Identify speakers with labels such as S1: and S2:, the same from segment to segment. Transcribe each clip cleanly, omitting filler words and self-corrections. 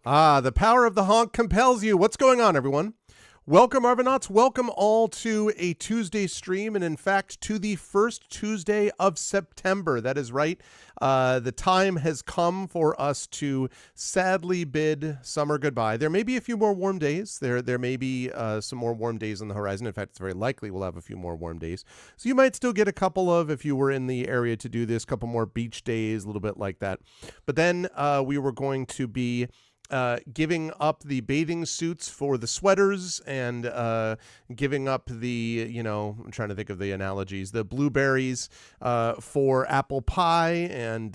S1: Honk.
S2: The power of the honk compels you. What's going on, everyone? Welcome, Arvanauts. Welcome all to a Tuesday stream, and in fact, to the first Tuesday of September. That is right. The time has come for us to sadly bid summer goodbye. There may be a few more warm days. There may be some more warm days on the horizon. In fact, it's very likely we'll have a few more warm days. So you might still get a couple of, if you were in the area to do this, couple more beach days, a little bit like that. But then we were going to be giving up the bathing suits for the sweaters and giving up the, I'm trying to think of the analogies, the blueberries for apple pie and,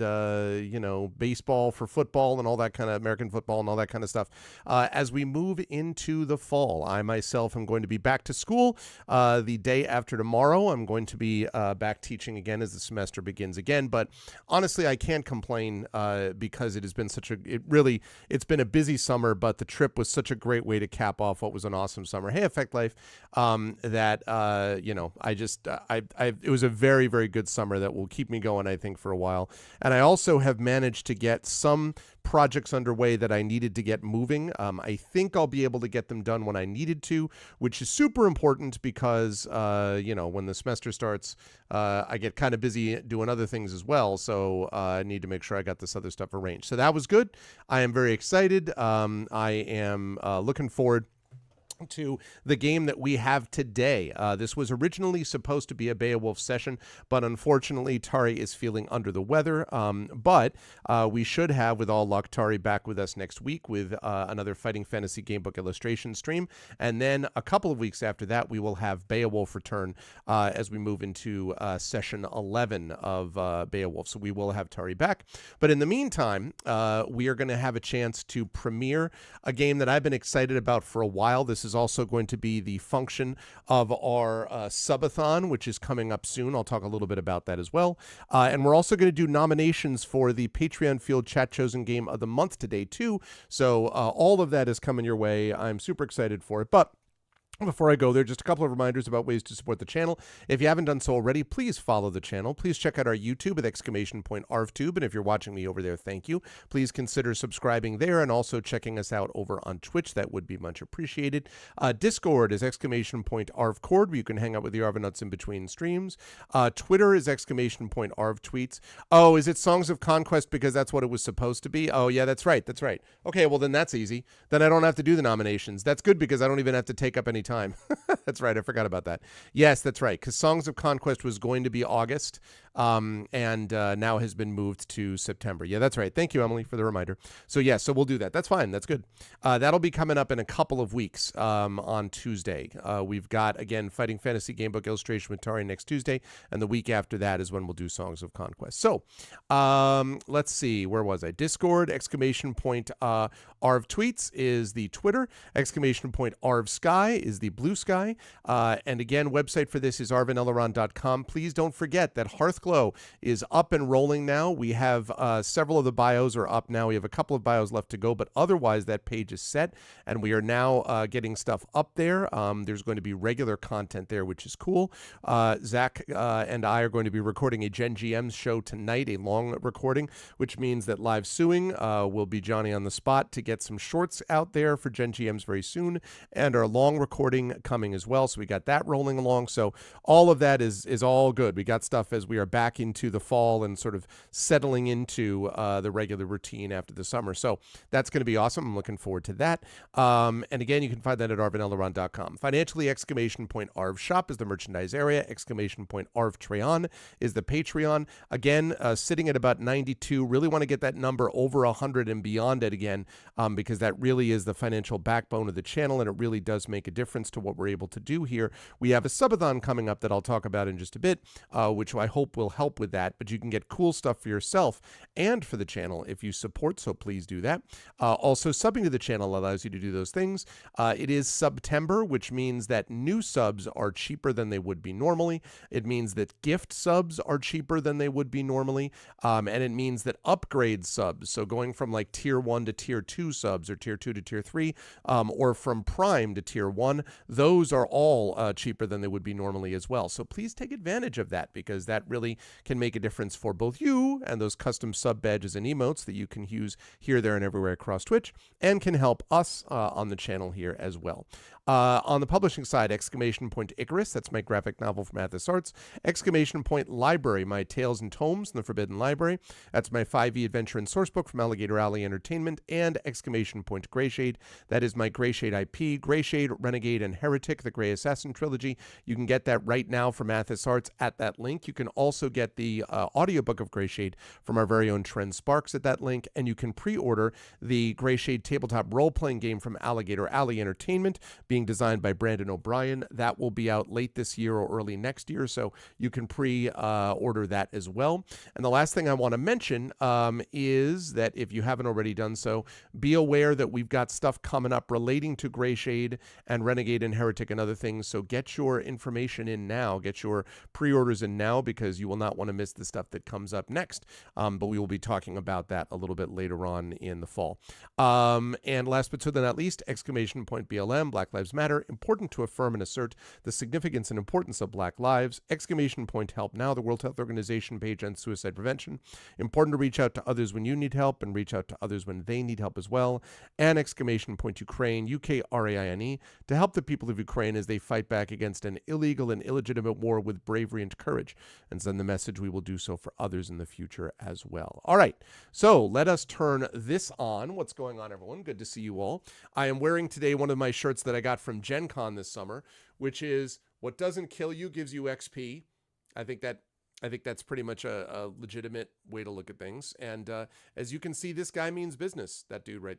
S2: baseball for football and all that kind of American football and all that kind of stuff. As we move into the fall, I myself am going to be back to school the day after tomorrow. I'm going to be back teaching again as the semester begins again. But honestly, I can't complain because it has been it's been a busy summer, but the trip was such a great way to cap off what was an awesome summer. Hey, Effect Life, it was a very, very good summer that will keep me going, I think, for a while. And I also have managed to get some projects underway that I needed to get moving. I think I'll be able to get them done when I needed to, which is super important because, when the semester starts, I get kind of busy doing other things as well. So I need to make sure I got this other stuff arranged. So that was good. I am very excited. I am looking forward to the game that we have today. This was originally supposed to be a Beowulf session, but unfortunately Tari is feeling under the weather. But we should have, with all luck, Tari back with us next week with another Fighting Fantasy Gamebook illustration stream. And then a couple of weeks after that, we will have Beowulf return as we move into session 11 of Beowulf. So we will have Tari back. But in the meantime, we are going to have a chance to premiere a game that I've been excited about for a while. This is also going to be the function of our subathon, which is coming up soon. I'll talk a little bit about that as well. And we're also going to do nominations for the Patreon Field Chat Chosen Game of the Month today, too. So all of that is coming your way. I'm super excited for it. But before I go there, just a couple of reminders about ways to support the channel. If you haven't done so already, please follow the channel. Please check out our YouTube at !ArvTube. And if you're watching me over there, thank you. Please consider subscribing there and also checking us out over on Twitch. That would be much appreciated. Discord is !ArvCord, where you can hang out with the Arvanauts in between streams. Twitter is !ArvTweets. Oh, is it Songs of Conquest because that's what it was supposed to be? Oh, yeah, that's right. That's right. Okay, well, then that's easy. Then I don't have to do the nominations. That's good because I don't even have to take up any time. That's right. I forgot about that. Yes, that's right. Because Songs of Conquest was going to be August and now has been moved to September. Yeah, that's right. Thank you, Emily, for the reminder. So, yeah, so we'll do that. That's fine. That's good. That'll be coming up in a couple of weeks on Tuesday. We've got, again, Fighting Fantasy Gamebook illustration with Tari next Tuesday. And the week after that is when we'll do Songs of Conquest. So, let's see. Where was I? Discord, !ArvTweets is the Twitter. !ArvSky is the Blue Sky. And again, website for this is arvaneleron.com. Please don't forget that Hearthglow is up and rolling now. We have several of the bios are up now. We have a couple of bios left to go, but otherwise that page is set, and we are now getting stuff up there. There's going to be regular content there, which is cool. Zach and I are going to be recording a Gen GM's show tonight, a long recording, which means that Live Suing will be Johnny on the spot to get some shorts out there for Gen GM's very soon, and our long recording coming as well. So we got that rolling along. So all of that is all good. We got stuff as we are back into the fall and sort of settling into the regular routine after the summer. So that's going to be awesome. I'm looking forward to that. And again, you can find that at arvaneleron.com. Financially, !Arv Shop is the merchandise area. !Arv Treon is the Patreon. Again, sitting at about 92. Really want to get that number over 100 and beyond it again, because that really is the financial backbone of the channel, and it really does make a difference. difference to what we're able to do here. We have a subathon coming up that I'll talk about in just a bit, which I hope will help with that. But you can get cool stuff for yourself and for the channel if you support, so please do that. Also, subbing to the channel allows you to do those things. It is September, which means that new subs are cheaper than they would be normally. It means that gift subs are cheaper than they would be normally. And it means that upgrade subs, so going from like tier 1 to tier 2 subs, or tier 2 to tier 3, or from Prime to tier 1, those are all cheaper than they would be normally as well. So please take advantage of that, because that really can make a difference for both you and those custom sub badges and emotes that you can use here, there, and everywhere across Twitch, and can help us on the channel here as well. On the publishing side, Exclamation Point Icarus, that's my graphic novel from Athos Arts. Exclamation Point Library, my Tales and Tomes in the Forbidden Library. That's my 5e adventure and sourcebook from Alligator Alley Entertainment. And Exclamation Point Greyshade, that is my Greyshade IP, Greyshade, Renegade, and Heretic, the Grey Assassin trilogy. You can get that right now from Athos Arts at that link. You can also get the audiobook of Greyshade from our very own Trent Sparks at that link. And you can pre-order the Greyshade tabletop role-playing game from Alligator Alley Entertainment, being designed by Brandon O'Brien. That will be out late this year or early next year, so you can pre-order that as well. And the last thing I want to mention is that if you haven't already done so, be aware that we've got stuff coming up relating to Greyshade and Renegade and Heretic and other things, so get your information in now, get your pre-orders in now, because you will not want to miss the stuff that comes up next. But we will be talking about that a little bit later on in the fall. And last but certainly not least, Exclamation Point BLM, Black Lives Matter, important to affirm and assert the significance and importance of Black lives. Exclamation Point Help Now, the World Health Organization page on suicide prevention. Important to reach out to others when you need help, and reach out to others when they need help as well. And Exclamation Point Ukraine, UKRAINE, to help the people of Ukraine as they fight back against an illegal and illegitimate war with bravery and courage, and send the message we will do so for others in the future as well. All right, so let us turn this on. What's going on, everyone? Good to see you all. I am wearing today one of my shirts that I got from Gen Con this summer, which is "What doesn't kill you gives you XP." I think that's pretty much a legitimate way to look at things. And as you can see, this guy means business. That dude right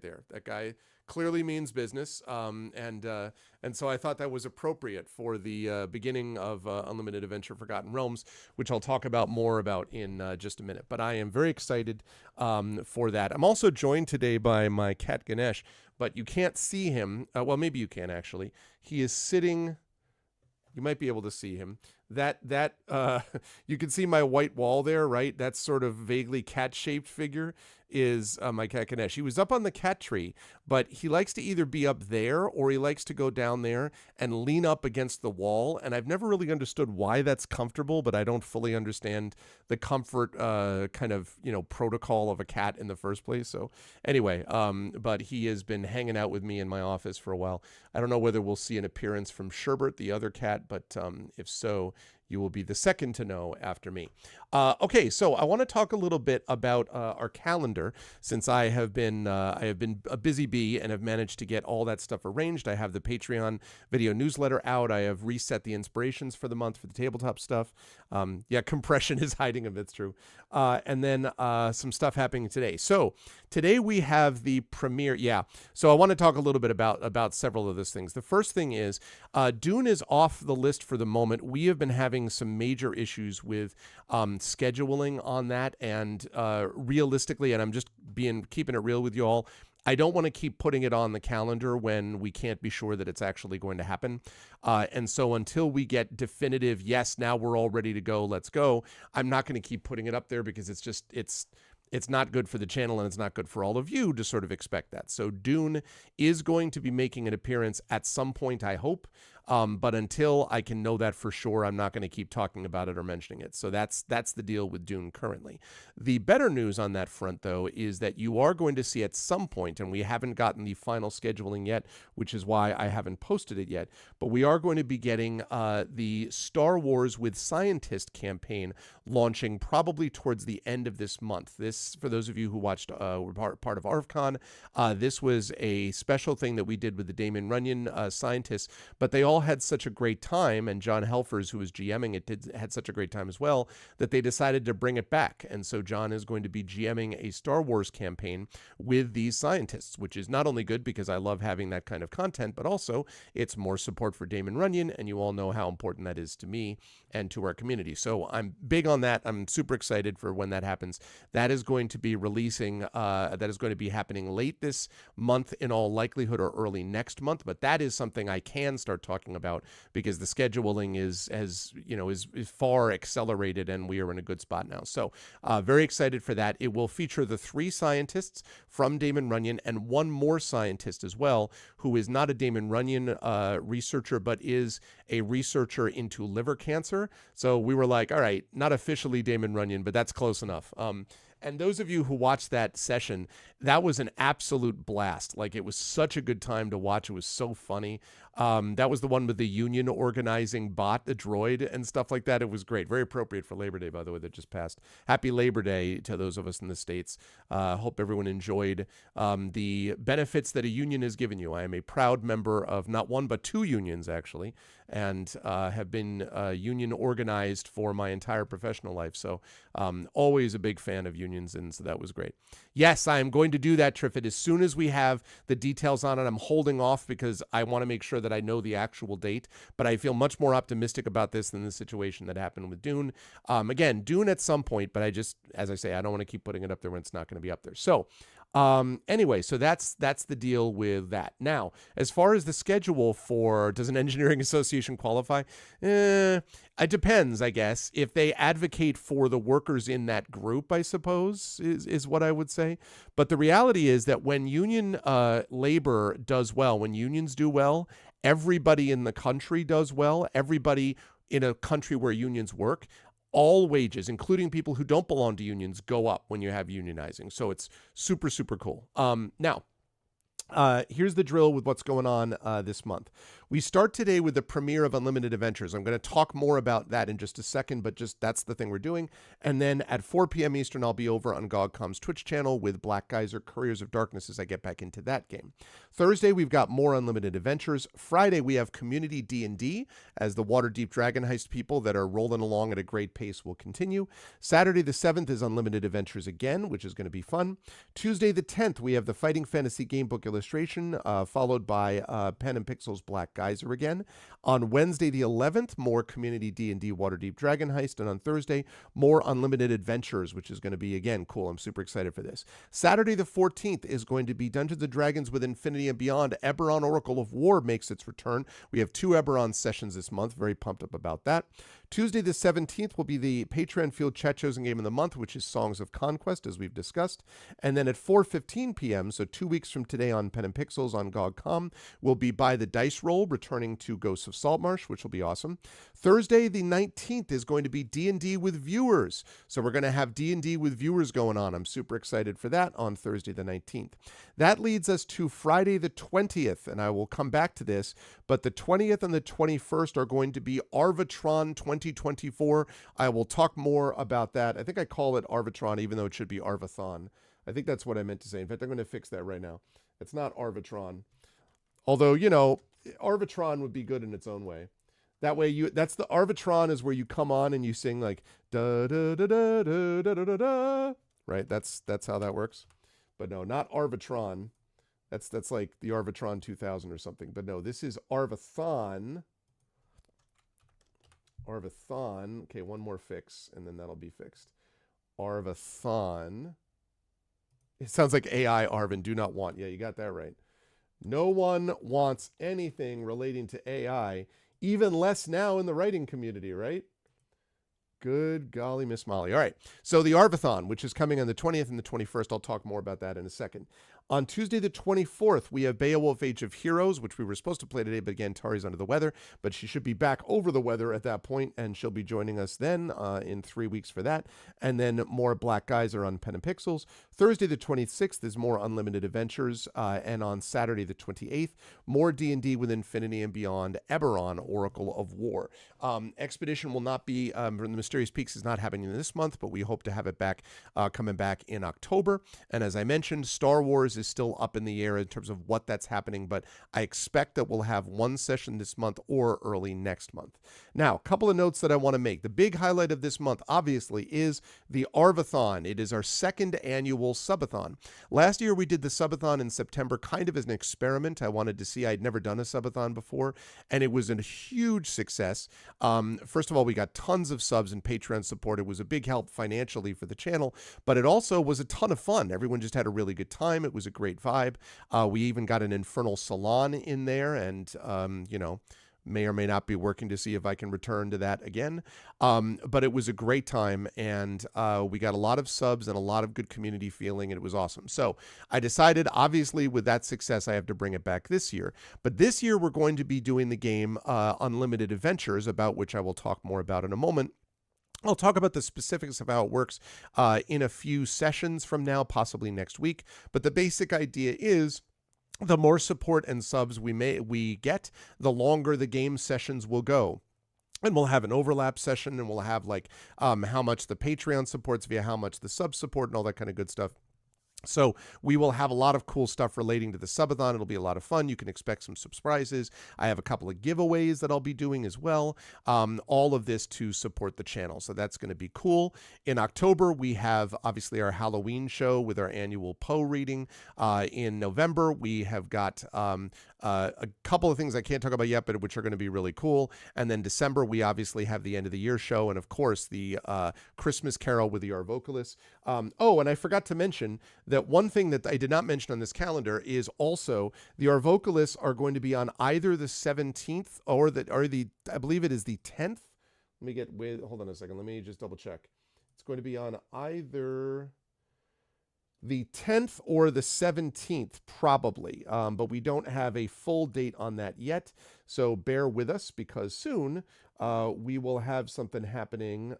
S2: there. That guy clearly means business. And so I thought that was appropriate for the beginning of Unlimited Adventure Forgotten Realms, which I'll talk about more about in just a minute. But I am very excited for that. I'm also joined today by my cat Ganesh, but you can't see him. Well, maybe you can actually. He is sitting. You might be able to see him. You can see my white wall there, right? That sort of vaguely cat-shaped figure is my cat Ganesh. He was up on the cat tree, but he likes to either be up there or he likes to go down there and lean up against the wall. And I've never really understood why that's comfortable, but I don't fully understand the comfort kind of, protocol of a cat in the first place. So anyway, but he has been hanging out with me in my office for a while. I don't know whether we'll see an appearance from Sherbert, the other cat, but if so, you will be the second to know after me. Okay, so I want to talk a little bit about our calendar, since I have been a busy bee and have managed to get all that stuff arranged. I have the Patreon video newsletter out. I have reset the inspirations for the month for the tabletop stuff. Yeah, compression is hiding a bit, it's true. And then some stuff happening today. So today we have the premiere. Yeah, so I want to talk a little bit about several of those things. The first thing is Dune is off the list for the moment. We have been having some major issues with scheduling on that, and realistically, and I'm just keeping it real with you all, I don't want to keep putting it on the calendar when we can't be sure that it's actually going to happen. And so until we get definitive, yes, now we're all ready to go, let's go, I'm not going to keep putting it up there, because it's not good for the channel, and it's not good for all of you to sort of expect that. So Dune is going to be making an appearance at some point, I hope. But until I can know that for sure, I'm not going to keep talking about it or mentioning it. So that's the deal with Dune currently. The better news on that front, though, is that you are going to see at some point, and we haven't gotten the final scheduling yet, which is why I haven't posted it yet, but we are going to be getting the Star Wars with Scientist campaign launching probably towards the end of this month. This, for those of you who watched, were part of ArvCon, this was a special thing that we did with the Damon Runyon scientists, but they all had such a great time, and John Helfers, who was GMing it, had such a great time as well, that they decided to bring it back. And so John is going to be GMing a Star Wars campaign with these scientists, which is not only good because I love having that kind of content, but also it's more support for Damon Runyon, and you all know how important that is to me and to our community. So I'm big on that. I'm super excited for when that happens. That is going to be releasing, that is going to be happening late this month in all likelihood, or early next month, but that is something I can start talking about because the scheduling is far accelerated, and we are in a good spot now. So very excited for that. It will feature the 3 scientists from Damon Runyon and one more scientist as well, who is not a Damon Runyon researcher, but is a researcher into liver cancer. So we were like, all right, not officially Damon Runyon, but that's close enough. And those of you who watched that session, that was an absolute blast. Like, it was such a good time to watch. It was so funny. That was the one with the union organizing bot, the droid, and stuff like that. It was great. Very appropriate for Labor Day, by the way, that just passed. Happy Labor Day to those of us in the States. Hope everyone enjoyed the benefits that a union has given you. I am a proud member of not one, but 2 unions, actually, and have been union organized for my entire professional life. So always a big fan of unions, and so that was great. Yes, I am going to do that, Triffid, as soon as we have the details on it. I'm holding off because I want to make sure that I know the actual date, but I feel much more optimistic about this than the situation that happened with Dune. Again, Dune at some point, but I just, as I say, I don't want to keep putting it up there when it's not going to be up there. So anyway, so that's the deal with that. Now, as far as the schedule for, does an engineering association qualify? It depends, I guess. If they advocate for the workers in that group, I suppose, is what I would say. But the reality is that when union labor does well, when unions do well, everybody in the country does well. Everybody in a country where unions work, all wages, including people who don't belong to unions, go up when you have unionizing. So it's super, super cool. Now, here's the drill with what's going on this month. We start today with the premiere of Unlimited Adventures. I'm going to talk more about that in just a second, but just that's the thing we're doing. And then at 4 p.m. Eastern, I'll be over on GOGCOM's Twitch channel with Black Geyser, Couriers of Darkness, as I get back into that game. Thursday, we've got more Unlimited Adventures. Friday, we have Community D&D, as the Waterdeep Dragon Heist people that are rolling along at a great pace will continue. Saturday, the 7th, is Unlimited Adventures again, which is going to be fun. Tuesday, the 10th, we have the Fighting Fantasy Gamebook illustration, followed by Pen and Pixels Black Geyser again. On Wednesday, the 11th, more Community D&D Waterdeep Dragon Heist. And on Thursday, more Unlimited Adventures, which is going to be, again, cool. I'm super excited for this. Saturday, the 14th, is going to be Dungeons & Dragons with Infinity and Beyond. Eberron Oracle of War makes its return. We have 2 Eberron sessions this month. Very pumped up about that. Tuesday, the 17th, will be the Patreon Field Chat Chosen Game of the Month, which is Songs of Conquest, as we've discussed. And then at 4:15 p.m., so 2 weeks from today on Pen and Pixels on GOG.com, will be By the Dice Roll, returning to Ghosts of Saltmarsh, which will be awesome. Thursday, the 19th, is going to be D&D with viewers. So we're going to have D&D with viewers going on. I'm super excited for that on Thursday, the 19th. That leads us to Friday, the 20th, and I will come back to this, but the 20th and the 21st are going to be Arvatron 2024. I will talk more about that. I think I call it Arvatron, even though it should be Arvathon. I think that's what I meant to say. In fact, I'm going to fix that right now. It's not Arvatron. Although, you know, Arvatron would be good in its own way. That way, that's the Arvatron is where you come on and you sing like da da da da da da da da. Right? That's how that works. But no, not Arvatron. That's like the Arvatron 2000 or something. But no, this is Arvathon. Arvathon. Okay, one more fix, and then that'll be fixed. Arvathon. It sounds like AI Arvin. Do not want. Yeah, you got that right. No one wants anything relating to AI, even less now in the writing community, right? Good golly, Miss Molly. All right. So the Arvathon, which is coming on the 20th and the 21st, I'll talk more about that in a second. On Tuesday, the 24th, we have Beowulf Age of Heroes, which we were supposed to play today, but again, Tari's under the weather, but she should be back over the weather at that point, and she'll be joining us then in 3 weeks for that. And then more Black Geyser on Pen and Pixels. Thursday, the 26th, is more Unlimited Adventures. And on Saturday, the 28th, more D&D with Infinity and Beyond, Eberron, Oracle of War. Expedition will not be, from the Mysterious Peaks is not happening this month, but we hope to have it back, coming back in October. And as I mentioned, Star Wars is still up in the air in terms of what that's happening, but I expect that we'll have one session this month or early next month. Now, a couple of notes that I want to make. The big highlight of this month, obviously, is the Arvathon. It is our second annual subathon. Last year, we did the subathon in September kind of as an experiment. I wanted to see. I'd never done a subathon before, and it was a huge success. First of all, we got tons of subs and Patreon support. It was a big help financially for the channel, but it also was a ton of fun. Everyone just had a really good time. It was a great vibe. We even got an Infernal Salon in there, and, may or may not be working to see if I can return to that again. But it was a great time, and we got a lot of subs and a lot of good community feeling, and it was awesome. So I decided, obviously, with that success, I have to bring it back this year. But this year, we're going to be doing the game Unlimited Adventures, about which I will talk more about in a moment. I'll talk about the specifics of how it works in a few sessions from now, possibly next week. But the basic idea is, the more support and subs we get, the longer the game sessions will go. And we'll have an overlap session, and we'll have how much the Patreon supports via how much the subs support and all that kind of good stuff. So we will have a lot of cool stuff relating to the subathon. It'll be a lot of fun. You can expect some surprises. I have a couple of giveaways that I'll be doing as well. All of this to support the channel. So that's going to be cool. In October, we have obviously our Halloween show with our annual Poe reading. In November, we have got a couple of things I can't talk about yet, but which are going to be really cool. And then December, we obviously have the end of the year show. And of course, the Christmas Carol with the Arvocalis. And I forgot to mention that one thing that I did not mention on this calendar is also the Arvocalis are going to be on either the 17th or I believe it is the 10th. Hold on a second. Let me just double check. It's going to be on either the 10th or the 17th, probably. But we don't have a full date on that yet. So bear with us, because soon we will have something happening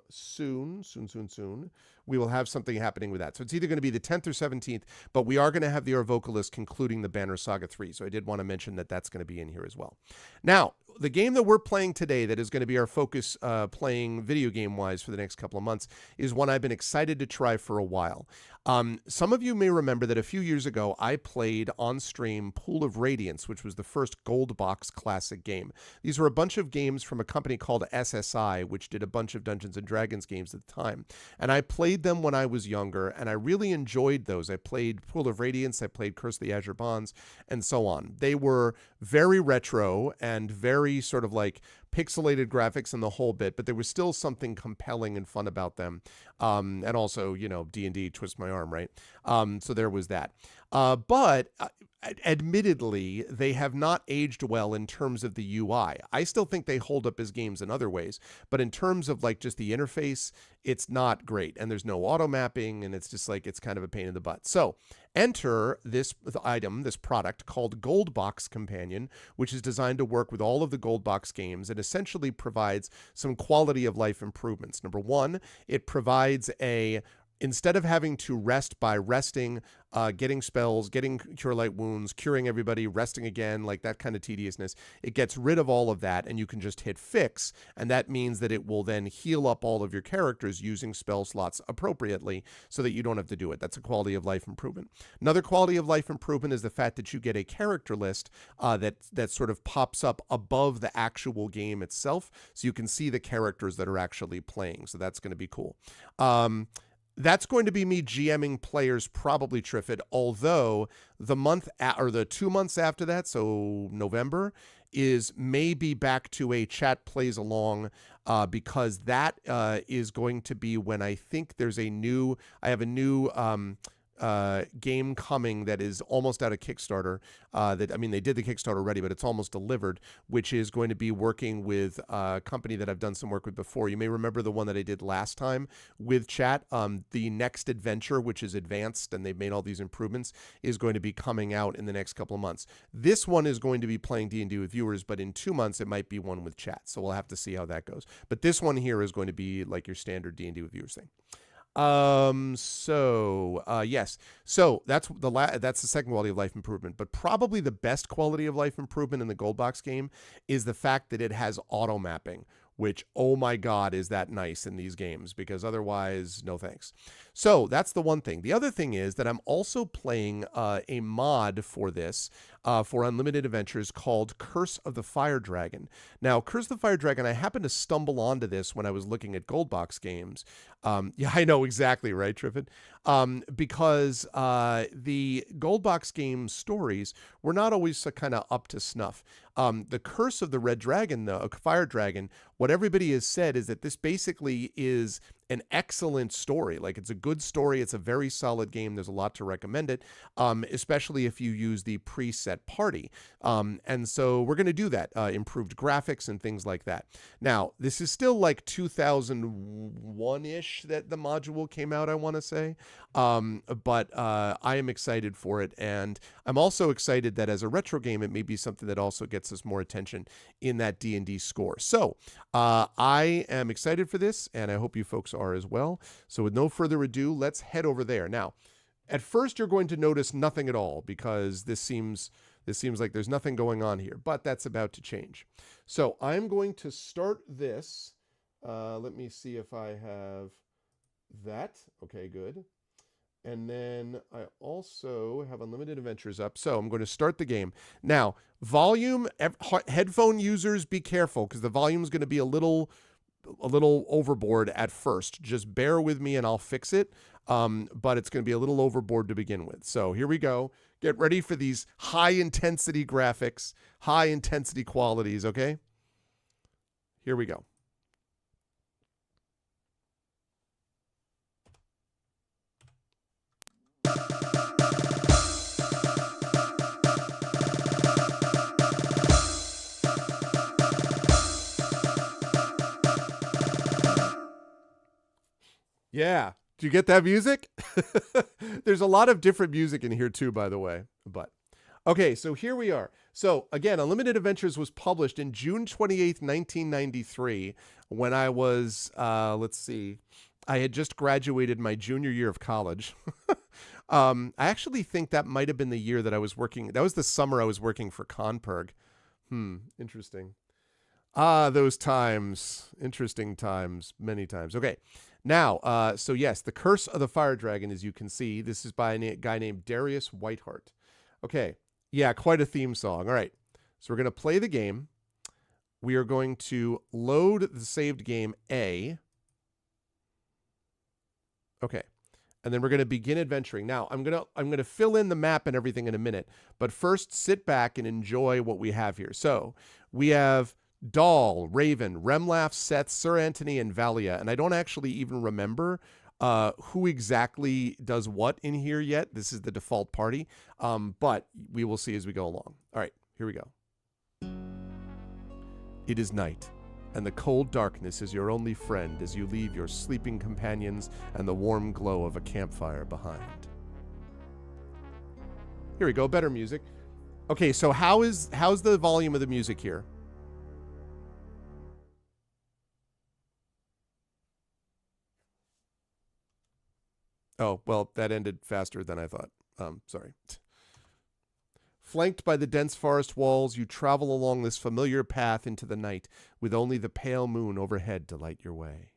S2: soon. We will have something happening with that. So it's either going to be the 10th or 17th, but we are going to have the Arvocalis concluding the Banner Saga 3. So I did want to mention that that's going to be in here as well. Now, the game that we're playing today, that is going to be our focus playing video game-wise for the next couple of months, is one I've been excited to try for a while. Some of you may remember that a few years ago, I played on stream Pool of Radiance, which was the first Gold Box classic game. These were a bunch of games from a company called SSI, which did a bunch of Dungeons & Dragons games at the time. And I played them when I was younger, and I really enjoyed those. I played Pool of Radiance, I played Curse of the Azure Bonds, and so on. They were very retro and very sort of like pixelated graphics and the whole bit, but there was still something compelling and fun about them. And also, D&D, twist my arm, right? So there was that. But admittedly, they have not aged well in terms of the UI. I still think they hold up as games in other ways, but in terms of just the interface, it's not great. And there's no auto mapping, and it's just it's kind of a pain in the butt. So enter this product called Gold Box Companion, which is designed to work with all of the Gold Box games and essentially provides some quality of life improvements. Number one, it provides instead of having to rest by resting, getting spells, getting Cure Light Wounds, curing everybody, resting again, that kind of tediousness, it gets rid of all of that, and you can just hit fix, and that means that it will then heal up all of your characters using spell slots appropriately so that you don't have to do it. That's a quality of life improvement. Another quality of life improvement is the fact that you get a character list that sort of pops up above the actual game itself, so you can see the characters that are actually playing, so that's going to be cool. That's going to be me GMing players, probably Triffid, although the 2 months after that, so November, is maybe back to a chat plays along, because that is going to be when I think I have a new game coming that is almost out of Kickstarter. They did the Kickstarter already, but it's almost delivered, which is going to be working with a company that I've done some work with before. You may remember the one that I did last time with chat. The next adventure, which is advanced, and they've made all these improvements, is going to be coming out in the next couple of months. This one is going to be playing D&D with viewers, but in 2 months, it might be one with chat. So we'll have to see how that goes. But this one here is going to be your standard D&D with viewers thing. Yes. So that's the second quality of life improvement, but probably the best quality of life improvement in the Gold Box game is the fact that it has auto mapping, which, oh my God, is that nice in these games, because otherwise, no thanks. So that's the one thing. The other thing is that I'm also playing a mod for this, for Unlimited Adventures, called Curse of the Fire Dragon. Now, Curse of the Fire Dragon, I happened to stumble onto this when I was looking at Goldbox games. Yeah, I know exactly, right, Triffin? Because the Goldbox game stories were not always kind of up to snuff. The Curse of the Red Dragon, the Fire Dragon, what everybody has said is that this basically is an excellent story. Like, it's a good story. It's a very solid game. There's a lot to recommend it, especially if you use the preset party. And so we're going to do that, improved graphics and things like that. Now, this is still like 2001-ish that the module came out, I want to say. But I am excited for it. And I'm also excited that as a retro game, it may be something that also gets us more attention in that D&D score. So I am excited for this, and I hope you folks are as well. So with no further ado, let's head over there. Now, at first you're going to notice nothing at all, because this seems like there's nothing going on here, but that's about to change. So I'm going to start this. Let me see if I have that. Okay, good. And then I also have Unlimited Adventures up. So I'm going to start the game. Now, volume, headphone users, be careful, because the volume is going to be a little overboard at first. Just bear with me and I'll fix it. But it's going to be a little overboard to begin with. So here we go. Get ready for these high intensity graphics, high intensity qualities, okay? Here we go. Yeah. Do you get that music? There's a lot of different music in here too, by the way. But okay, so here we are. So again, Unlimited Adventures was published in June 28th, 1993, when I was, let's see, I had just graduated my junior year of college. I actually think that might have been the year that I was working. That was the summer I was working for Conperg. Interesting. Ah, those times. Interesting times. Many times. Okay. Now, so yes, The Curse of the Fire Dragon, as you can see, this is by a guy named Darius Whiteheart. Okay. Yeah, quite a theme song. All right. So we're going to play the game. We are going to load the saved game A. Okay. And then we're going to begin adventuring. Now, I'm going to fill in the map and everything in a minute, but first sit back and enjoy what we have here. So, we have Dahl, Raven, Remlath, Seth, Sir Anthony, and Valia. And I don't actually even remember who exactly does what in here yet. This is the default party, but we will see as we go along. All right, here we go. It is night, and the cold darkness is your only friend as you leave your sleeping companions and the warm glow of a campfire behind. Here we go, better music. Okay, so how's the volume of the music here? Oh, well, that ended faster than I thought. Sorry. Flanked by the dense forest walls, you travel along this familiar path into the night, with only the pale moon overhead to light your way.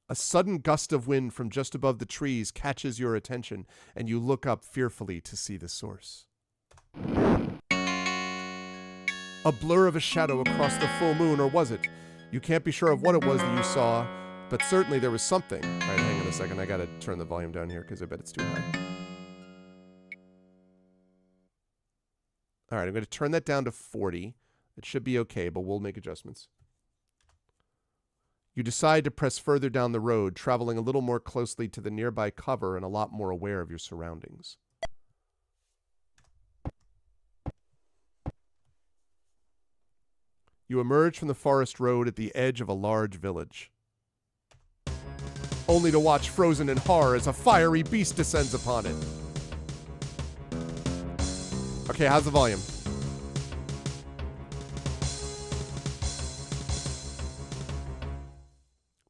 S2: A sudden gust of wind from just above the trees catches your attention, and you look up fearfully to see the source. A blur of a shadow across the full moon, or was it? You can't be sure of what it was that you saw, but certainly there was something. All right, hang on a second. I got to turn the volume down here because I bet it's too high. All right, I'm going to turn that down to 40. It should be okay, but we'll make adjustments. You decide to press further down the road, traveling a little more closely to the nearby cover and a lot more aware of your surroundings. You emerge from the forest road at the edge of a large village, only to watch frozen in horror as a fiery beast descends upon it. Okay, how's the volume?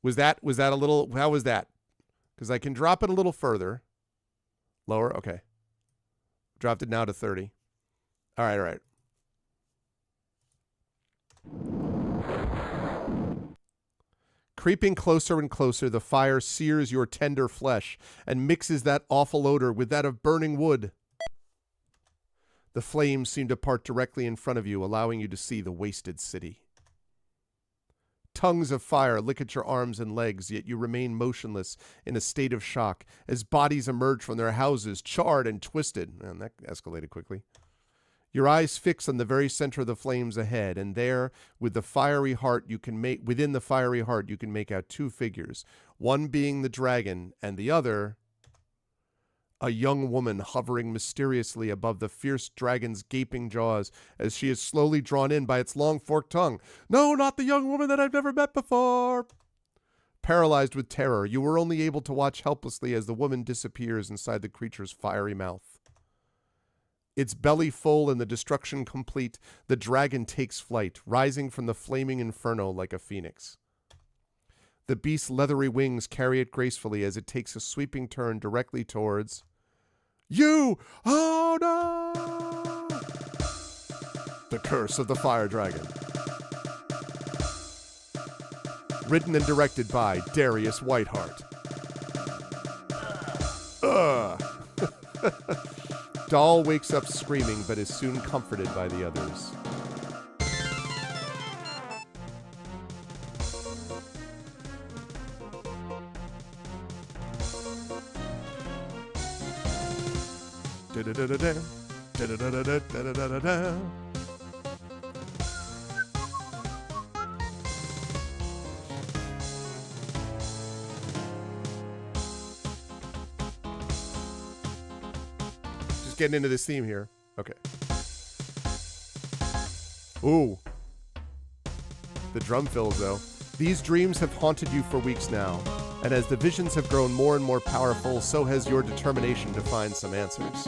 S2: Was that a little, how was that? Because I can drop it a little further. Lower, okay. Dropped it now to 30. All right, all right. Creeping closer and closer, the fire sears your tender flesh and mixes that awful odor with that of burning wood. The flames seem to part directly in front of you, allowing you to see the wasted city. Tongues of fire lick at your arms and legs, yet you remain motionless in a state of shock as bodies emerge from their houses, charred and twisted. And that escalated quickly. Your eyes fix on the very center of the flames ahead, and there, with the fiery heart, within the fiery heart, you can make out two figures, one being the dragon, and the other, a young woman hovering mysteriously above the fierce dragon's gaping jaws as she is slowly drawn in by its long forked tongue. No, not the young woman that I've never met before. Paralyzed with terror, you were only able to watch helplessly as the woman disappears inside the creature's fiery mouth. Its belly full and the destruction complete, the dragon takes flight, rising from the flaming inferno like a phoenix. The beast's leathery wings carry it gracefully as it takes a sweeping turn directly towards you. Oh no! The Curse of the Fire Dragon. Written and directed by Darius Whiteheart. Dahl wakes up screaming, but is soon comforted by the others. Getting into this theme here. Okay. Ooh. The drum fills, though. These dreams have haunted you for weeks now, and as the visions have grown more and more powerful, so has your determination to find some answers.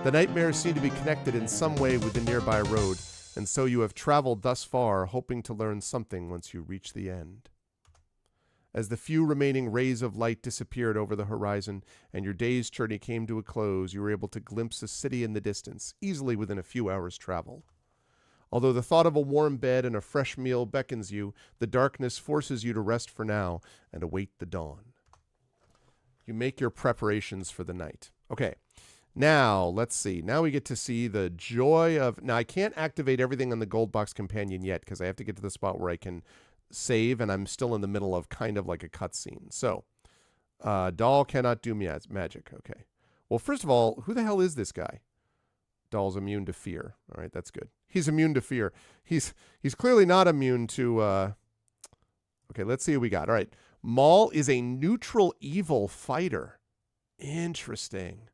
S2: The nightmares seem to be connected in some way with the nearby road, and so you have traveled thus far, hoping to learn something once you reach the end. As the few remaining rays of light disappeared over the horizon and your day's journey came to a close, you were able to glimpse a city in the distance, easily within a few hours' travel. Although the thought of a warm bed and a fresh meal beckons you, the darkness forces you to rest for now and await the dawn. You make your preparations for the night. Okay, now let's see. Now we get to see the joy of... Now, I can't activate everything on the Gold Box Companion yet because I have to get to the spot where I can save, and I'm still in the middle of kind of like a cutscene. So, Dahl cannot do magic. Okay. Well, first of all, who the hell is this guy? Dahl's immune to fear. All right, that's good. He's immune to fear. He's clearly not immune to... Okay, let's see what we got. All right. Maul is a neutral evil fighter. Interesting.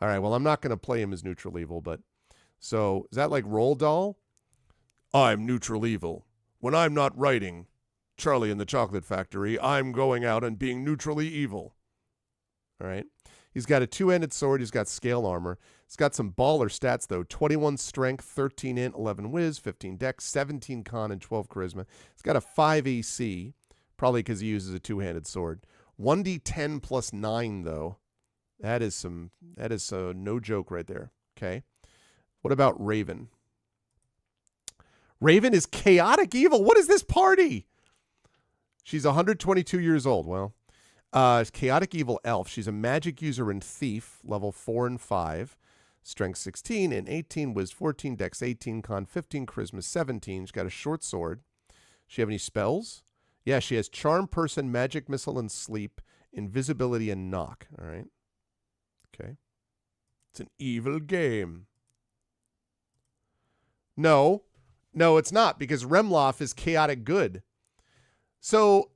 S2: All right, well, I'm not going to play him as neutral evil, but... So, is that like Roll Dahl? I'm neutral evil. When I'm not writing Charlie and the Chocolate Factory, I'm going out and being neutrally evil. All right. He's got a two-handed sword. He's got scale armor. He's got some baller stats, though. 21 strength, 13 int, 11 whiz, 15 dex, 17 con, and 12 charisma. He's got a 5 AC, probably because he uses a two-handed sword. 1d10 plus 9, though. That is no joke right there. Okay. What about Raven? Raven is chaotic evil. What is this party? She's 122 years old. Well, chaotic evil elf. She's a magic user and thief, level 4 and 5. Strength 16 and 18, whiz 14, dex 18, con 15, charisma 17. She's got a short sword. She have any spells? Yeah, she has charm person, magic missile, and sleep, invisibility, and knock. All right. Okay. It's an evil game. No, it's not, because Remloff is chaotic good. So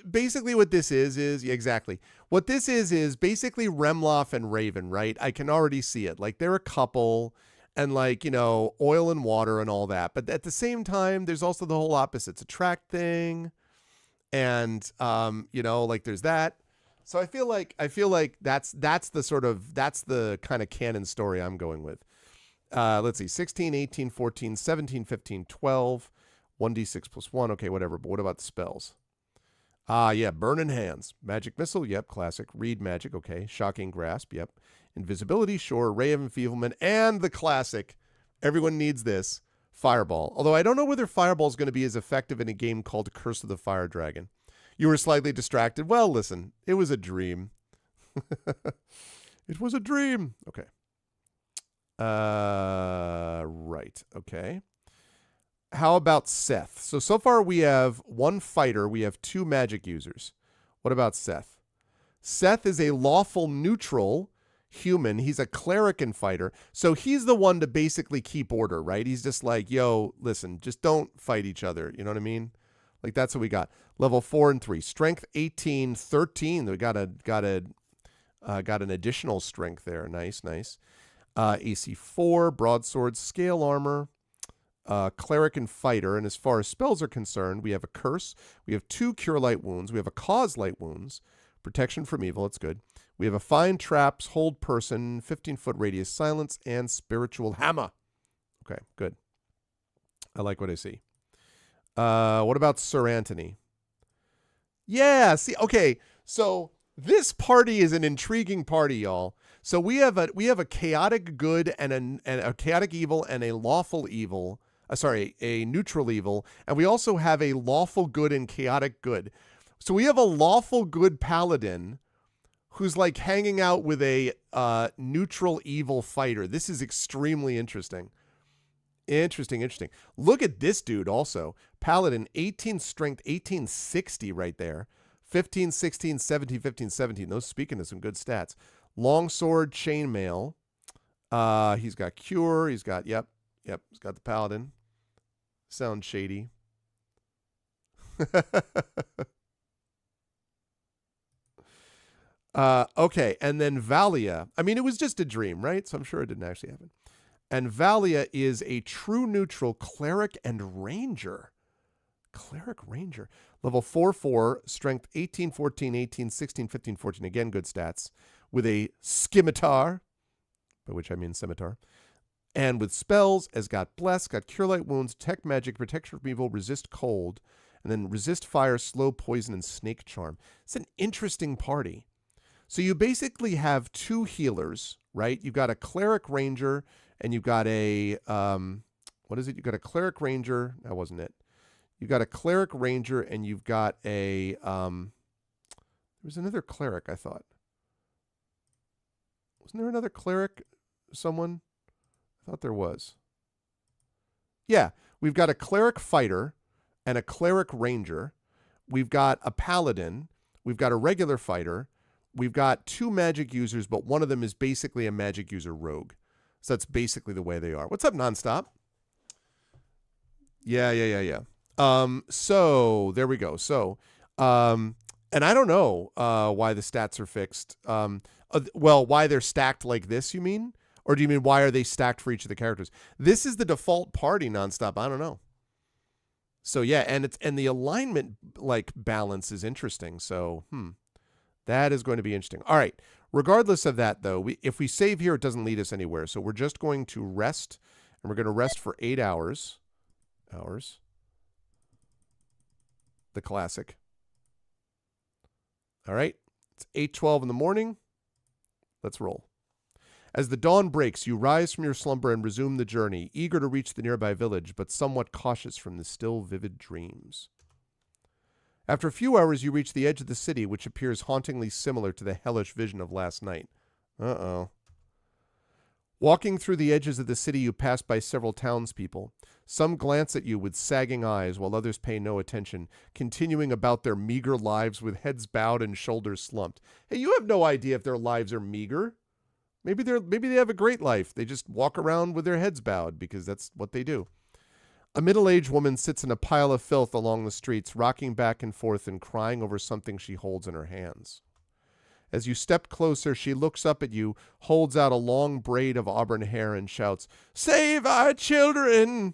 S2: basically what this is yeah, exactly. What this is basically Remloff and Raven, right? I can already see it. Like, they're a couple, and like, you know, oil and water and all that. But at the same time, there's also the whole opposites attract thing. And, you know, like there's that. So I feel like that's the kind of canon story I'm going with. Let's see, 16, 18, 14, 17, 15, 12, 1d6 plus 1. Okay, whatever. But what about the spells? Yeah, Burning Hands. Magic Missile, yep, classic. Read Magic, okay. Shocking Grasp, yep. Invisibility, sure. Ray of Enfeeblement, and the classic, everyone needs this, Fireball. Although I don't know whether Fireball is going to be as effective in a game called Curse of the Fire Dragon. You were slightly distracted. Well, listen, it was a dream. It was a dream. Okay. Right. Okay. How about Seth? So far we have one fighter. We have two magic users. What about Seth? Seth is a lawful neutral human. He's a cleric and fighter. So he's the one to basically keep order, right? He's just like, yo, listen, just don't fight each other. You know what I mean? Like, that's what we got. Level 4 and 3. Strength 18, 13. We got an additional strength there. Nice, nice. AC 4, broadsword, scale armor, cleric and fighter. And as far as spells are concerned, we have a curse. We have 2 cure light wounds. We have a cause light wounds. Protection from evil. It's good. We have a find traps, hold person, 15-foot radius silence, and spiritual hammer. Okay, good. I like what I see. What about Sir Anthony? Yeah, see, okay. So this party is an intriguing party, y'all. So we have a chaotic good and a chaotic evil and a lawful evil. A neutral evil, and we also have a lawful good and chaotic good. So we have a lawful good paladin who's like hanging out with a neutral evil fighter. This is extremely interesting. Interesting. Look at this dude also. Paladin, 18 strength, 1860 right there. 15, 16, 17, 15, 17. Those speaking to some good stats. Longsword, chainmail. He's got cure. He's got, yep. He's got the paladin. Sounds shady. Okay, and then Valia. I mean, it was just a dream, right? So I'm sure it didn't actually happen. And Valia is a true neutral cleric and ranger. Cleric ranger. Level 4/4, strength 18, 14, 18, 16, 15, 14. Again, good stats. With a scimitar, by which I mean scimitar. And with spells, has got bless, got cure light wounds, detect magic, protection from evil, resist cold, and then resist fire, slow poison, and snake charm. It's an interesting party. So you basically have 2 healers, right? You've got a cleric ranger, and you've got a, what is it? You've got a cleric ranger. That wasn't it. You've got a cleric ranger, and you've got a, there's another cleric, I thought. Wasn't there another cleric? Someone? I thought there was. Yeah, we've got a cleric fighter and a cleric ranger. We've got a paladin. We've got a regular fighter. We've got 2 magic users, but one of them is basically a magic user rogue. So that's basically the way they are. What's up, Nonstop? Yeah. So there we go. So, and I don't know why the stats are fixed. Well, why they're stacked like this, you mean? Or do you mean why are they stacked for each of the characters? This is the default party, Nonstop. I don't know. So yeah, and the alignment like balance is interesting. So, that is going to be interesting. All right. Regardless of that, though, if we save here, it doesn't lead us anywhere. So we're just going to rest, and we're going to rest for 8 hours. The classic. All right. It's 8:12 in the morning. Let's roll. As the dawn breaks, you rise from your slumber and resume the journey, eager to reach the nearby village, but somewhat cautious from the still vivid dreams. After a few hours, you reach the edge of the city, which appears hauntingly similar to the hellish vision of last night. Uh-oh. Walking through the edges of the city, you pass by several townspeople. Some glance at you with sagging eyes, while others pay no attention, continuing about their meager lives with heads bowed and shoulders slumped. Hey, you have no idea if their lives are meager. Maybe they have a great life. They just walk around with their heads bowed because that's what they do. A middle-aged woman sits in a pile of filth along the streets, rocking back and forth and crying over something she holds in her hands. As you step closer, she looks up at you, holds out a long braid of auburn hair, and shouts, "Save our children!"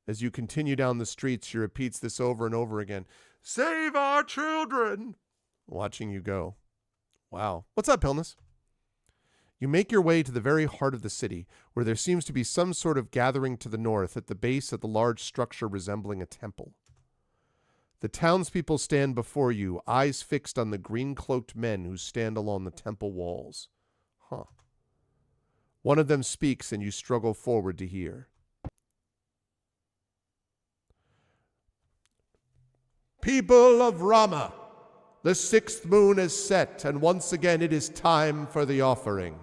S2: As you continue down the streets, she repeats this over and over again. "Save our children!" Watching you go. Wow. What's up, Pilnus? You make your way to the very heart of the city, where there seems to be some sort of gathering to the north at the base of the large structure resembling a temple. The townspeople stand before you, eyes fixed on the green-cloaked men who stand along the temple walls. Huh. One of them speaks and you struggle forward to hear. People of Rama, the 6th moon is set, and once again it is time for the offering.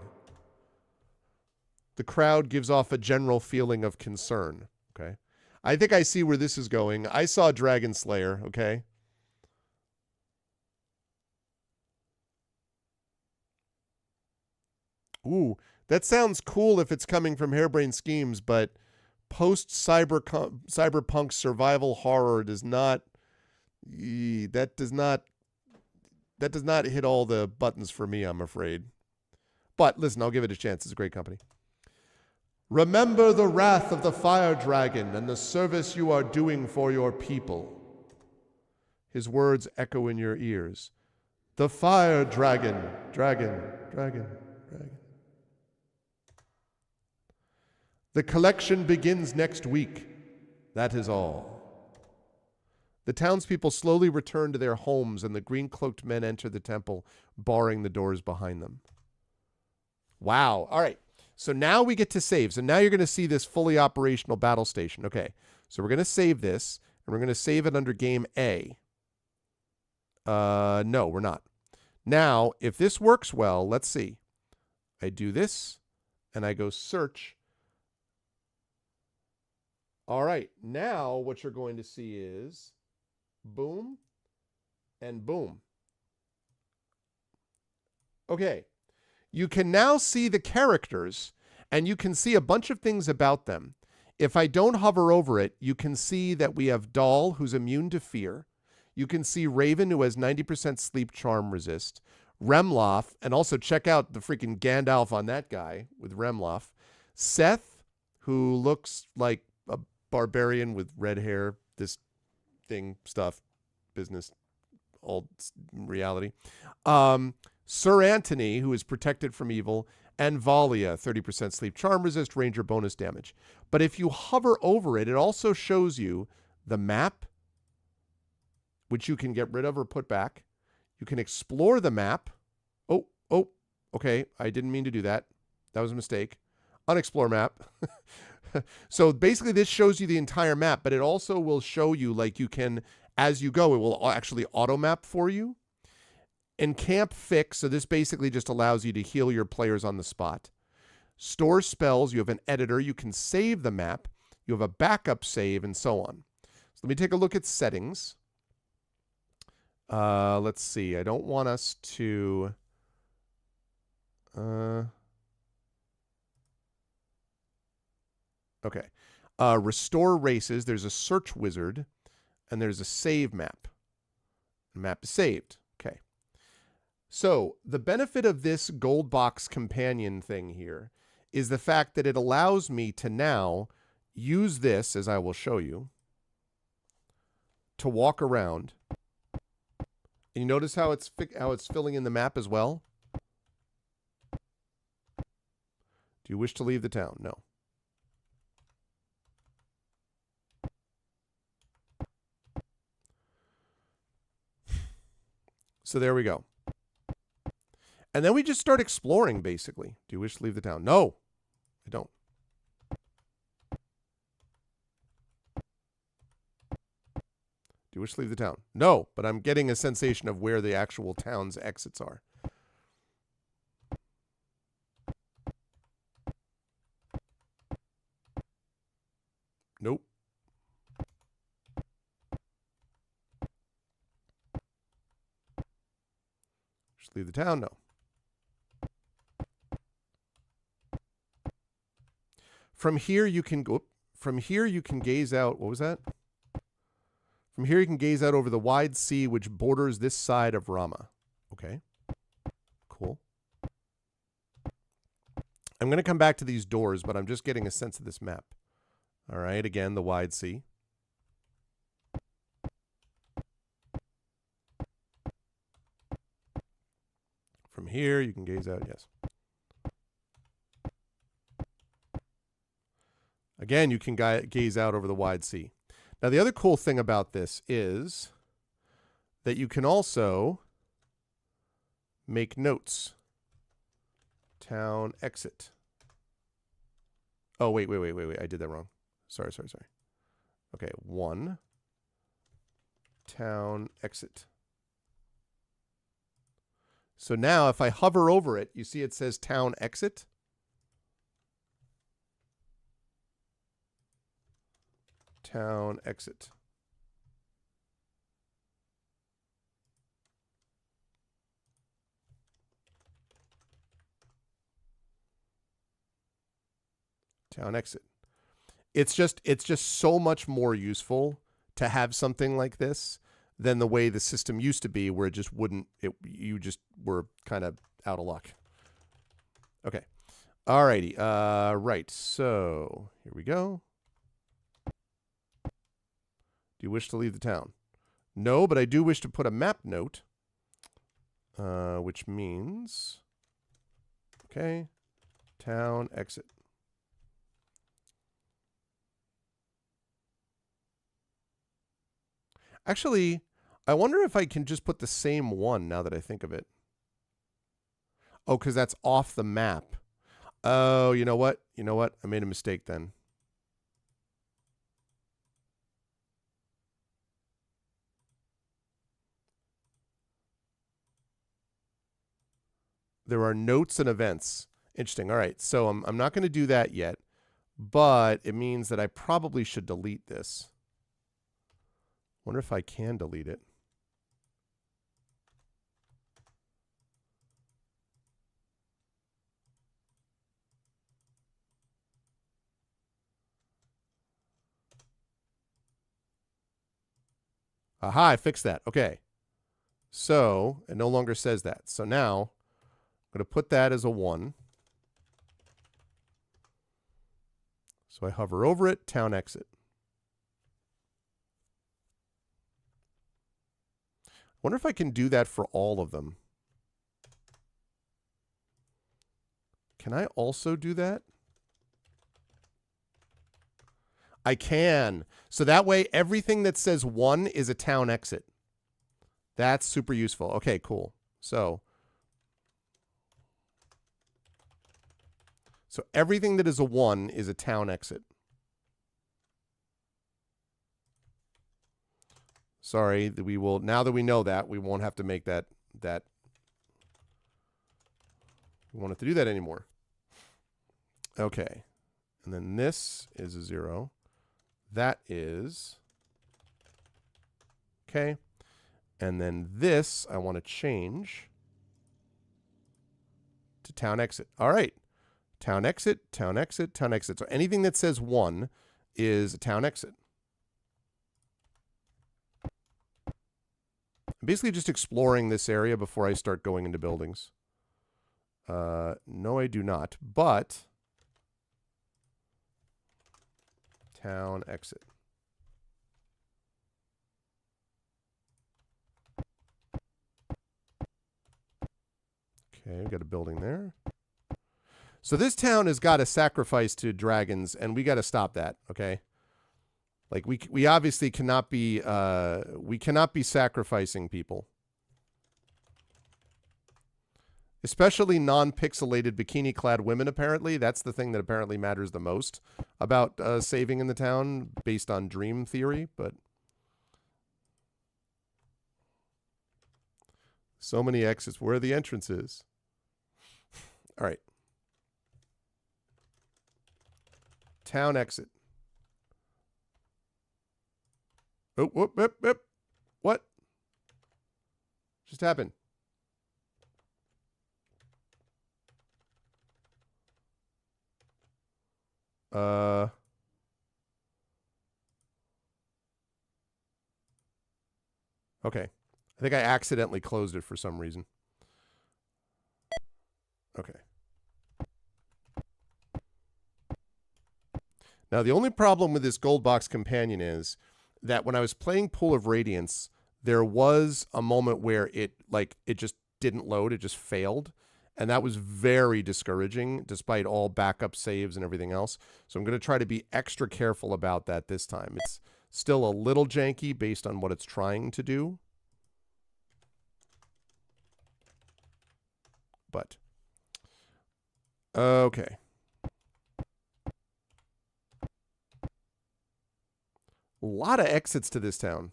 S2: The crowd gives off a general feeling of concern. Okay. I think I see where this is going. I saw Dragon Slayer, okay? Ooh, that sounds cool if it's coming from Harebrained Schemes, but post-cyberpunk survival horror does not does not hit all the buttons for me, I'm afraid. But listen, I'll give it a chance. It's a great company. Remember the wrath of the fire dragon and the service you are doing for your people. His words echo in your ears. The fire dragon, dragon, dragon, dragon. The collection begins next week. That is all. The townspeople slowly return to their homes, and the green-cloaked men enter the temple, barring the doors behind them. Wow. All right. So now we get to save. So now you're going to see this fully operational battle station. Okay. So we're going to save this, and we're going to save it under game A. No, we're not. Now, if this works well, let's see. I do this, and I go search. All right. Now what you're going to see is boom and boom. Okay. You can now see the characters, and you can see a bunch of things about them. If I don't hover over it, you can see that we have Dahl, who's immune to fear. You can see Raven, who has 90% sleep charm resist. Remloff, and also check out the freaking Gandalf on that guy with Remloff. Seth, who looks like a barbarian with red hair, this thing, stuff, business, old reality. Sir Anthony, who is protected from evil, and Valia, 30% sleep charm resist, ranger bonus damage. But if you hover over it, it also shows you the map, which you can get rid of or put back. You can explore the map. Oh, okay. I didn't mean to do that. That was a mistake. Unexplore map. So basically this shows you the entire map, but it also will show you, like, you can, as you go, it will actually auto map for you. And camp fix, so this basically just allows you to heal your players on the spot. Store spells, you have an editor, you can save the map, you have a backup save, and so on. So let me take a look at settings. Let's see, I don't want us to... Okay. Restore races, there's a search wizard, and there's a save map. The map is saved. Okay. So the benefit of this gold box companion thing here is the fact that it allows me to now use this, as I will show you, to walk around. And you notice how it's filling in the map as well? Do you wish to leave the town? No. So there we go. And then we just start exploring, basically. Do you wish to leave the town? No, I don't. Do you wish to leave the town? No, but I'm getting a sensation of where the actual town's exits are. Nope. Just leave the town? No. From here you can go. From here you can gaze out. What was that? From here you can gaze out over the wide sea which borders this side of Rama. Okay. Cool. I'm going to come back to these doors, but I'm just getting a sense of this map. All right. Again, the wide sea. From here you can gaze out. Yes. Again, you can gaze out over the wide sea. Now, the other cool thing about this is that you can also make notes. Town exit. Oh, wait. I did that wrong. Sorry. Okay, 1. Town exit. So now if I hover over it, you see it says town exit. Town exit. Town exit. It's just so much more useful to have something like this than the way the system used to be, where it just wouldn't. You just were kind of out of luck. Okay. Alrighty. Right. So here we go. Do you wish to leave the town? No, but I do wish to put a map note, which means, okay, town exit. Actually, I wonder if I can just put the same one now that I think of it. Oh, because that's off the map. Oh, you know what? I made a mistake then. There are notes and events. Interesting. All right. So I'm not going to do that yet, but it means that I probably should delete this. Wonder if I can delete it. Aha, I fixed that. Okay. So it no longer says that. So now I'm going to put that as a 1. So I hover over it, town exit. Wonder if I can do that for all of them. Can I also do that? I can. So that way, everything that says 1 is a town exit. That's super useful. Okay, cool. So everything that is a 1 is a town exit. Sorry, that we will, now that we know that, we won't have to make that we won't have to do that anymore. Okay. And then this is a 0. That is, okay. And then this I want to change to town exit. All right. Town exit, town exit, town exit. So anything that says 1 is a town exit. I'm basically just exploring this area before I start going into buildings. No, I do not. But town exit. Okay, we got a building there. So this town has got a sacrifice to dragons, and we got to stop that. Okay, like we obviously cannot be sacrificing people, especially non-pixelated bikini-clad women. Apparently, that's the thing that apparently matters the most about saving in the town, based on dream theory. But so many exits. Where are the entrances? All right. Town exit. Oh, whoop, whoop, whoop. What just happened? Okay. I think I accidentally closed it for some reason. Okay. Now, the only problem with this gold box companion is that when I was playing Pool of Radiance, there was a moment where it just didn't load. It just failed. And that was very discouraging, despite all backup saves and everything else. So I'm going to try to be extra careful about that this time. It's still a little janky based on what it's trying to do. But Okay. A lot of exits to this town.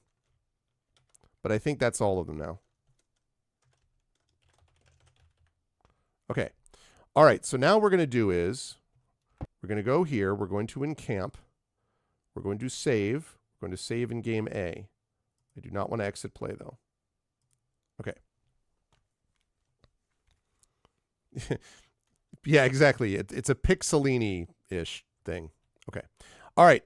S2: But I think that's all of them now. Okay. All right. So now what we're going to do is we're going to go here. We're going to encamp. We're going to save. We're going to save in game A. I do not want to exit play, though. Okay. Yeah, exactly. It's a Pixelini-ish thing. Okay. All right.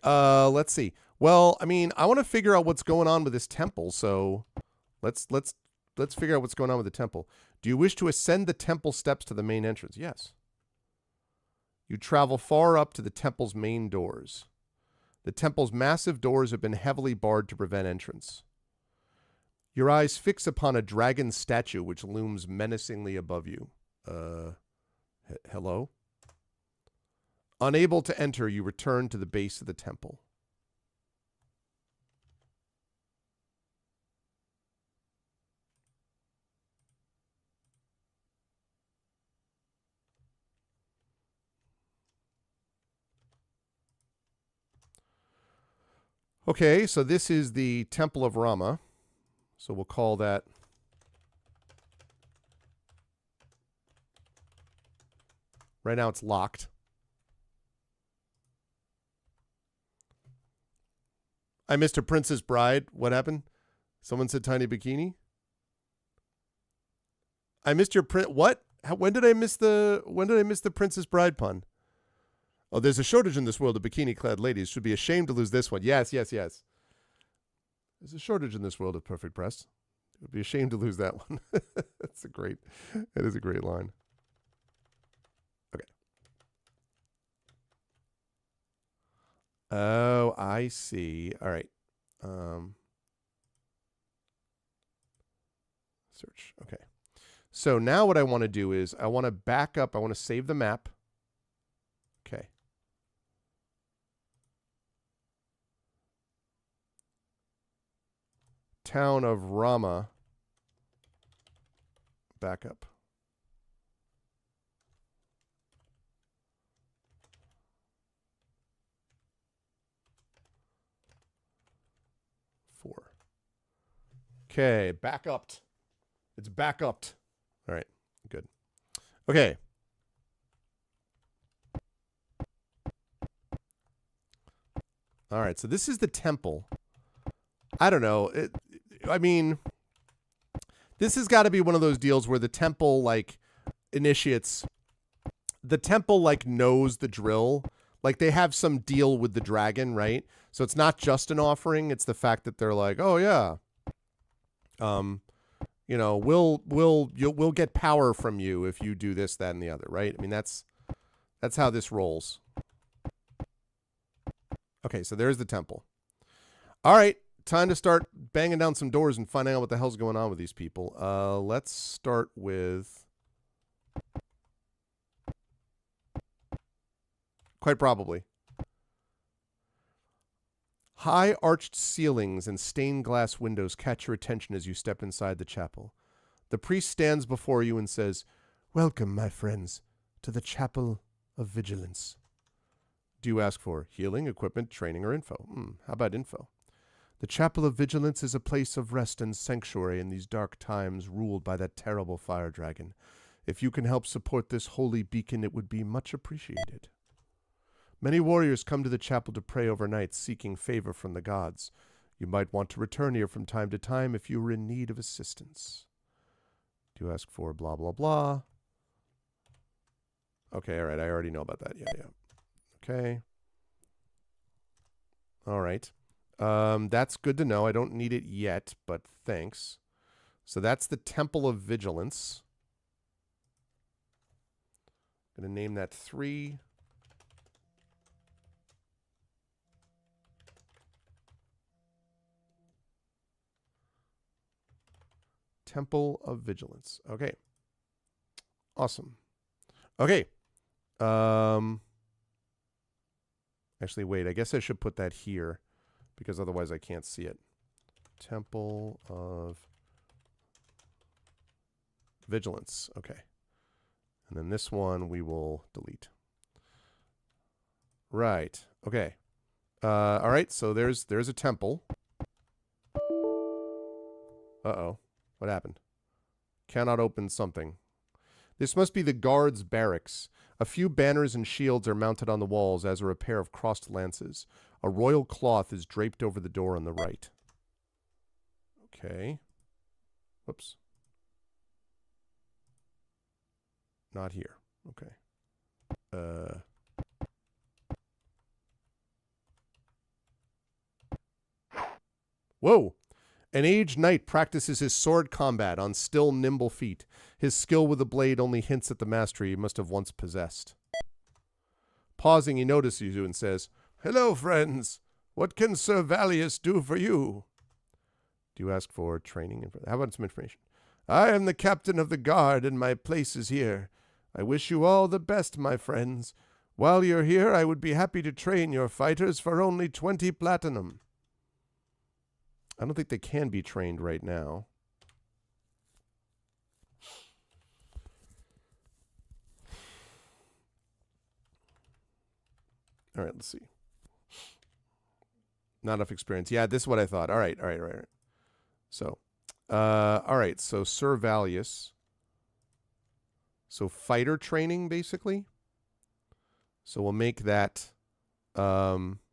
S2: Let's see. Well, I mean, I want to figure out what's going on with this temple, so let's figure out what's going on with the temple. Do you wish to ascend the temple steps to the main entrance? Yes. You travel far up to the temple's main doors. The temple's massive doors have been heavily barred to prevent entrance. Your eyes fix upon a dragon statue which looms menacingly above you. Hello? Unable to enter, you return to the base of the temple. Okay, so this is the Temple of Rama. So we'll call that right now it's locked. I missed a Princess Bride. What happened? Someone said tiny bikini. I missed your print. What? When did I miss the Princess Bride pun? Oh, there's a shortage in this world of bikini-clad ladies. Should be ashamed to lose this one. Yes, yes, yes. There's a shortage in this world of perfect breasts. Would be ashamed to lose that one. That is a great line. Okay. Oh, I see. All right. Search. Okay. So now what I want to do is I want to back up. I want to save the map. Okay. Town of Rama. Backup. Four. Okay, back up. It's back up. All right, good. Okay. All right, so this is the temple. I don't know. I mean, this has got to be one of those deals where the temple, like, initiates. The temple, like, knows the drill. Like, they have some deal with the dragon, right? So it's not just an offering. It's the fact that they're like, oh, yeah. You know, we'll get power from you if you do this, that, and the other, right? I mean, that's how this rolls. Okay, so there's the temple. All right, time to start banging down some doors and finding out what the hell's going on with these people. Let's start with... Quite probably. High arched ceilings and stained glass windows catch your attention as you step inside the chapel. The priest stands before you and says, "Welcome, my friends, to the Chapel of Vigilance." Do you ask for healing, equipment, training, or info? How about info? The Chapel of Vigilance is a place of rest and sanctuary in these dark times ruled by that terrible fire dragon. If you can help support this holy beacon, it would be much appreciated. Many warriors come to the chapel to pray overnight, seeking favor from the gods. You might want to return here from time to time if you are in need of assistance. Do you ask for blah, blah, blah? Okay, all right, I already know about that. Yeah. Okay. All right. That's good to know. I don't need it yet, but thanks. So that's the Temple of Vigilance. I'm going to name that 3. Temple of Vigilance. Okay. Awesome. Okay. Actually, wait. I guess I should put that here because otherwise I can't see it. Temple of Vigilance. Okay. And then this one we will delete. Right. Okay. All right. So there's a temple. Uh-oh. What happened? Cannot open something. This must be the guards' barracks. A few banners and shields are mounted on the walls, as are a pair of crossed lances. A royal cloth is draped over the door on the right. Okay. Whoops. Not here. Okay. Whoa! An aged knight practices his sword combat on still nimble feet. His skill with the blade only hints at the mastery he must have once possessed. Pausing, he notices you and says, "Hello, friends. What can Sir Valius do for you?" Do you ask for training? How about some information? "I am the captain of the guard, and my place is here. I wish you all the best, my friends. While you're here, I would be happy to train your fighters for only 20 platinum." I don't think they can be trained right now. All right, let's see. Not enough experience. Yeah, this is what I thought. All right. So, all right. So Sir Valius. So fighter training, basically. So we'll make that 4.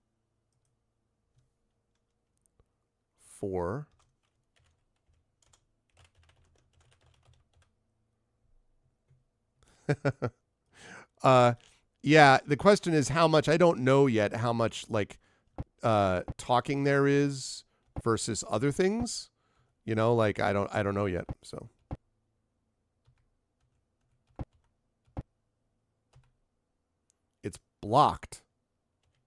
S2: Yeah, the question is how much. I don't know yet how much like talking there is versus other things. You know, like I don't know yet. So it's blocked.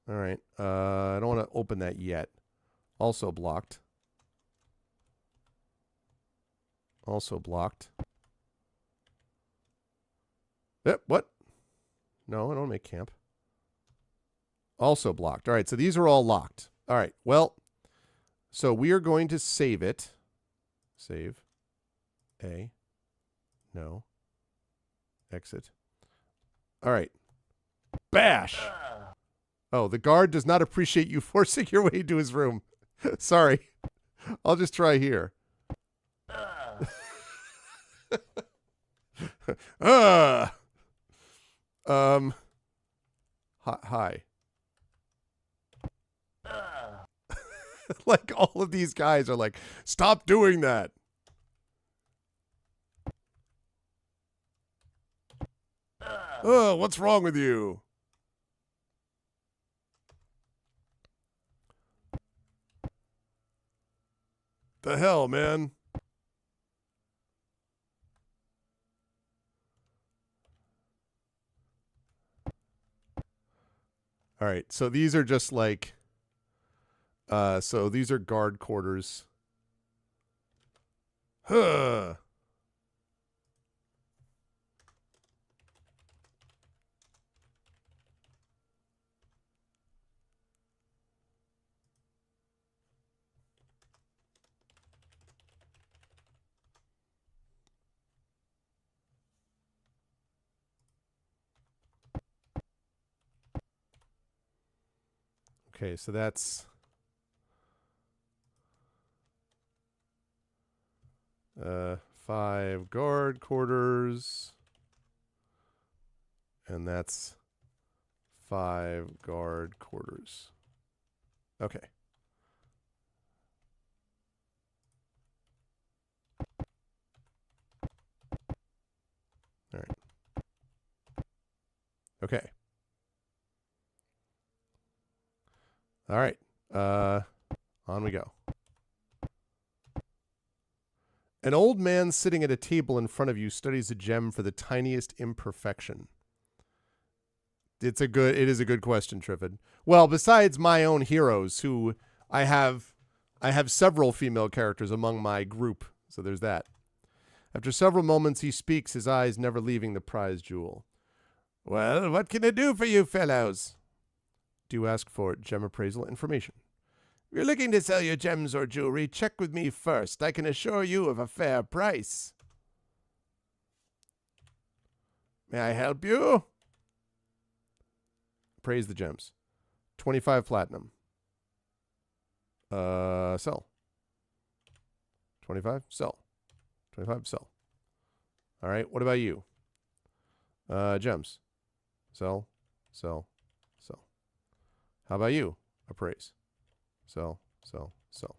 S2: All right. I don't want to open that yet. Also blocked. Also blocked. What? No, I don't make camp. Also blocked. All right, so these are all locked. All right, well, so we are going to save it. Save. A. No. Exit. All right. Bash. Oh, the guard does not appreciate you forcing your way into his room. Sorry. I'll just try here. Hi. Like all of these guys are like, stop doing that. Oh, what's wrong with you? The hell, man? All right, so these are just like, so these are guard quarters. Huh. Okay, so that's 5 guard quarters, and that's 5 guard quarters. Okay. All right. Okay. All right. On we go. An old man sitting at a table in front of you studies a gem for the tiniest imperfection. It is a good question, Triffid. Well, besides my own heroes, who I have several female characters among my group, so there's that. After several moments, he speaks, his eyes never leaving the prize jewel. "Well, what can I do for you fellows?" Do you ask for gem appraisal information? "If you're looking to sell your gems or jewelry, check with me first. I can assure you of a fair price." May I help you? Praise the gems. 25 platinum. Sell. 25, sell. 25, sell. All right, what about you? Gems. Sell, sell, sell. How about you? Appraise. Sell, sell, sell.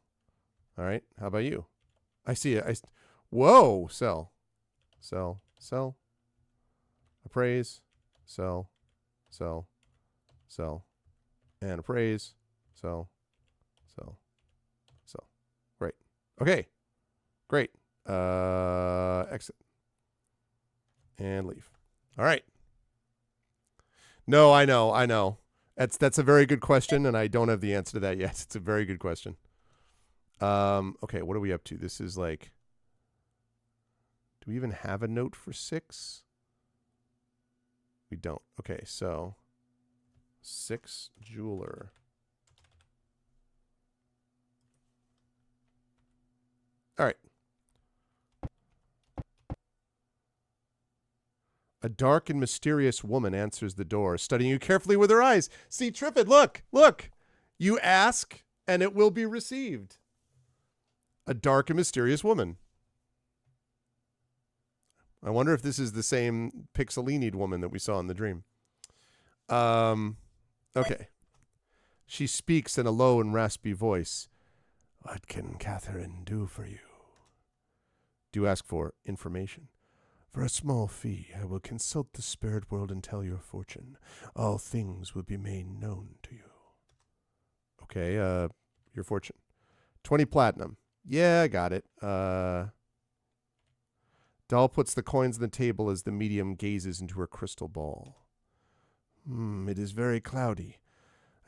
S2: All right, how about you? I see it. Whoa, sell. Sell, sell. Appraise. Sell, sell, sell. And appraise. Sell, sell, sell. Great. Okay. Great. Exit. And leave. All right. No, I know. That's a very good question, and I don't have the answer to that yet. It's a very good question. Okay, what are we up to? This is like, do we even have a note for 6? We don't. Okay, so 6 jeweler. All right. A dark and mysterious woman answers the door, studying you carefully with her eyes. See, Triffid, look. You ask, and it will be received. A dark and mysterious woman. I wonder if this is the same pixelinied woman that we saw in the dream. Okay. She speaks in a low and raspy voice. What can Catherine do for you? Do you ask for information? For a small fee, I will consult the spirit world and tell your fortune. All things will be made known to you. Okay, your fortune. 20 platinum. Yeah, I got it. Doll puts the coins on the table as the medium gazes into her crystal ball. It is very cloudy.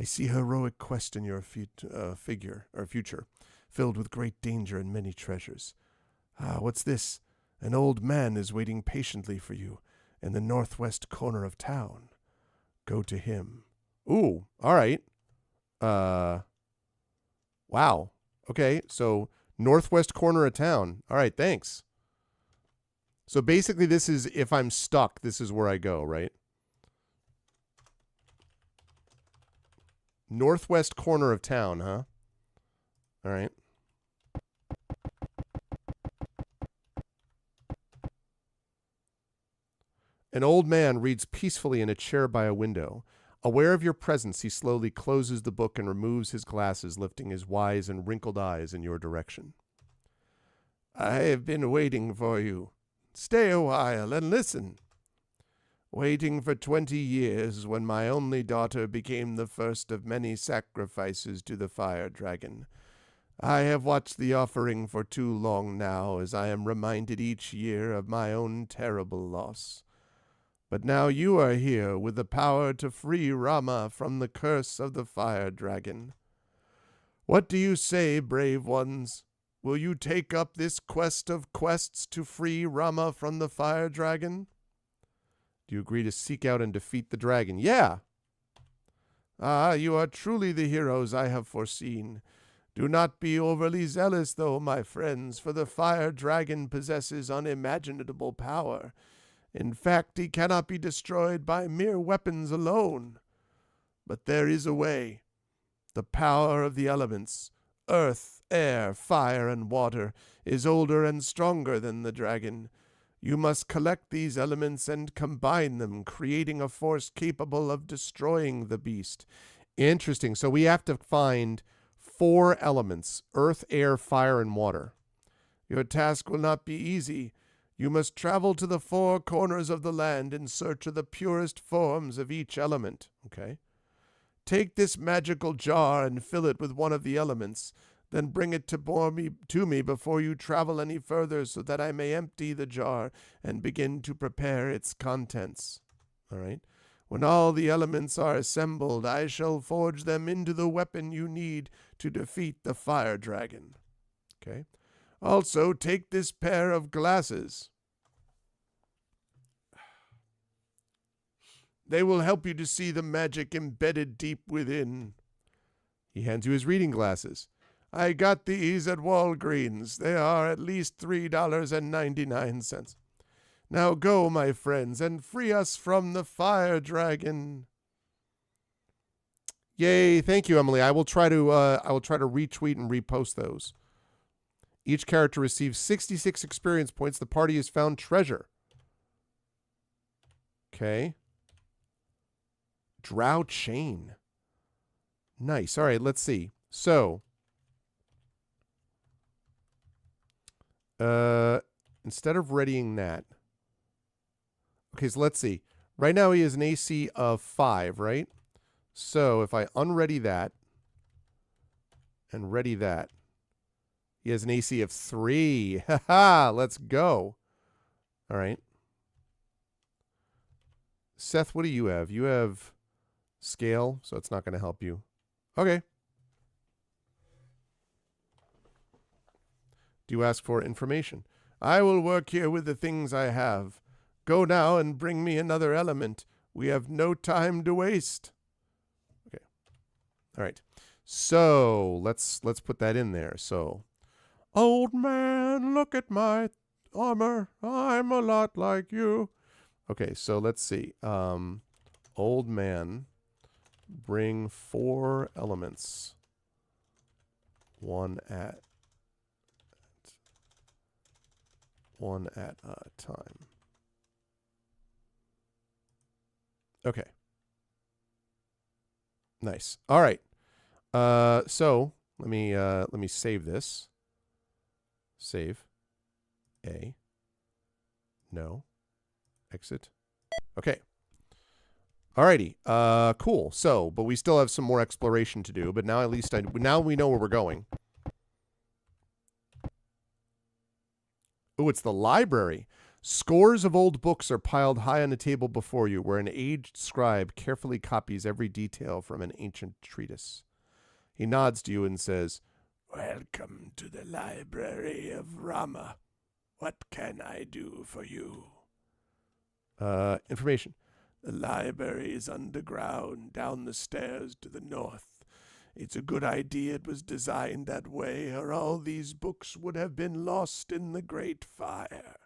S2: I see a heroic quest in your future, filled with great danger and many treasures. What's this? An old man is waiting patiently for you in the northwest corner of town. Go to him. Ooh, all right. Wow. Okay, so northwest corner of town. All right, thanks. So basically this is, if I'm stuck, this is where I go, right? Northwest corner of town, huh? All right. An old man reads peacefully in a chair by a window. Aware of your presence, he slowly closes the book and removes his glasses, lifting his wise and wrinkled eyes in your direction. I have been waiting for you. Stay a while and listen. Waiting for 20 years, when my only daughter became the first of many sacrifices to the fire dragon. I have watched the offering for too long now, as I am reminded each year of my own terrible loss. But now you are here with the power to free Rama from the curse of the fire dragon. What do you say, brave ones? Will you take up this quest of quests to free Rama from the fire dragon? Do you agree to seek out and defeat the dragon? Yeah. You are truly the heroes I have foreseen. Do not be overly zealous, though, my friends, for the fire dragon possesses unimaginable power. In fact, he cannot be destroyed by mere weapons alone. But there is a way. The power of the elements, earth, air, fire, and water, is older and stronger than the dragon. You must collect these elements and combine them, creating a force capable of destroying the beast. Interesting. So we have to find 4 elements, earth, air, fire, and water. Your task will not be easy. You must travel to the 4 corners of the land in search of the purest forms of each element. Okay. Take this magical jar and fill it with one of the elements. Then bring it to me before you travel any further, so that I may empty the jar and begin to prepare its contents. All right. When all the elements are assembled, I shall forge them into the weapon you need to defeat the fire dragon. Okay. Also, take this pair of glasses. They will help you to see the magic embedded deep within. He hands you his reading glasses. I got these at Walgreens. They are at least $3.99. Now go, my friends, and free us from the fire dragon. Yay! Thank you, Emily. I will try to retweet and repost those. Each character receives 66 experience points. The party has found treasure. Okay. Drow chain. Nice. All right, let's see. So, instead of readying that. Okay, so let's see. Right now he has an AC of 5, right? So if I unready that and ready that, he has an AC of 3. Haha, let's go. All right. Seth, what do you have? You have scale, so it's not going to help you. Okay. Do you ask for information? I will work here with the things I have. Go now and bring me another element. We have no time to waste. Okay. All right. So let's put that in there. So, old man, look at my armor. I'm a lot like you. Okay, so let's see. Old man, bring 4 elements. One at a time. Okay. Nice. All right. So let me save this. Save. A. No. Exit. Okay. Alrighty. Cool. So, but we still have some more exploration to do. But now at least now we know where we're going. Oh, it's the library. Scores of old books are piled high on a table before you, where an aged scribe carefully copies every detail from an ancient treatise. He nods to you and says, "Welcome to the library of Rama. What can I do for you?" Information. The library is underground, down the stairs to the north. It's a good idea it was designed that way, or all these books would have been lost in the Great Fire.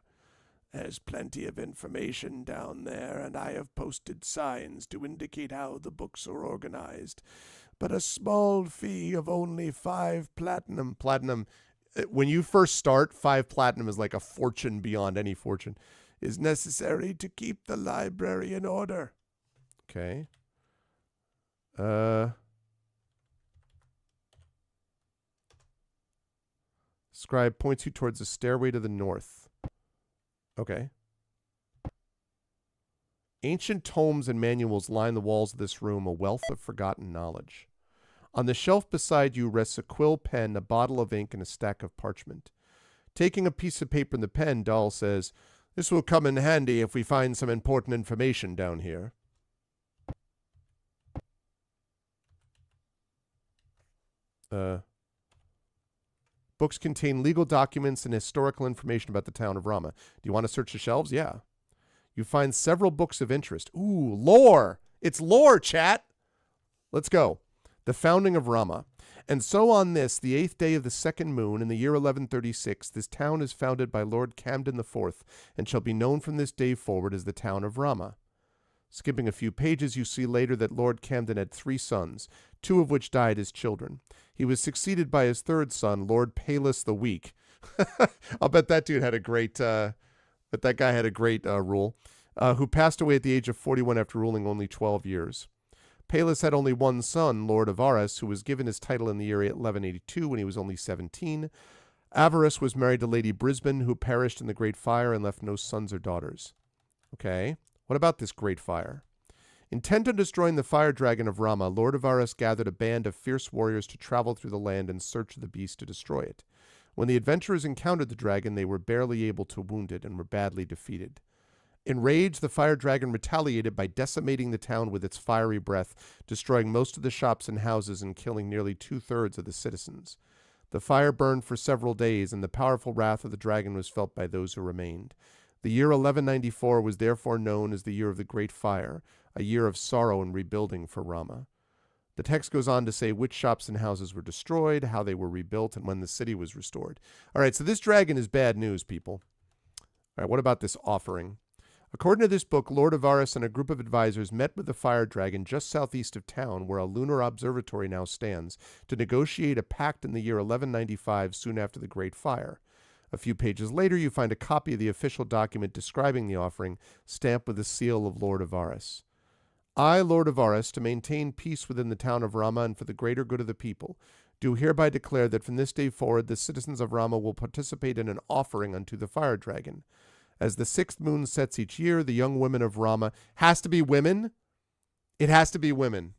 S2: There's plenty of information down there, and I have posted signs to indicate how the books are organized. But a small fee of only 5 platinum. Platinum, when you first start, 5 platinum is like a fortune beyond any fortune. Is necessary to keep the library in order. Okay. Scribe points you towards a stairway to the north. Okay. Ancient tomes and manuals line the walls of this room, a wealth of forgotten knowledge. On the shelf beside you rests a quill pen, a bottle of ink, and a stack of parchment. Taking a piece of paper and the pen, Dahl says, "This will come in handy if we find some important information down here." Books contain legal documents and historical information about the town of Rama. Do you want to search the shelves? Yeah. You find several books of interest. Ooh, lore. It's lore, chat. Let's go. The founding of Rama. And so on this, the 8th day of the 2nd moon, in the year 1136, this town is founded by Lord Camden IV, and shall be known from this day forward as the town of Rama. Skipping a few pages, you see later that Lord Camden had 3 sons, 2 of which died as children. He was succeeded by his 3rd son, Lord Palis the Weak. I'll bet that dude had a great, rule, who passed away at the age of 41 after ruling only 12 years. Palis had only 1 son, Lord Avaris, who was given his title in the year 1182 when he was only 17. Avaris was married to Lady Brisbane, who perished in the Great Fire and left no sons or daughters. Okay, what about this Great Fire? Intent on destroying the fire dragon of Rama, Lord Avaris gathered a band of fierce warriors to travel through the land in search of the beast to destroy it. When the adventurers encountered the dragon, they were barely able to wound it and were badly defeated. Enraged, the fire dragon retaliated by decimating the town with its fiery breath, destroying most of the shops and houses and killing nearly 2/3 of the citizens. The fire burned for several days, and the powerful wrath of the dragon was felt by those who remained. The year 1194 was therefore known as the year of the Great Fire, a year of sorrow and rebuilding for Rama. The text goes on to say which shops and houses were destroyed, how they were rebuilt, and when the city was restored. All right, so this dragon is bad news, people. All right, what about this offering? According to this book, Lord Avaris and a group of advisors met with the fire dragon just southeast of town, where a lunar observatory now stands, to negotiate a pact in the year 1195, soon after the Great Fire. A few pages later, you find a copy of the official document describing the offering, stamped with the seal of Lord Avaris. I, Lord Avaris, to maintain peace within the town of Rama and for the greater good of the people, do hereby declare that from this day forward the citizens of Rama will participate in an offering unto the fire dragon. As the 6th moon sets each year, the young women of Rama has to be women. It has to be women.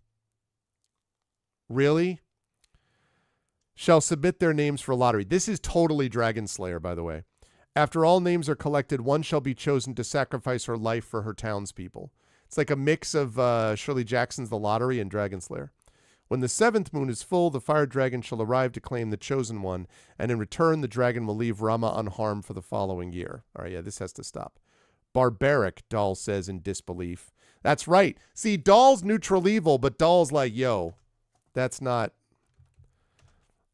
S2: Really? Shall submit their names for lottery. This is totally Dragon Slayer, by the way. After all names are collected, one shall be chosen to sacrifice her life for her townspeople. It's like a mix of Shirley Jackson's The Lottery and Dragon Slayer. When the 7th moon is full, the fire dragon shall arrive to claim the chosen one, and in return, the dragon will leave Rama unharmed for the following year. All right, yeah, this has to stop. Barbaric, Dahl says in disbelief. That's right. See, Dahl's neutral evil, but Dahl's like, yo, that's not.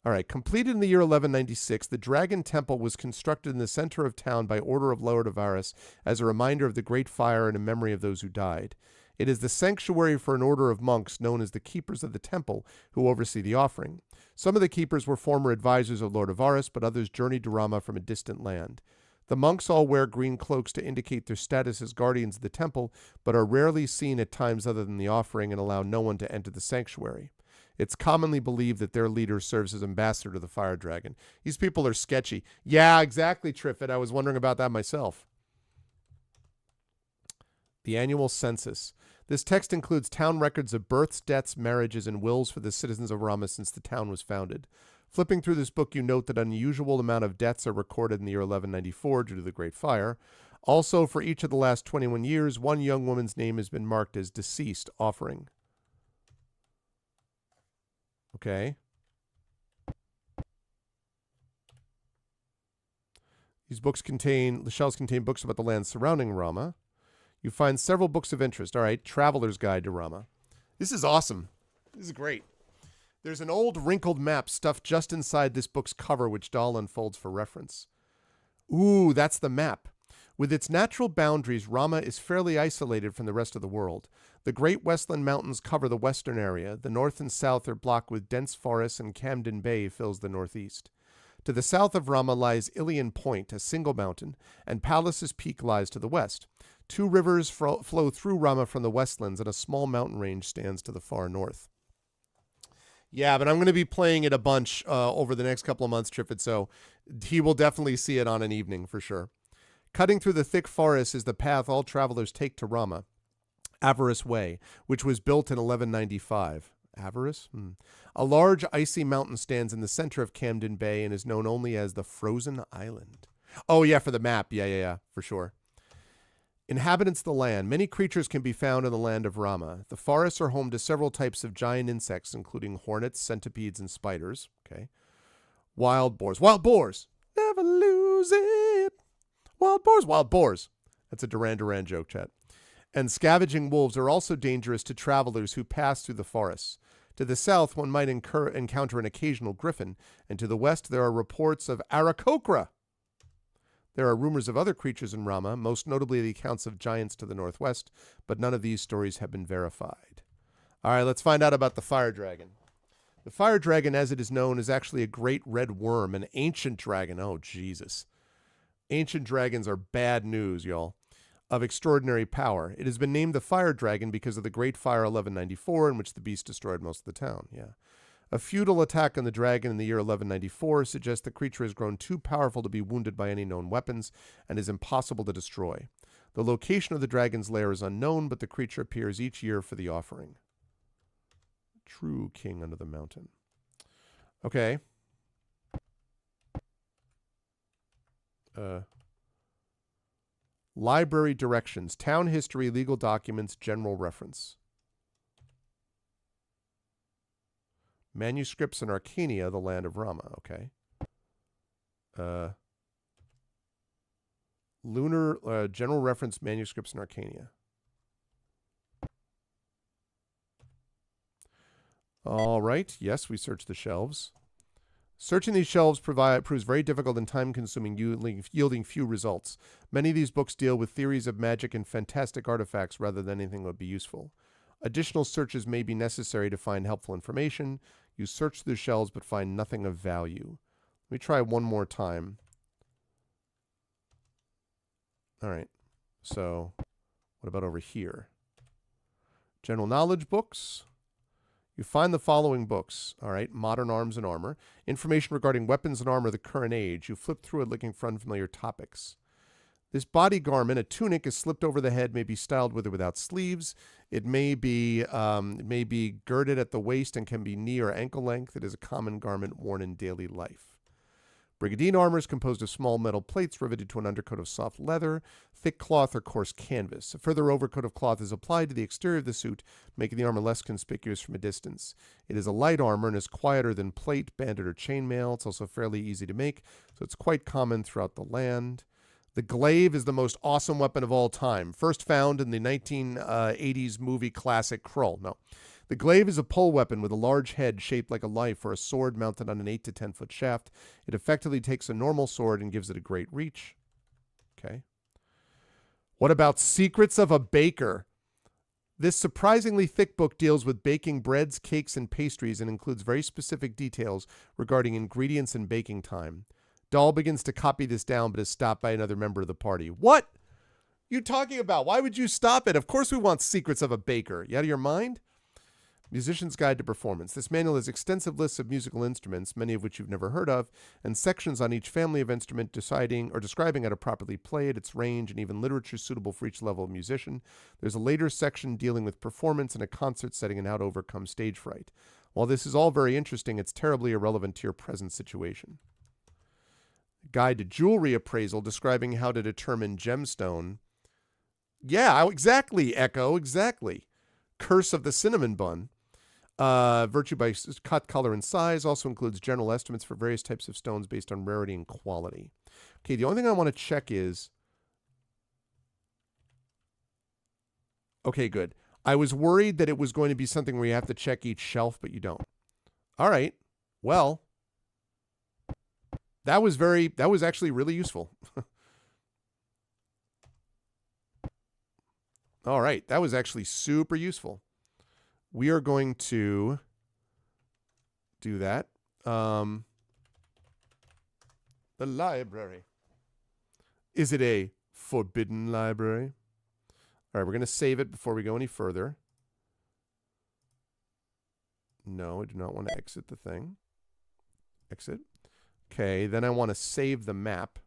S2: All right, completed in the year 1196, the Dragon Temple was constructed in the center of town by order of Lord Avaris as a reminder of the Great Fire and a memory of those who died. It is the sanctuary for an order of monks known as the Keepers of the Temple who oversee the offering. Some of the keepers were former advisors of Lord Avaris, but others journeyed to Rama from a distant land. The monks all wear green cloaks to indicate their status as guardians of the temple, but are rarely seen at times other than the offering and allow no one to enter the sanctuary. It's commonly believed that their leader serves as ambassador to the fire dragon. These people are sketchy. Yeah, exactly, Triffid. I was wondering about that myself. The annual census. This text includes town records of births, deaths, marriages, and wills for the citizens of Rama since the town was founded. Flipping through this book, you note that an unusual amount of deaths are recorded in the year 1194 due to the Great Fire. Also, for each of the last 21 years, one young woman's name has been marked as deceased offering. Okay. These books contain, the shelves contain books about the lands surrounding Rama. You find several books of interest. All right, Traveler's Guide to Rama. This is awesome. This is great. There's an old wrinkled map stuffed just inside this book's cover, which Dahl unfolds for reference. Ooh, that's the map. With its natural boundaries, Rama is fairly isolated from the rest of the world. The Great Westland Mountains cover the western area. The north and south are blocked with dense forests, and Camden Bay fills the northeast. To the south of Rama lies Ilion Point, a single mountain, and Palace's Peak lies to the west. 2 rivers flow through Rama from the westlands, and a small mountain range stands to the far north. Yeah, but I'm going to be playing it a bunch over the next couple of months, Triffid, so he will definitely see it on an evening for sure. Cutting through the thick forest is the path all travelers take to Rama, Avaris Way, which was built in 1195. Avaris? A large icy mountain stands in the center of Camden Bay and is known only as the Frozen Island. Oh, yeah, for the map. Yeah, for sure. Inhabitants of the land. Many creatures can be found in the land of Rama. The forests are home to several types of giant insects, including hornets, centipedes, and spiders. Okay. Wild boars. Wild boars! Never lose it! Wild boars! Wild boars! That's a Duran Duran joke, chat. And scavenging wolves are also dangerous to travelers who pass through the forests. To the south, one might encounter an occasional griffin, and to the west there are reports of Aarakocra. There are rumors of other creatures in Rama, most notably the accounts of giants to the northwest, but none of these stories have been verified. All right, let's find out about the fire dragon. The fire dragon, as it is known, is actually a great red worm, an ancient dragon. Oh, Jesus. Ancient dragons are bad news, y'all. Of extraordinary power. It has been named the fire dragon because of the Great Fire 1194, in which the beast destroyed most of the town. Yeah. A futile attack on the dragon in the year 1194 suggests the creature has grown too powerful to be wounded by any known weapons and is impossible to destroy. The location of the dragon's lair is unknown, but the creature appears each year for the offering. True king under the mountain. Okay. Library directions, town history, legal documents, general reference. Manuscripts in Arcania, the land of Rama. Okay. Lunar general reference manuscripts in Arcania. All right. Yes, we searched the shelves. Searching these shelves proves very difficult and time-consuming, yielding few results. Many of these books deal with theories of magic and fantastic artifacts rather than anything that would be useful. Additional searches may be necessary to find helpful information. You search through the shelves but find nothing of value. Let me try one more time. All right. So what about over here? General knowledge books. You find the following books, all right? Modern Arms and Armor. Information regarding weapons and armor of the current age. You flip through it looking for unfamiliar topics. This body garment, a tunic, is slipped over the head, may be styled with or without sleeves. It may be girded at the waist and can be knee or ankle length. It is a common garment worn in daily life. Brigandine armor is composed of small metal plates riveted to an undercoat of soft leather, thick cloth, or coarse canvas. A further overcoat of cloth is applied to the exterior of the suit, making the armor less conspicuous from a distance. It is a light armor and is quieter than plate, banded, or chainmail. It's also fairly easy to make, so it's quite common throughout the land. The glaive is the most awesome weapon of all time. First found in the 1980s movie classic Krull. No. The glaive is a pole weapon with a large head shaped like a knife or a sword mounted on an 8 to 10 foot shaft. It effectively takes a normal sword and gives it a great reach. Okay. What about Secrets of a Baker? This surprisingly thick book deals with baking breads, cakes, and pastries and includes very specific details regarding ingredients and baking time. Dahl begins to copy this down but is stopped by another member of the party. What? You talking about? Why would you stop it? Of course we want Secrets of a Baker. You out of your mind? Musician's Guide to Performance. This manual has extensive lists of musical instruments, many of which you've never heard of, and sections on each family of instrument describing how to properly play it, its range, and even literature suitable for each level of musician. There's a later section dealing with performance in a concert setting and how to overcome stage fright. While this is all very interesting, it's terribly irrelevant to your present situation. Guide to Jewelry Appraisal describing how to determine gemstone. Yeah, exactly, Echo, exactly. Curse of the Cinnamon Bun. Virtue by cut, color, and size. Also includes general estimates for various types of stones based on rarity and quality. Okay, the only thing I want to check is... Okay, good. I was worried that it was going to be something where you have to check each shelf, but you don't. All right. Well, that was actually really useful. All right, that was actually super useful. We are going to do that. The library. Is it a forbidden library? All right, we're going to save it before we go any further. No, I do not want to exit the thing. Exit. Okay, then I want to save the map.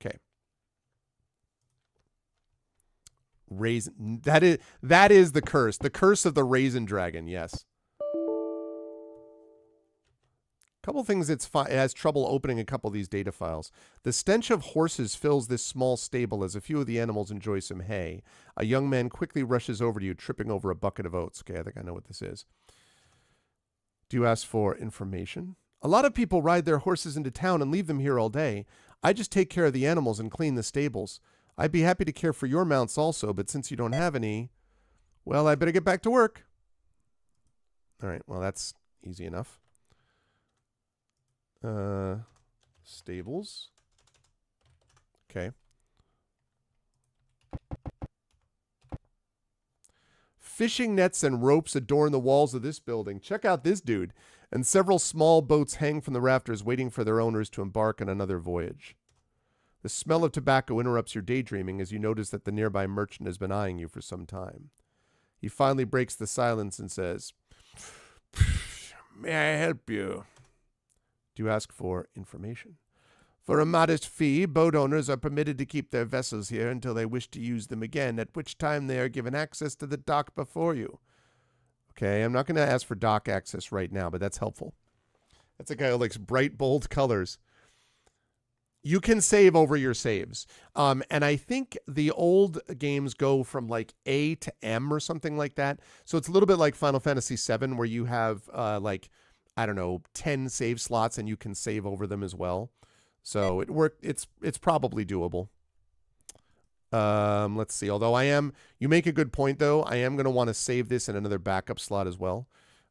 S2: Okay. Raisin. That is the curse. The curse of the raisin dragon. Yes. Couple things it has trouble opening a couple of these data files. The stench of horses fills this small stable as a few of the animals enjoy some hay. A young man quickly rushes over to you, tripping over a bucket of oats. Okay, I think I know what this is. Do you ask for information? A lot of people ride their horses into town and leave them here all day. I just take care of the animals and clean the stables. I'd be happy to care for your mounts also, but since you don't have any, well, I better get back to work. All right, well, that's easy enough. Stables. Okay. Fishing nets and ropes adorn the walls of this building. Check out this dude. And several small boats hang from the rafters waiting for their owners to embark on another voyage. The smell of tobacco interrupts your daydreaming as you notice that the nearby merchant has been eyeing you for some time. He finally breaks the silence and says, "May I help you?" Do you ask for information? For a modest fee, boat owners are permitted to keep their vessels here until they wish to use them again, at which time they are given access to the dock before you. Okay, I'm not going to ask for dock access right now, but that's helpful. That's a guy who likes bright, bold colors. You can save over your saves. And I think the old games go from like A to M or something like that. So it's a little bit like Final Fantasy VII where you have like, I don't know, 10 save slots and you can save over them as well. So it's probably doable. Let's see. Although you make a good point though. I am going to want to save this in another backup slot as well.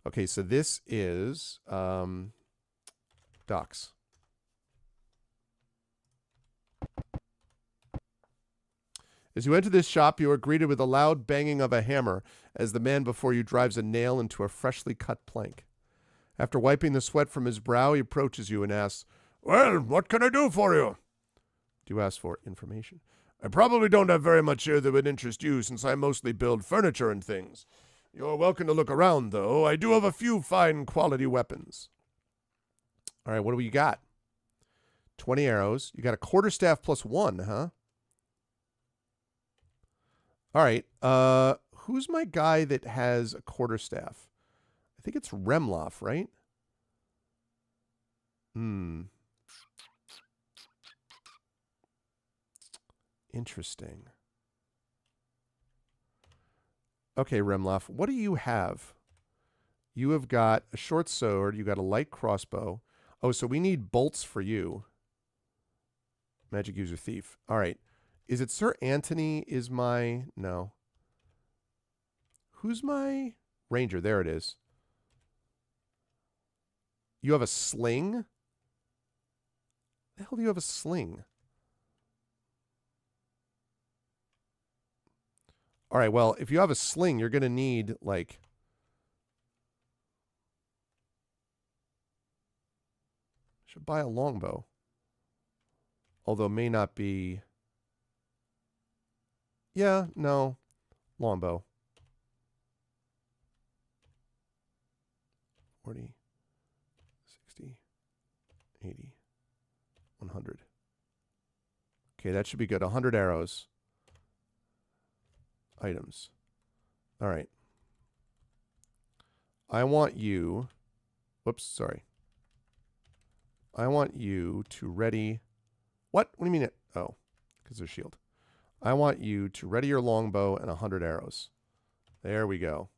S2: Okay, so this is, Docks. As you enter this shop, you are greeted with a loud banging of a hammer as the man before you drives a nail into a freshly cut plank. After wiping the sweat from his brow, he approaches you and asks, "Well, what can I do for you?" Do you ask for information? "I probably don't have very much here that would interest you since I mostly build furniture and things. You're welcome to look around, though. I do have a few fine quality weapons." All right, what do we got? 20 arrows. You got a quarterstaff +1, huh? All right. Who's my guy that has a quarterstaff? I think it's Remloff, right? Interesting. Okay, Remloff, what do you have? You have got a short sword. You got a light crossbow. Oh, so we need bolts for you. Magic user thief. All right. Is it Sir Anthony is my... No. Who's my ranger? There it is. You have a sling? The hell do you have a sling? All right, well, if you have a sling, you're going to need, like... Should buy a longbow. Although may not be... Yeah, no. Longbow. 40, 60, 80, 100. Okay, that should be good. 100 arrows. Items. All right. I want you... Whoops, sorry. I want you to ready... What? What do you mean? Oh, because there's shield. I want you to ready your longbow and 100 arrows. There we go.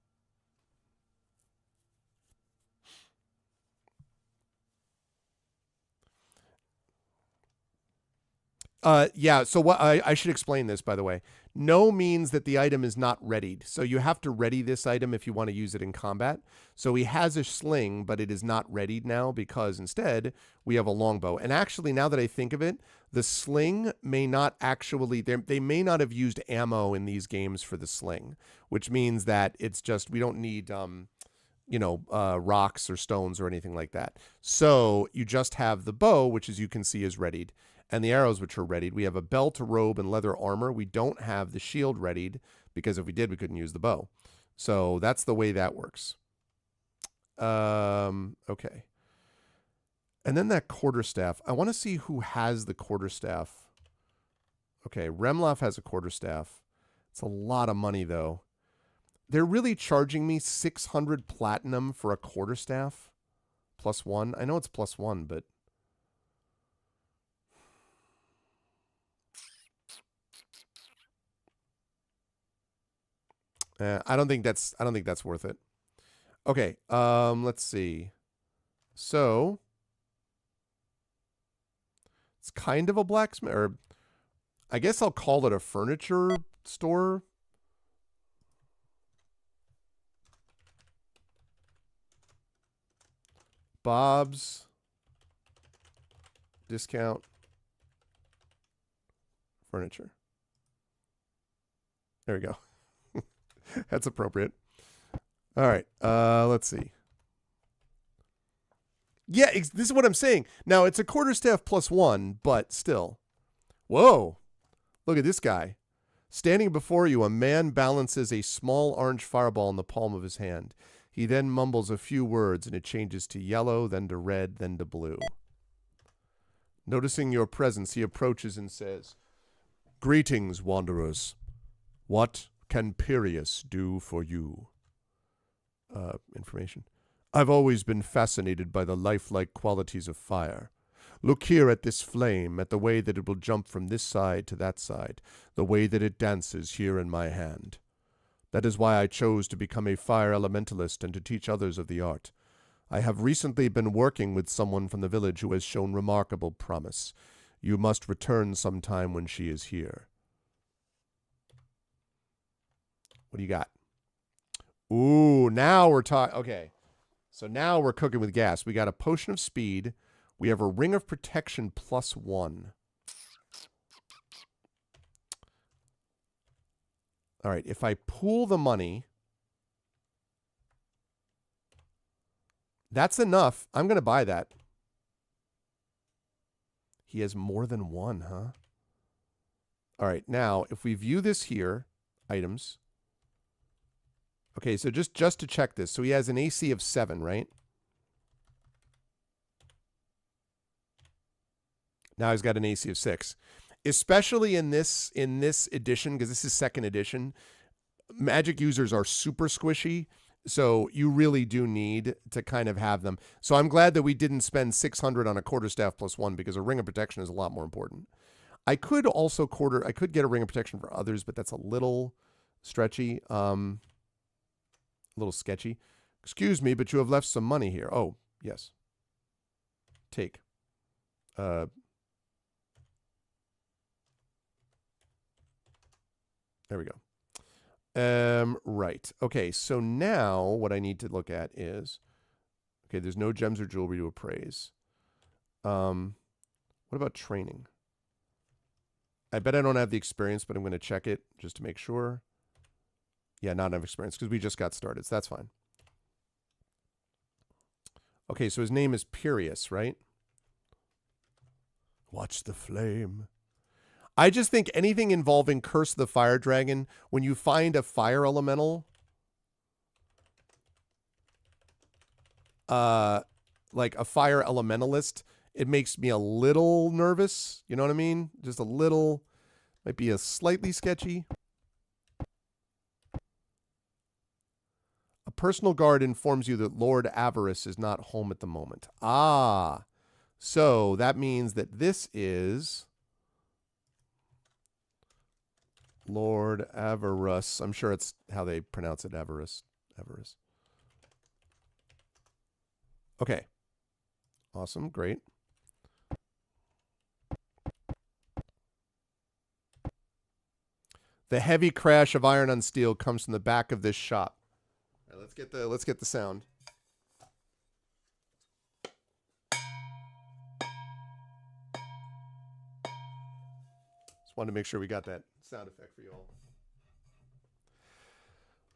S2: Yeah, so what I should explain this, by the way. No means that the item is not readied. So you have to ready this item if you want to use it in combat. So he has a sling, but it is not readied now because instead we have a longbow. And actually, now that I think of it, the sling may not actually, they may not have used ammo in these games for the sling, which means that it's just, we don't need, rocks or stones or anything like that. So you just have the bow, which as you can see is readied, and the arrows, which are readied. We have a belt, a robe, and leather armor. We don't have the shield readied because if we did, we couldn't use the bow. So that's the way that works. Okay. And then that quarterstaff. I want to see who has the quarterstaff. Okay, Remloff has a quarterstaff. It's a lot of money, though. They're really charging me 600 platinum for a quarterstaff. +1. I know it's +1, but... I don't think that's worth it. Okay, let's see. So it's kind of a blacksmith, or I guess I'll call it a furniture store. Bob's discount furniture. There we go. That's appropriate. All right. Let's see. Yeah, this is what I'm saying. Now, it's a quarterstaff +1, but still. Whoa. Look at this guy. Standing before you, a man balances a small orange fireball in the palm of his hand. He then mumbles a few words, and it changes to yellow, then to red, then to blue. Noticing your presence, he approaches and says, "Greetings, wanderers. What can Pirius do for you?" Information. "I've always been fascinated by the lifelike qualities of fire. Look here at this flame, at the way that it will jump from this side to that side, the way that it dances here in my hand. That is why I chose to become a fire elementalist and to teach others of the art. I have recently been working with someone from the village who has shown remarkable promise. You must return sometime when she is here." What do you got? Ooh, now we're talking. Okay. So now we're cooking with gas. We got a potion of speed. We have a Ring of Protection +1. All right, if I pool the money, that's enough. I'm going to buy that. He has more than one, huh? All right, now, if we view this here, items. Okay, so just to check this. So he has an AC of 7, right? Now he's got an AC of 6. Especially in this edition, because this is 2nd edition, Magic users are super squishy, so you really do need to kind of have them. So I'm glad that we didn't spend 600 on a quarterstaff +1, because a Ring of Protection is a lot more important. I could also get a Ring of Protection for others, but that's a little stretchy, a little sketchy. Excuse me, but you have left some money here. Oh, yes. Take. There we go. Right. Okay, so now what I need to look at is, okay, there's no gems or jewelry to appraise. What about training? I bet I don't have the experience, but I'm going to check it just to make sure. Yeah, not enough experience because we just got started, so that's fine. Okay, so his name is Pirius, right? Watch the flame. I just think anything involving Curse of the Fire Dragon, when you find a fire elemental, like a fire elementalist, it makes me a little nervous. You know what I mean? Just a little, might be a slightly sketchy. A personal guard informs you that Lord Avarice is not home at the moment. Ah, so that means that this is Lord Avarice. I'm sure it's how they pronounce it, Avarice. Avarice. Okay. Awesome. Great. The heavy crash of iron on steel comes from the back of this shop. All right, let's get the sound. Just wanted to make sure we got that sound effect for you all.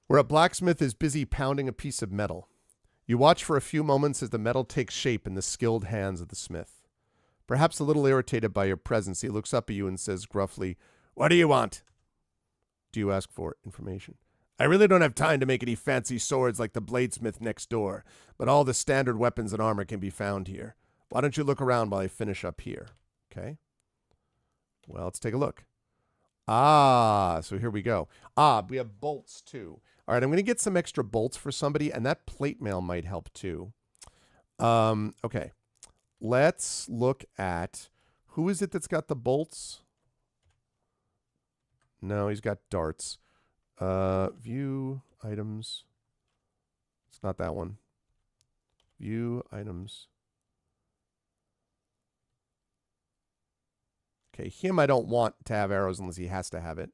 S2: Where a blacksmith is busy pounding a piece of metal. You watch for a few moments as the metal takes shape in the skilled hands of the smith. Perhaps a little irritated by your presence, he looks up at you and says gruffly, "What do you want?" Do you ask for information? "I really don't have time to make any fancy swords like the bladesmith next door, but all the standard weapons and armor can be found here. Why don't you look around while I finish up here?" Okay. Well, let's take a look. Ah, so here we go. Ah, we have bolts too. All right, I'm going to get some extra bolts for somebody, and that plate mail might help too. Okay. Let's look at, who is it that's got the bolts? No, he's got darts. View items. It's not that one. View items. Okay, him I don't want to have arrows unless he has to have it.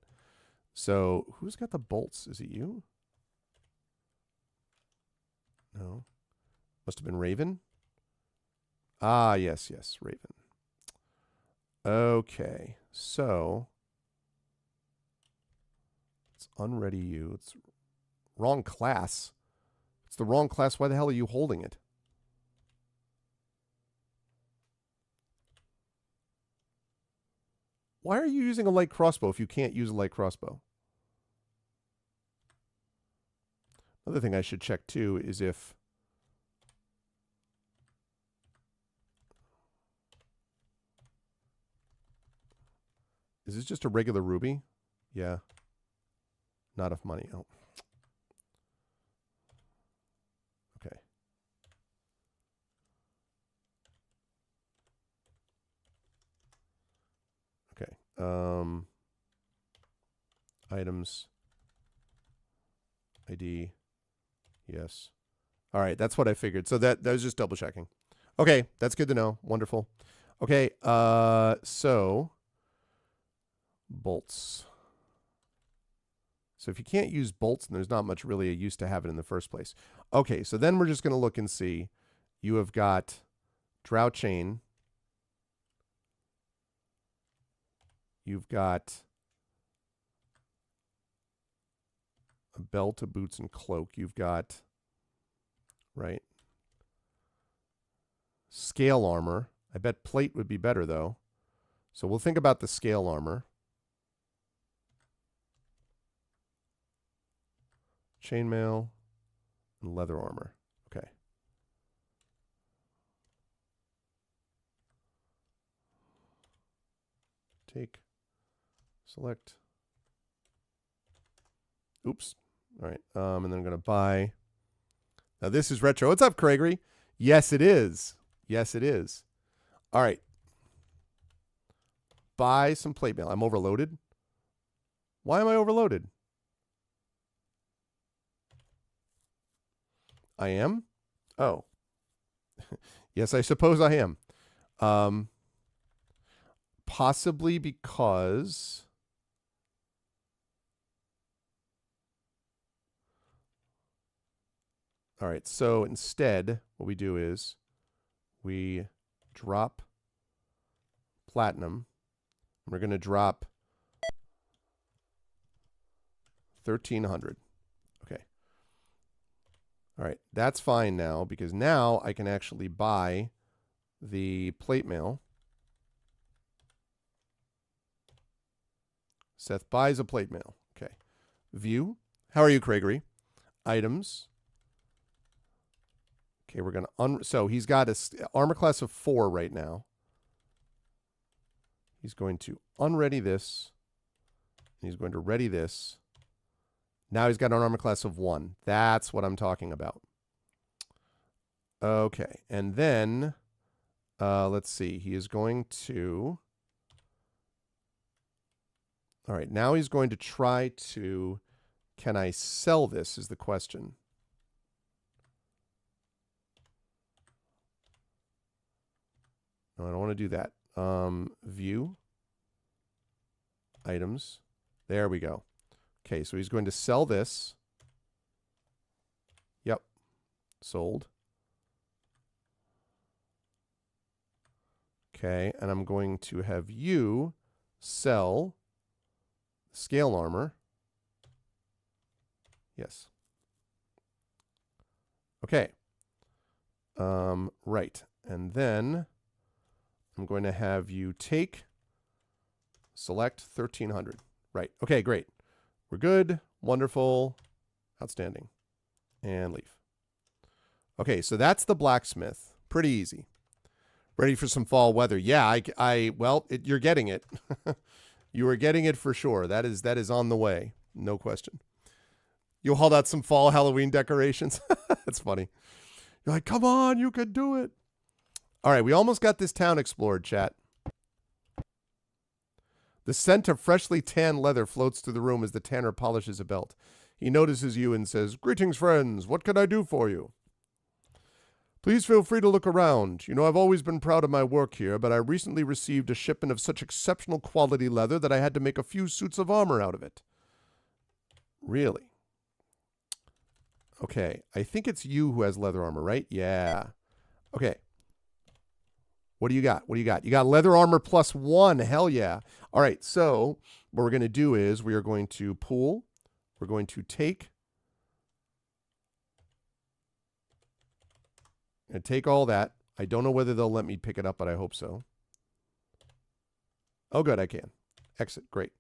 S2: So, who's got the bolts? Is it you? No. Must have been Raven. Ah, yes, Raven. Okay, so it's unready you. It's wrong class. It's the wrong class. Why the hell are you holding it? Why are you using a light crossbow if you can't use a light crossbow? Another thing I should check too is if is this just a regular ruby? Yeah. Not enough money. Oh. Okay. Okay. Items. ID. Yes. All right, that's what I figured. So that was just double checking. Okay, that's good to know. Wonderful. Okay, so bolts. So if you can't use bolts, then there's not much really a use to have it in the first place. Okay, so then we're just going to look and see. You have got Drow chain. You've got a belt, a boots, and cloak. You've got, right? Scale armor. I bet plate would be better, though. So we'll think about the scale armor. Chainmail and leather armor. Okay. Take. Select. Oops. All right. And then I'm going to buy. Now, this is retro. What's up, Craigery? Yes, it is. Yes, it is. All right. Buy some plate mail. I'm overloaded. Why am I overloaded? I am? Oh. Yes, I suppose I am. Possibly because... All right, so instead, what we do is we drop platinum. We're going to drop 1,300. Okay. All right, that's fine now because now I can actually buy the plate mail. Seth buys a plate mail. Okay. View. How are you, Craigery? Items. Okay, we're going to... So he's got a armor class of 4 right now. He's going to unready this. He's going to ready this. Now he's got an armor class of 1. That's what I'm talking about. Okay, and then... let's see. He is going to... All right, now he's going to try to... Can I sell this is the question. No, I don't want to do that. View. Items. There we go. Okay, so he's going to sell this. Yep. Sold. Okay, and I'm going to have you sell scale armor. Yes. Okay. Right. And then I'm going to have you take, select 1,300. Right. Okay, great. We're good. Wonderful. Outstanding. And leave. Okay, so that's the blacksmith. Pretty easy. Ready for some fall weather. Yeah, you're getting it. You are getting it for sure. That is on the way. No question. You'll haul out some fall Halloween decorations. That's funny. You're like, come on, you can do it. All right, we almost got this town explored, chat. The scent of freshly tanned leather floats through the room as the tanner polishes a belt. He notices you and says, "Greetings, friends. What can I do for you?" "Please feel free to look around. You know, I've always been proud of my work here, but I recently received a shipment of such exceptional quality leather that I had to make a few suits of armor out of it." Really? Okay, I think it's you who has leather armor, right? Yeah. Okay. What do you got? What do you got? You got leather armor +1. Hell yeah. All right, so what we're going to do is we are going to pool. We're going to take... And take all that. I don't know whether they'll let me pick it up, but I hope so. Oh, good, I can. Exit, great.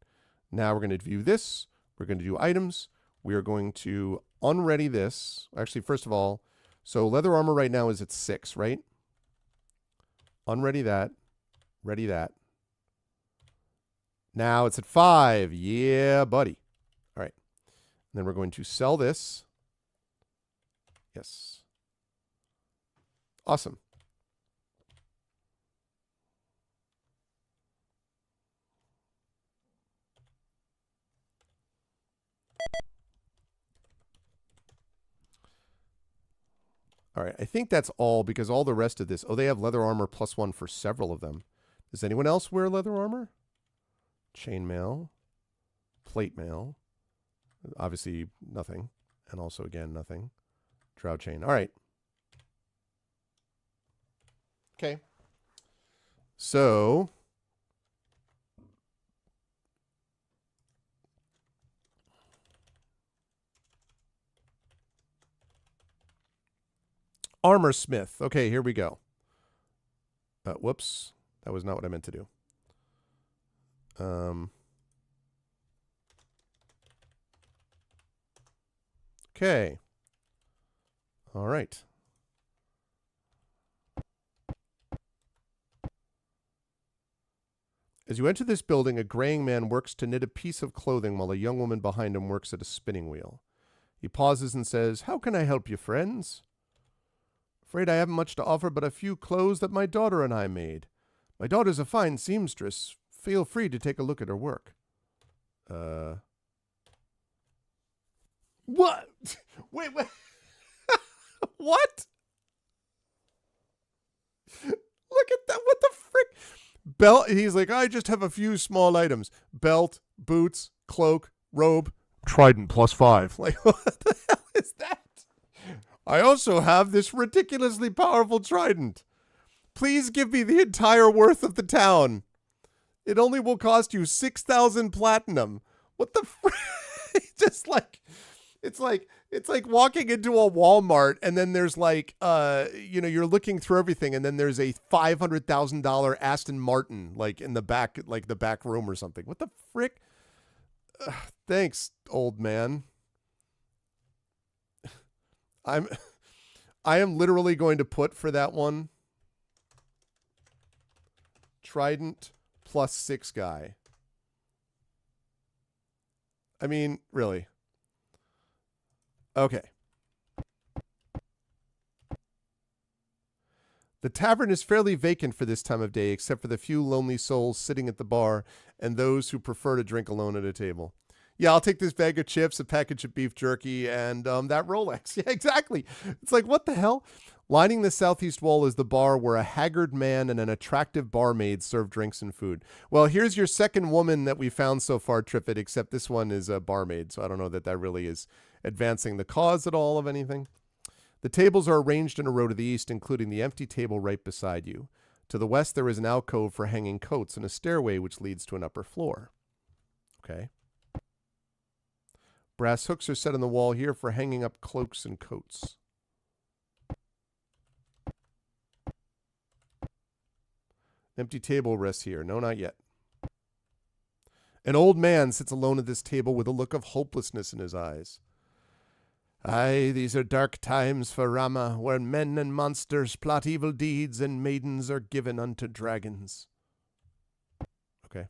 S2: Now we're going to view this. We're going to do items. We are going to unready this. Actually, first of all, so leather armor right now is at 6, right? Unready that. Ready that. Now it's at 5. Yeah, buddy. All right. And then we're going to sell this. Yes. Awesome. All right, I think that's all because all the rest of this... Oh, they have leather armor +1 for several of them. Does anyone else wear leather armor? Chainmail. Plate mail. Obviously, nothing. And also, again, nothing. Drow chain. All right. Okay. So Armor Smith. Okay, here we go. Whoops. That was not what I meant to do. Okay. All right. As you enter this building, a graying man works to knit a piece of clothing while a young woman behind him works at a spinning wheel. He pauses and says, "How can I help you, friends?" "Afraid I haven't much to offer but a few clothes that my daughter and I made. My daughter's a fine seamstress. Feel free to take a look at her work." What? Wait. What? Look at that. What the frick? Belt. He's like, "I just have a few small items. Belt, boots, cloak, robe, trident +5. Like, what the hell is that? "I also have this ridiculously powerful trident. Please give me the entire worth of the town. It only will cost you 6,000 platinum." What the frick? Just like, it's like walking into a Walmart and then there's like, you're looking through everything and then there's a $500,000 Aston Martin like in the back, like the back room or something. What the frick? Thanks, old man. I am literally going to put for that one trident +6 guy. I mean, really. Okay. The tavern is fairly vacant for this time of day, except for the few lonely souls sitting at the bar and those who prefer to drink alone at a table. "Yeah, I'll take this bag of chips, a package of beef jerky, and that Rolex." Yeah, exactly. It's like, what the hell? Lining the southeast wall is the bar where a haggard man and an attractive barmaid serve drinks and food. Well, here's your second woman that we found so far, Triffid, except this one is a barmaid, so I don't know that really is advancing the cause at all of anything. The tables are arranged in a row to the east, including the empty table right beside you. To the west, there is an alcove for hanging coats and a stairway which leads to an upper floor. Okay. Brass hooks are set on the wall here for hanging up cloaks and coats. Empty table rests here. No, not yet. An old man sits alone at this table with a look of hopelessness in his eyes. "Aye, these are dark times for Rama, where men and monsters plot evil deeds and maidens are given unto dragons." Okay.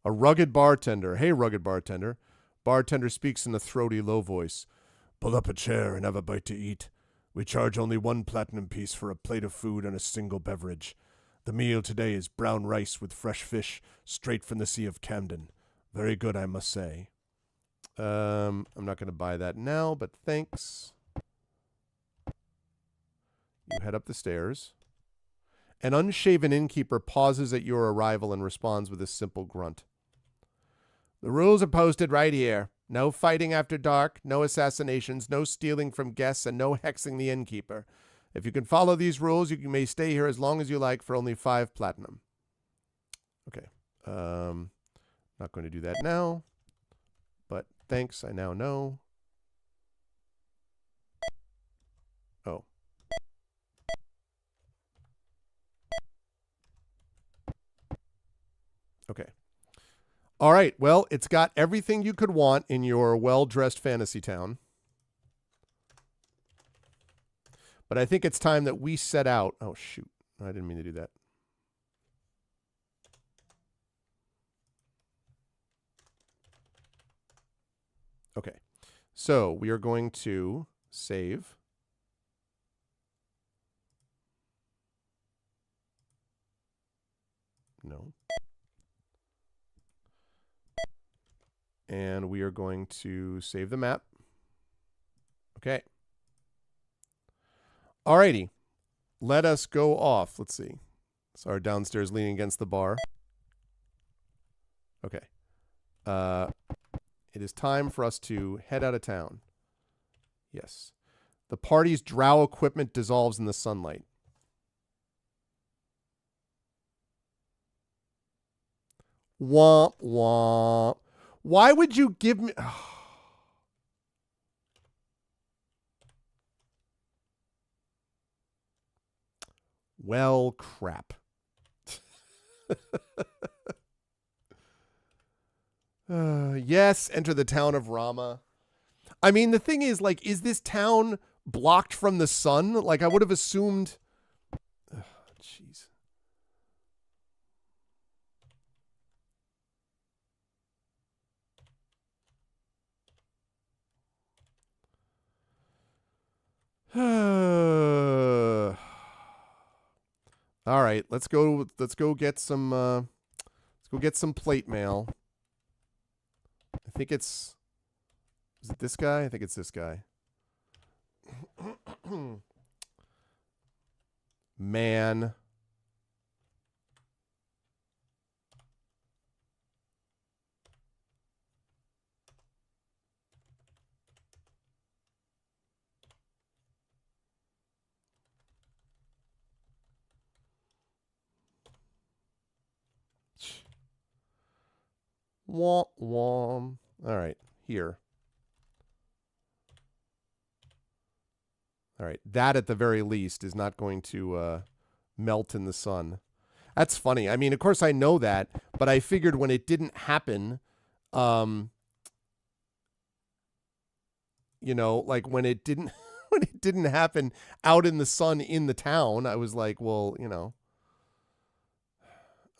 S2: A rugged bartender. "Hey, rugged bartender." Bartender speaks in a throaty, low voice. "Pull up a chair and have a bite to eat. We charge only 1 platinum piece for a plate of food and a single beverage. The meal today is brown rice with fresh fish, straight from the Sea of Camden. Very good, I must say." I'm not going to buy that now, but thanks. You head up the stairs. An unshaven innkeeper pauses at your arrival and responds with a simple grunt. "The rules are posted right here. No fighting after dark, no assassinations, no stealing from guests, and no hexing the innkeeper. If you can follow these rules, you may stay here as long as you like for only 5 platinum." Okay. Not going to do that now. But thanks, I now know. Oh. Okay. All right. Well, it's got everything you could want in your well-dressed fantasy town. But I think it's time that we set out. Oh, shoot. I didn't mean to do that. Okay. So we are going to save. No. And we are going to save the map. Okay. Alrighty. Let us go off. Let's see. So our downstairs leaning against the bar. Okay. It is time for us to head out of town. Yes. The party's drow equipment dissolves in the sunlight. Womp womp. Why would you give me... Well, crap. Yes, enter the town of Rama. I mean, the thing is, like, is this town blocked from the sun? Like, I would have assumed... Jeez. All right, let's go get some plate mail. I think it's... Is it this guy? I think it's this guy. Man. Womp womp. All right, here. All right, that at the very least is not going to melt in the sun. That's funny. I mean, of course I know that, but I figured when it didn't happen, you know, like when it didn't when it didn't happen out in the sun in the town, I was like, well, you know.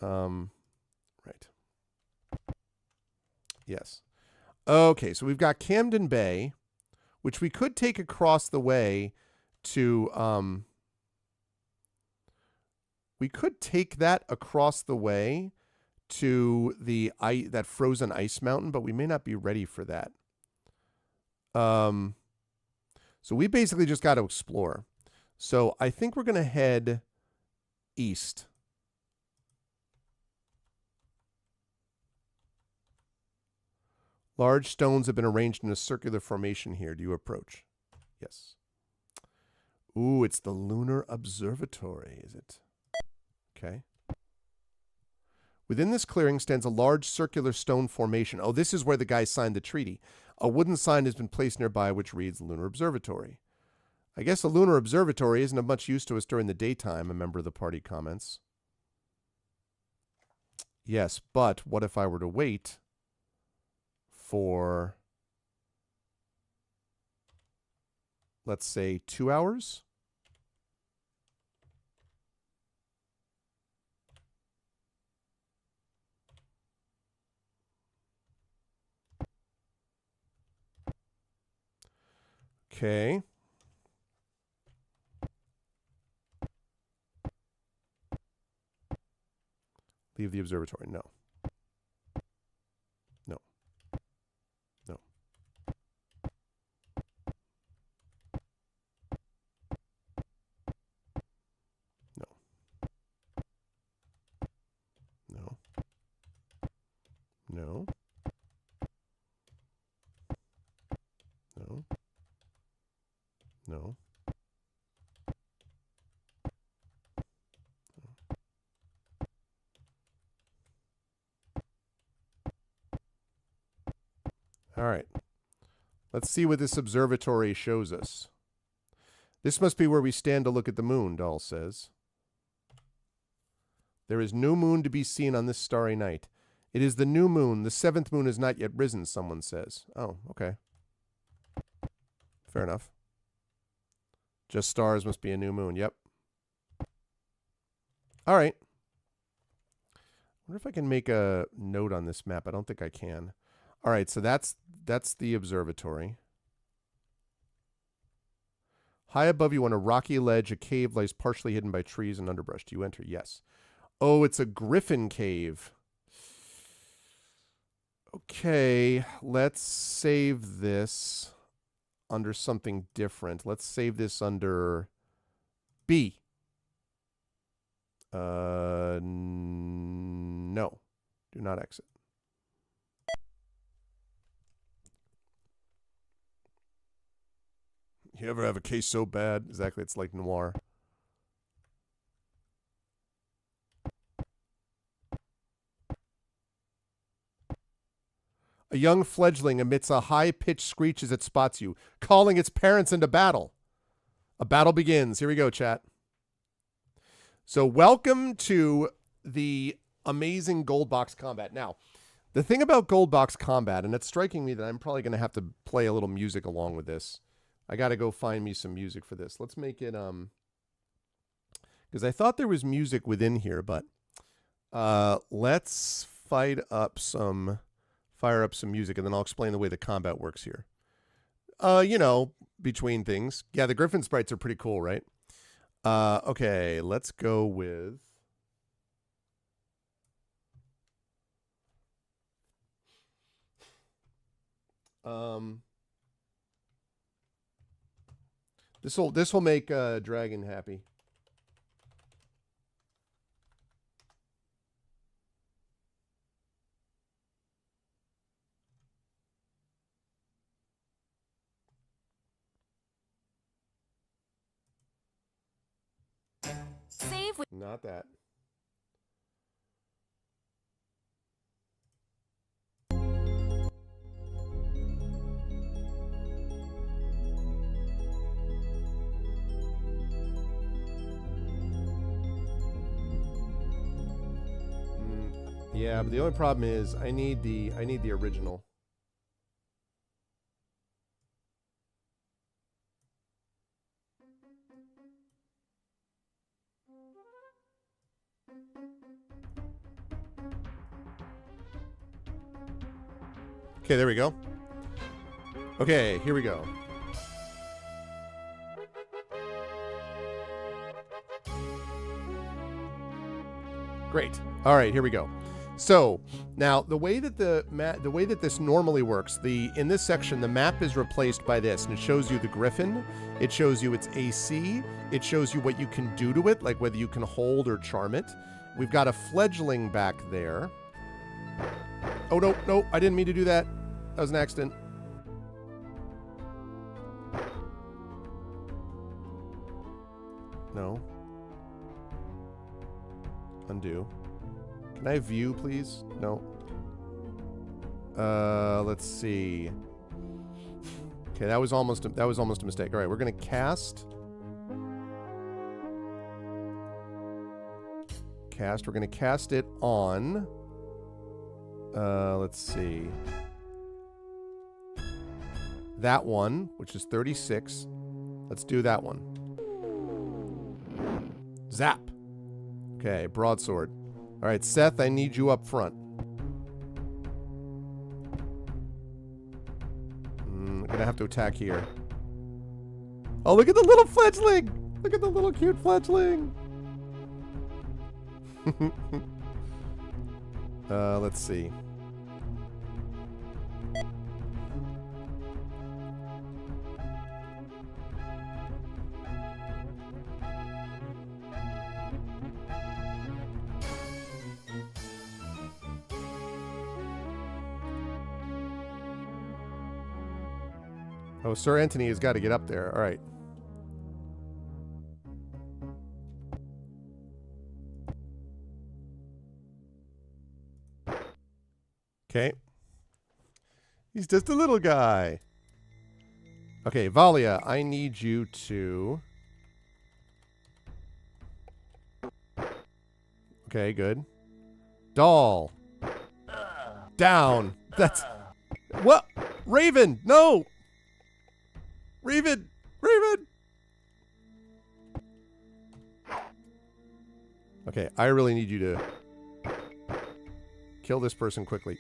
S2: Right. Yes. Okay, so we've got Camden Bay, which we could take across the way to we could take that across the way to that frozen ice mountain, but we may not be ready for that. So we basically just got to explore. So I think we're going to head east. Large stones have been arranged in a circular formation here. Do you approach? Yes. Ooh, it's the Lunar Observatory, is it? Okay. Within this clearing stands a large circular stone formation. Oh, this is where the guy signed the treaty. A wooden sign has been placed nearby which reads Lunar Observatory. I guess the Lunar Observatory isn't of much use to us during the daytime, a member of the party comments. Yes, but what if I were to wait for, let's say, 2 hours? Okay. Leave the observatory. No. No. No. No. No. No. No. No. All right. Let's see what this observatory shows us. This must be where we stand to look at the moon, Dahl says. There is no moon to be seen on this starry night. It is the new moon. The seventh moon has not yet risen, someone says. Oh, okay. Fair enough. Just stars must be a new moon. Yep. All right. I wonder if I can make a note on this map. I don't think I can. All right, so that's the observatory. High above you on a rocky ledge, a cave lies partially hidden by trees and underbrush. Do you enter? Yes. Oh, it's a griffin cave. Okay, let's save this under something different. Let's save this under B. No. Do not exit. You ever have a case so bad? Exactly, it's like noir. A young fledgling emits a high-pitched screech as it spots you, calling its parents into battle. A battle begins. Here we go, chat. So welcome to the amazing Gold Box combat. Now, the thing about Gold Box combat, and it's striking me that I'm probably going to have to play a little music along with this. I got to go find me some music for this. Let's make it, because I thought there was music within here, but let's fire up some music, and then I'll explain the way the combat works here. You know, between things. Yeah, the Griffin sprites are pretty cool, right? Okay, let's go with... This will make Dragon happy.
S1: Save with
S2: Not that. Yeah, but the only problem is I need the original. Okay, there we go. Okay, here we go. Great. All right, here we go. So now the way that this normally works, in this section the map is replaced by this, and it shows you the Griffin, it shows you its AC, it shows you what you can do to it, like whether you can hold or charm it. We've got a fledgling back there. Oh no, I didn't mean to do that. That was an accident. No. Undo. Can I view, please? No. Let's see. Okay, that was almost a mistake. All right, we're gonna cast. We're gonna cast it on. Let's see. That one, which is 36. Let's do that one. Zap. Okay, broadsword. All right, Seth, I need you up front. I'm gonna have to attack here. Oh, look at the little fledgling! Look at the little cute fledgling! Let's see. Oh, Sir Anthony has got to get up there. All right. Okay. He's just a little guy. Okay, Valia, I need you to... Okay, good. Doll. Down. That's... What? Raven, no! Raven! Raven! Okay, I really need you to kill this person quickly.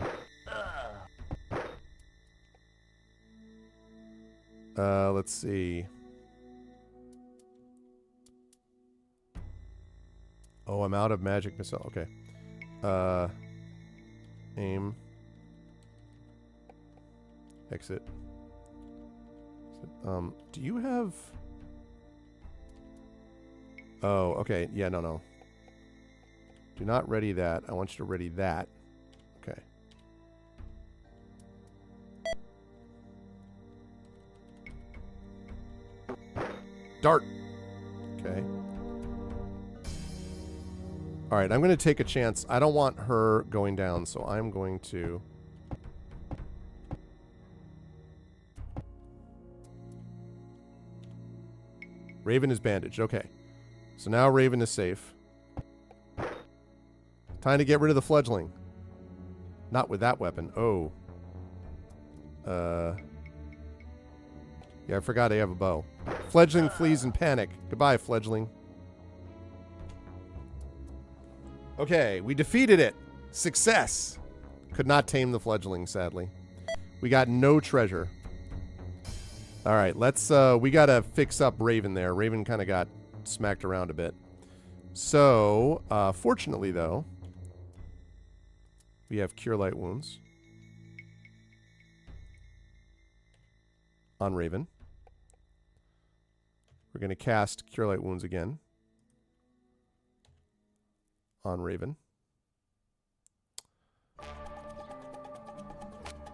S2: Let's see. Oh, I'm out of magic missile. Okay. Aim. Exit. Do you have... Oh, okay. Yeah, no. Do not ready that. I want you to ready that. Okay. Dart. Okay. All right, I'm going to take a chance. I don't want her going down, so I'm going to... Raven is bandaged. Okay. So now Raven is safe. Time to get rid of the fledgling. Not with that weapon. Oh. Yeah, I forgot I have a bow. Fledgling flees in panic. Goodbye, fledgling. Okay, we defeated it. Success. Could not tame the fledgling, sadly. We got no treasure. All right, let's, we got to fix up Raven there. Raven kind of got smacked around a bit. So, fortunately, though, we have Cure Light Wounds on Raven. We're going to cast Cure Light Wounds again on Raven.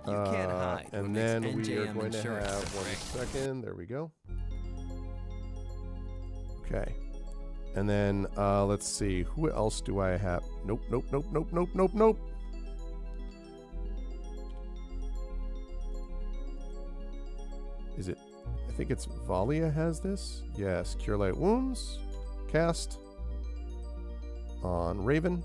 S1: You can't hide.
S2: And then we are going to have 1 second. There we go. Okay. And then let's see. Who else do I have? Nope, nope, nope, nope, nope, nope, nope. Is it? I think it's Valia has this. Yes. Cure Light Wounds. Cast on Raven.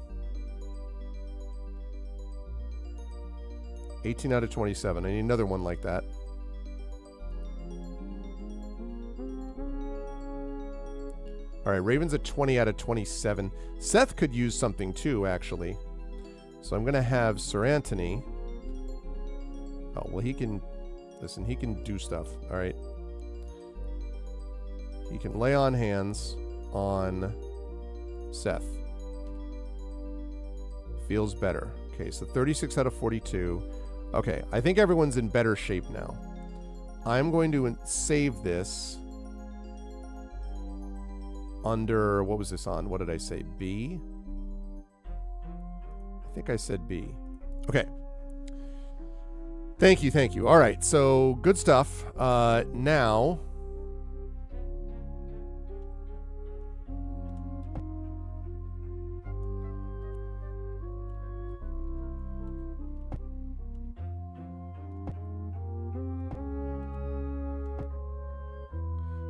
S2: 18 out of 27. I need another one like that. All right, Raven's at 20 out of 27. Seth could use something too, actually. So I'm going to have Sir Anthony. Oh, well, he can... Listen, he can do stuff. All right. He can lay on hands on Seth. Feels better. Okay, so 36 out of 42. Okay, I think everyone's in better shape now. I'm going to save this under, what was this on? What did I say? B? I think I said B. Okay. Thank you, thank you. All right, so good stuff. Now...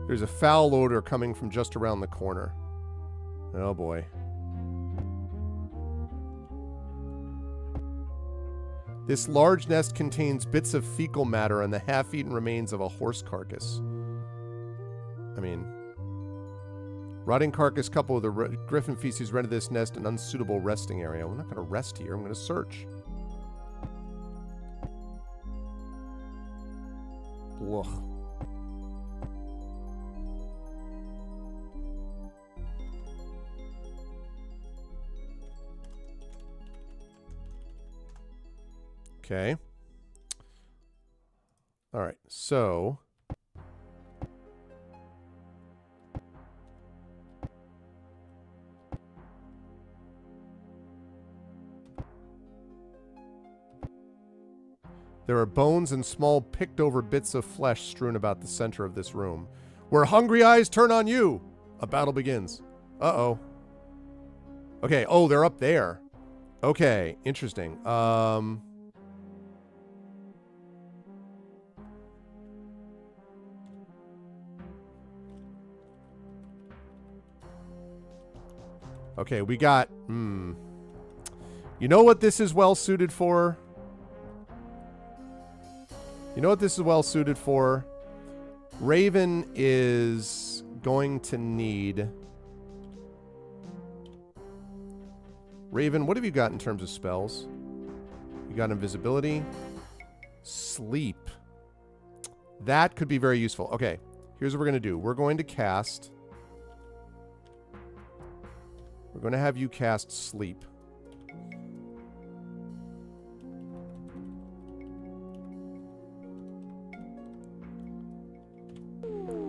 S2: There's a foul odor coming from just around the corner. Oh boy. This large nest contains bits of fecal matter and the half-eaten remains of a horse carcass. I mean, rotting carcass coupled with the griffin feces rendered this nest an unsuitable resting area. I'm not going to rest here. I'm going to search. Ugh. Okay. All right. So there are bones and small picked over bits of flesh strewn about the center of this room. Where hungry eyes turn on you, a battle begins. Uh-oh. Okay. Oh, they're up there. Okay. Interesting. Okay, we got... You know what this is well suited for? You know what this is well suited for? Raven is going to need... Raven, what have you got in terms of spells? You got invisibility. Sleep. That could be very useful. Okay, here's what we're going to do. We're going to cast... We're going to have you cast Sleep.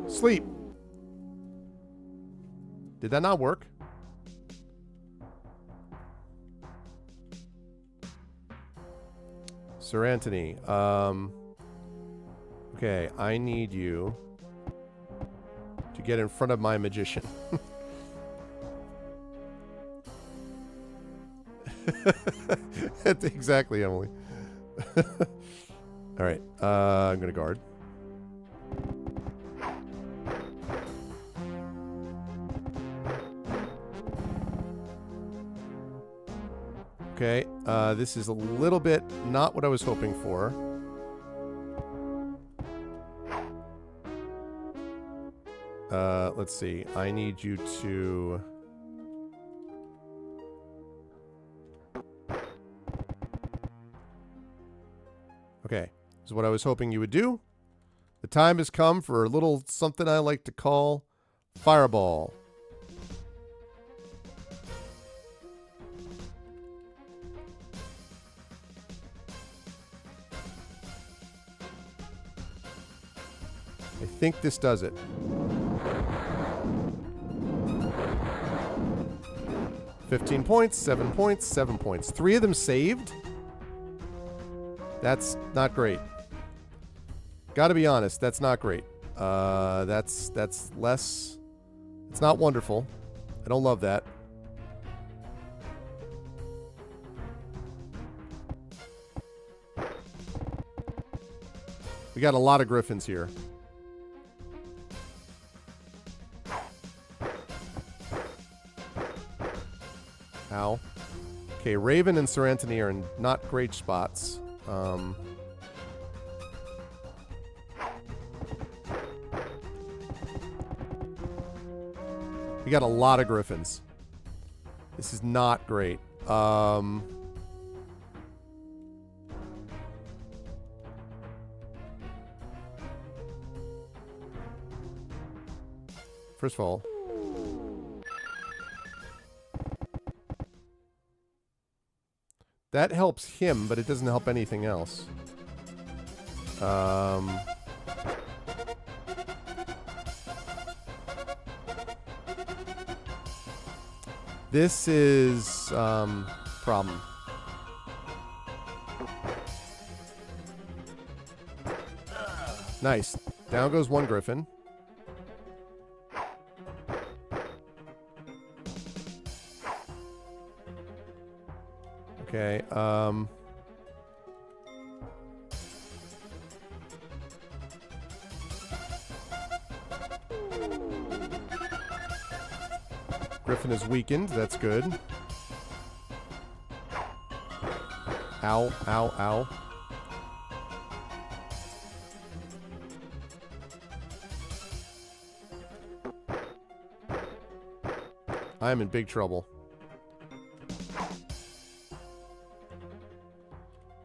S2: Sleep. Did that not work? Sir Anthony. Okay, I need you to get in front of my magician. Exactly, Emily. All right, I'm gonna guard. Okay, this is a little bit not what I was hoping for. Let's see. I need you to... Okay, this is what I was hoping you would do. The time has come for a little something I like to call Fireball. I think this does it. $15 points, 7 points, 7 points. 3 of them saved? That's not great. Gotta be honest, that's not great. That's less... It's not wonderful. I don't love that. We got a lot of griffins here. Ow. Okay, Raven and Sir Anthony are in not great spots. We got a lot of griffins. This is not great. First of all, that helps him, but it doesn't help anything else. This is problem. Nice. Down goes one griffin. Okay, Griffin is weakened. That's good. Ow, ow, ow. I am in big trouble.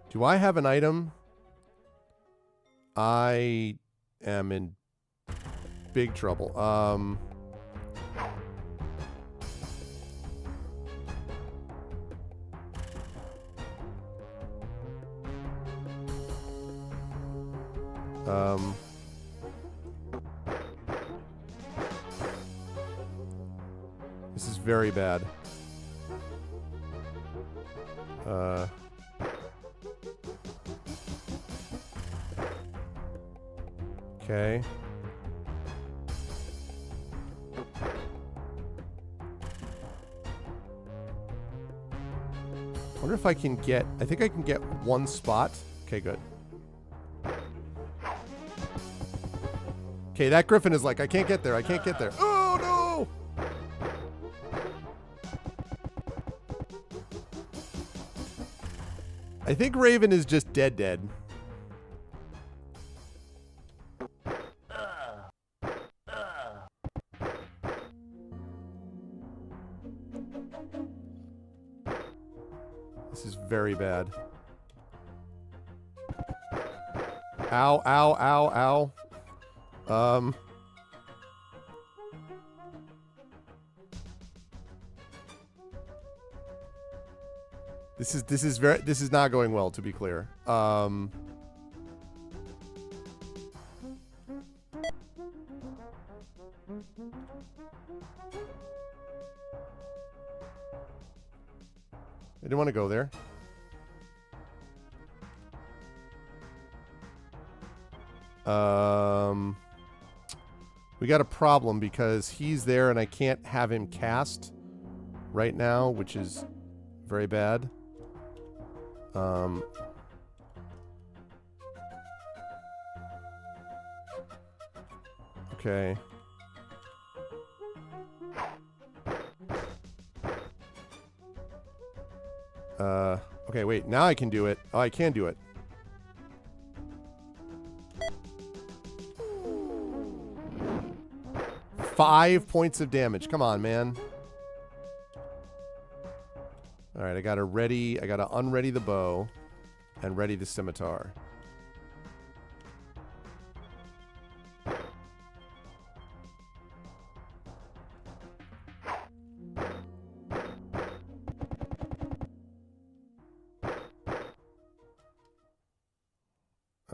S2: Do I have an item? I am in big trouble. This is very bad. Okay. I wonder if I can get... I think I can get one spot. Okay, good. Okay, that griffin is like, I can't get there. I can't get there. Oh, no! I think Raven is just dead. This is very bad. Ow, ow, ow, ow. This is not going well, to be clear. I didn't want to go there. We got a problem because he's there and I can't have him cast right now, which is very bad. Okay. Okay, wait. Now I can do it. Oh, I can do it. Five points of damage. Come on, man. All right, I got to unready the bow and ready the scimitar.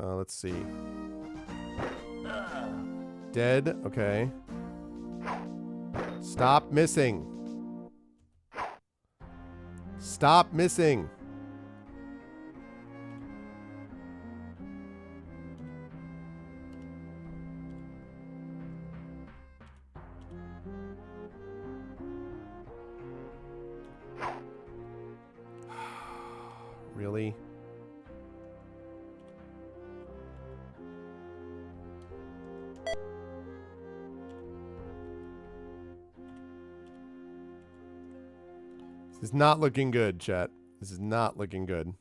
S2: Let's see. Dead. Okay. Stop missing. Stop missing. Really? This is not looking good, chat. This is not looking good.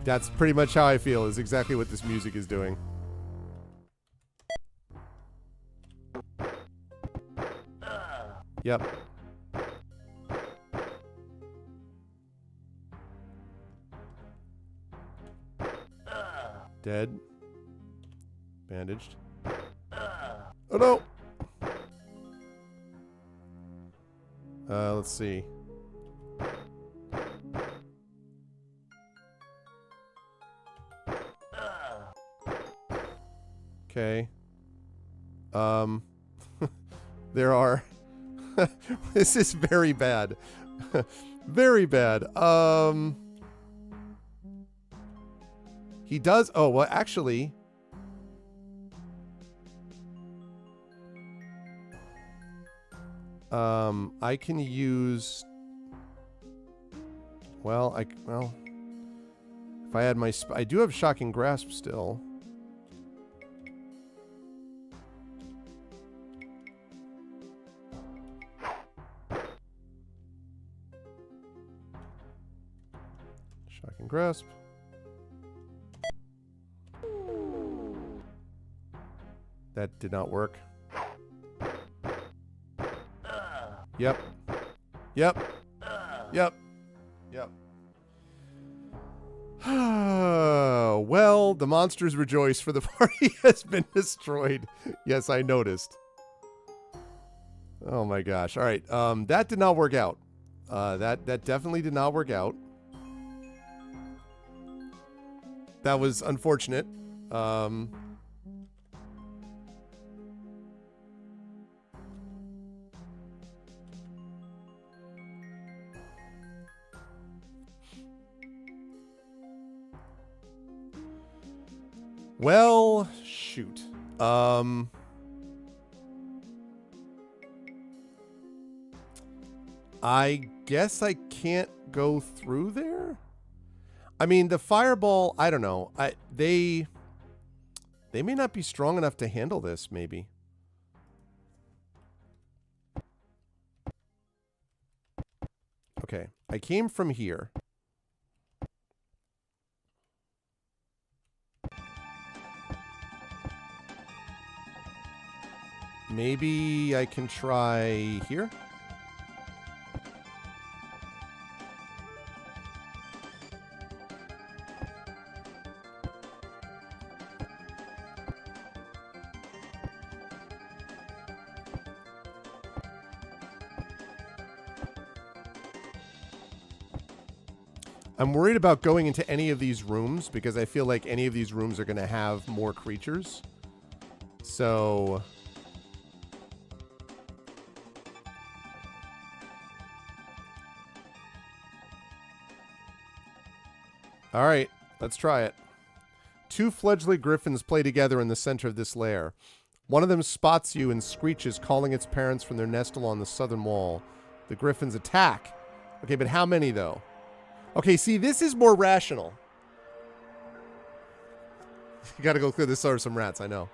S2: That's pretty much how I feel, is exactly what this music is doing. Yep. Dead. Bandaged. Oh no! Let's see. Okay. There are... This is very bad. Very bad. He does... Oh, well, actually... I can use... Well, if I had my... I do have Shocking Grasp still. Shocking Grasp. That did not work. Yep. Yep. Yep. Yep. Well, the monsters rejoice, for the party has been destroyed. Yes, I noticed. Oh my gosh. All right. That did not work out. That definitely did not work out. That was unfortunate. Well, shoot. I guess I can't go through there? I mean, the fireball, I don't know. They may not be strong enough to handle this, maybe. Okay, I came from here. Maybe I can try here. I'm worried about going into any of these rooms because I feel like any of these rooms are going to have more creatures. So... All right, let's try it. Two fledgling griffins play together in the center of this lair. One of them spots you and screeches, calling its parents from their nest along the southern wall. The griffins attack. Okay, but how many, though? Okay, see, this is more rational. You gotta go clear this over some rats, I know.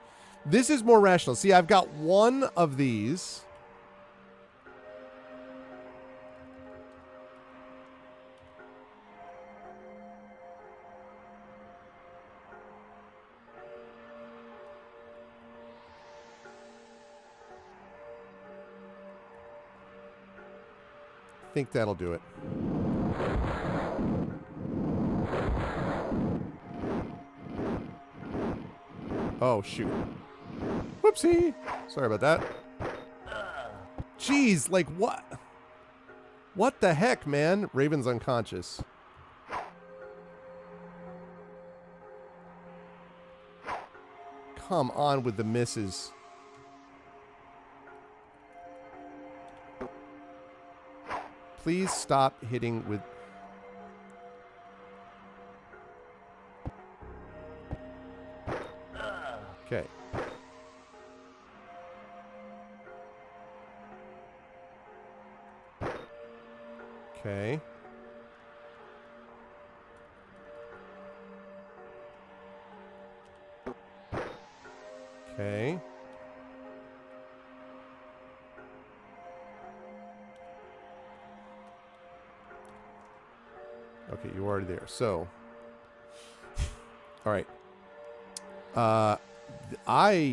S2: This is more rational. See, I've got one of these. think that'll do it. Oh, shoot. Whoopsie. Sorry about that. Jeez, like what? What the heck, man? Raven's unconscious. Come on with the misses. Please stop hitting with... Okay. Okay. Okay. Okay, you are there. So, all right.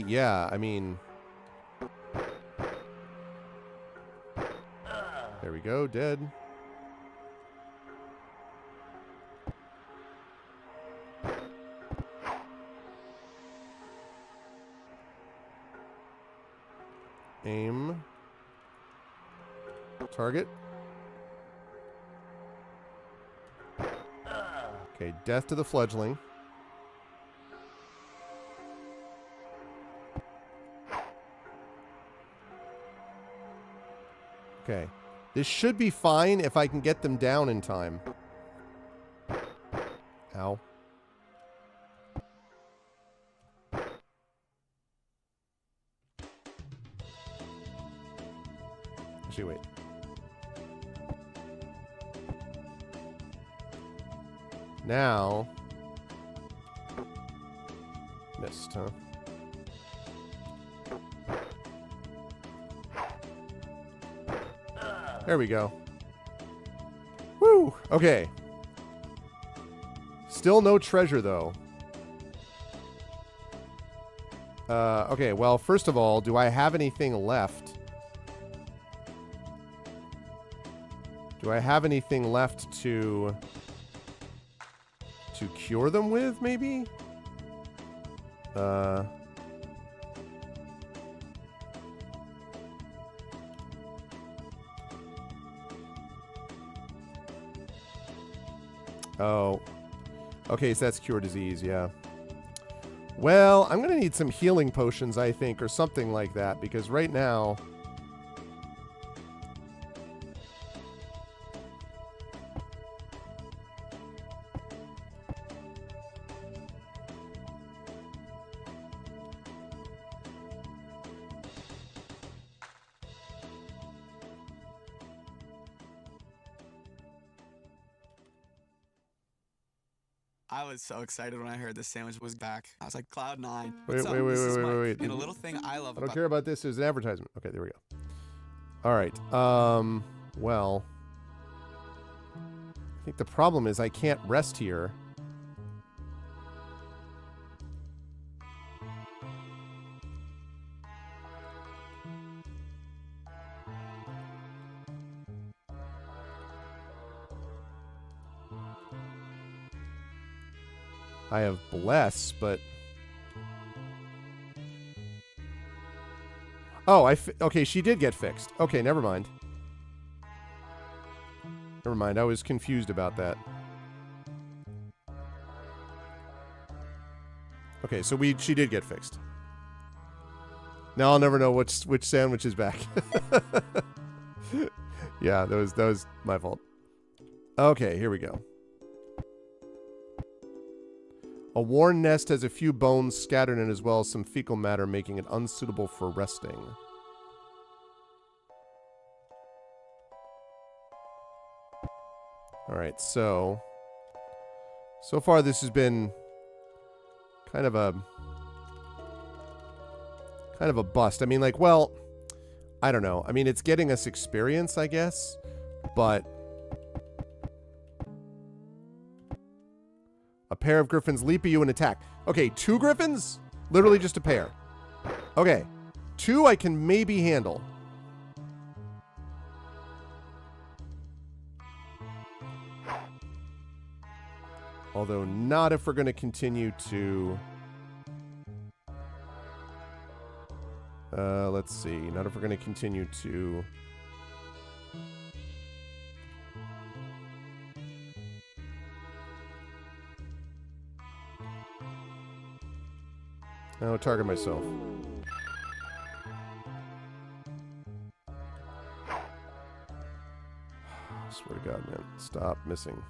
S2: Yeah, I mean, there we go, dead. Aim. Target. Okay, death to the fledgling. Okay. This should be fine if I can get them down in time. Ow. Actually, wait. Now... Missed, huh? There we go. Woo! Okay. Still no treasure, though. Okay, well, first of all, do I have anything left? Do I have anything left to cure them with, maybe? Oh. Okay, so that's cure disease, yeah. Well, I'm going to need some healing potions, I think, or something like that, because right now...
S1: I was so excited when I heard the sandwich was back. I was like, Cloud 9.
S2: Wait.
S1: And a little thing I love
S2: I don't care about this. There's an advertisement. Okay, there we go. All right. Well, I think the problem is I can't rest here. I have bless, but... Oh, okay, she did get fixed. Okay, never mind. Never mind, I was confused about that. Okay, so she did get fixed. Now I'll never know which sandwich is back. Yeah, that was my fault. Okay, here we go. A worn nest has a few bones scattered in as well as some fecal matter, making it unsuitable for resting. Alright, so far this has been kind of a bust. I mean, like, well, I don't know. I mean, it's getting us experience, I guess, but... A pair of griffins leap at you and attack. Okay, 2 griffins? Literally just a pair. Okay. 2 I can maybe handle. Although not if we're going to continue to... let's see. Not if we're going to continue to... I'll target myself. Swear to God, man. Stop missing.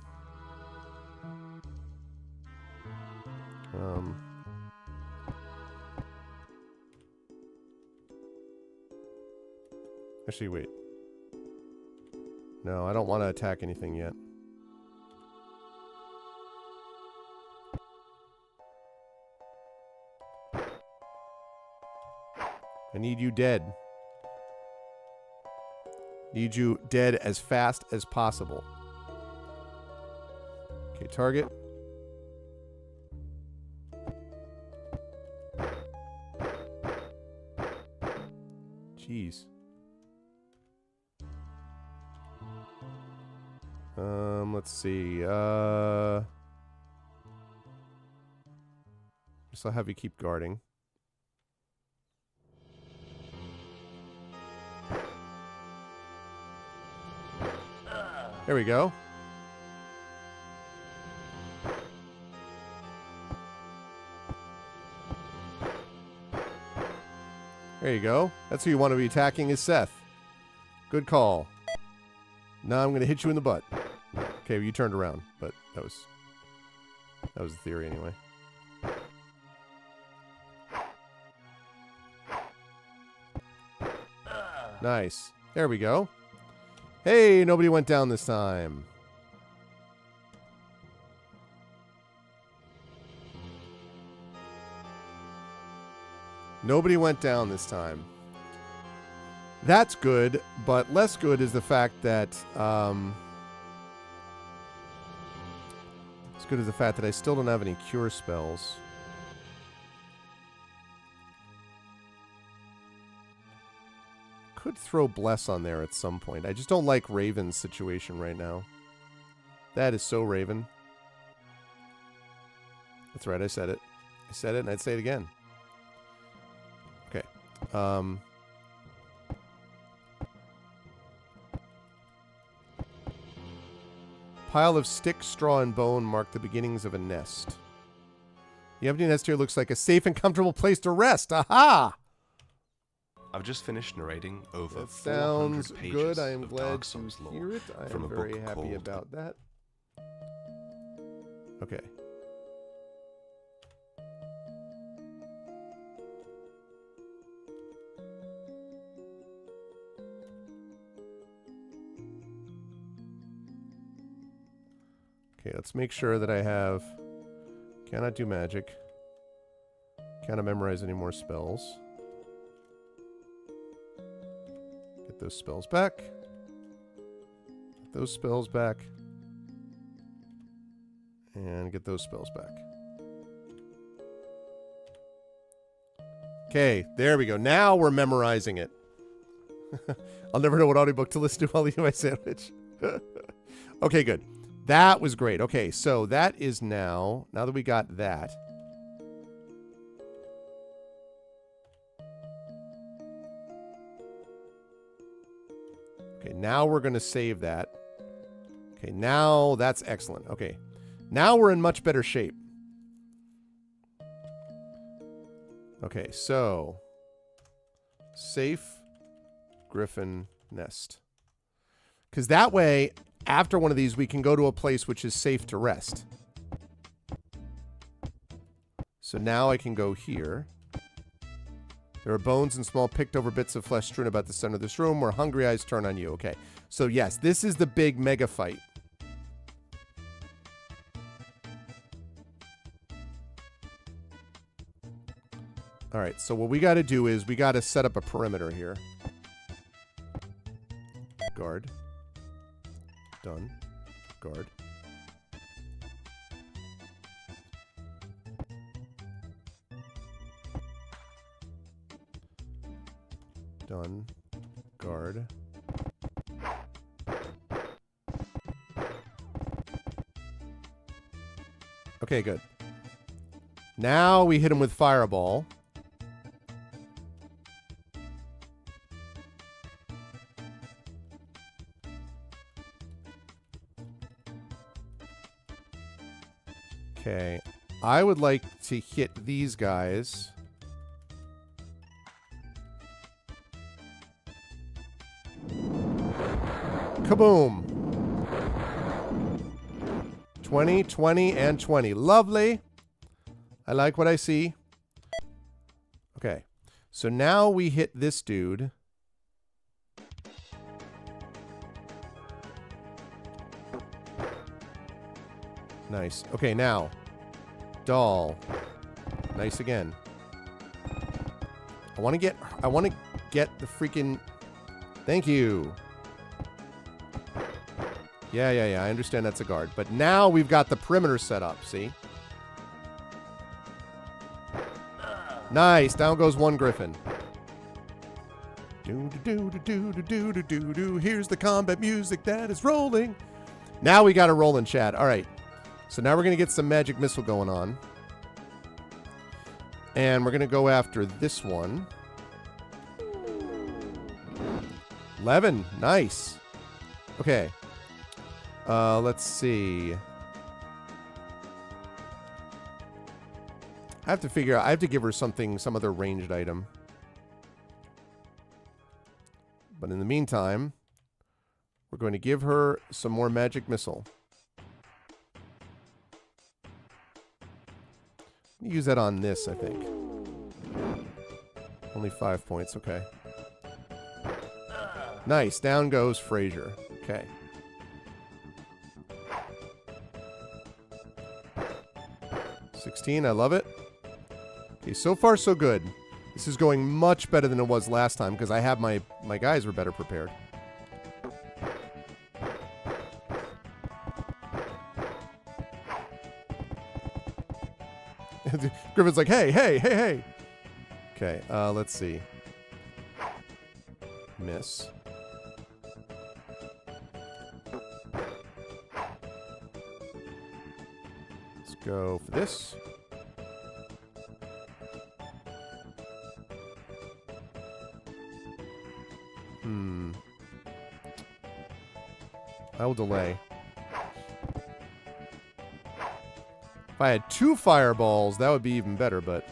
S2: Actually, wait. No, I don't want to attack anything yet. I need you dead. Need you dead as fast as possible. Okay, target. Jeez. Let's see. Guess I'll have you keep guarding. There we go. There you go. That's who you want to be attacking is Seth. Good call. Now I'm going to hit you in the butt. Okay, well, you turned around, but that was the theory anyway. Nice. There we go. Hey, nobody went down this time. Nobody went down this time. That's good, but less good is the fact that as good as the fact that I still don't have any cure spells. Could throw Bless on there at some point. I just don't like Raven's situation right now. That is so Raven. That's right, I said it. I said it and I'd say it again. Okay. Pile of sticks, straw, and bone mark the beginnings of a nest. The empty nest here looks like a safe and comfortable place to rest. Aha!
S3: I've just finished narrating over
S2: That
S3: 400
S2: sounds
S3: pages
S2: good. I am
S3: of
S2: glad
S3: Dark
S2: to
S3: Souls lore
S2: hear it. I
S3: from
S2: am
S3: a
S2: very
S3: book
S2: happy
S3: called
S2: about that. Okay. Okay, let's make sure that I have... Cannot do magic. Cannot memorize any more spells. Get those spells back. Get those spells back. And get those spells back. Okay, there we go. Now we're memorizing it. I'll never know what audiobook to listen to while eating my sandwich. Okay, good. That was great. Okay, so that is now that we got that. Okay, now we're going to save that. Okay, now that's excellent. Okay, now we're in much better shape. Okay, so safe Griffin nest. Because that way, after one of these, we can go to a place which is safe to rest. So now I can go here. There are bones and small picked over bits of flesh strewn about the center of this room where hungry eyes turn on you. Okay. So yes, this is the big mega fight. All right. So what we got to do is we got to set up a perimeter here. Guard. Done. Guard. Done. Guard. Okay, good. Now we hit him with Fireball. Okay. I would like to hit these guys. Kaboom. 20, 20, and 20. Lovely. I like what I see. Okay. So now we hit this dude. Nice. Okay, now. Doll. Nice again. I want to get the freaking... Thank you. Yeah. I understand that's a guard. But now we've got the perimeter set up, see? Nice. Down goes one Griffin. Do-do-do-do-do-do-do-do-do. Here's the combat music that is rolling. Now we got a roll in chat. All right. So now we're going to get some magic missile going on. And we're going to go after this one. 11. Nice. Okay. Let's see. I have to figure out. I have to give her something, some other ranged item. But in the meantime, we're going to give her some more magic missile. Use that on this, I think. Only 5 points, okay. Nice. Down goes Frazier. Okay. $16, I love it. Okay, so far so good. This is going much better than it was last time because I have my guys were better prepared. Griffin's like, hey. Okay, let's see. Miss. Let's go for this. I will delay. If I had 2 fireballs, that would be even better, but...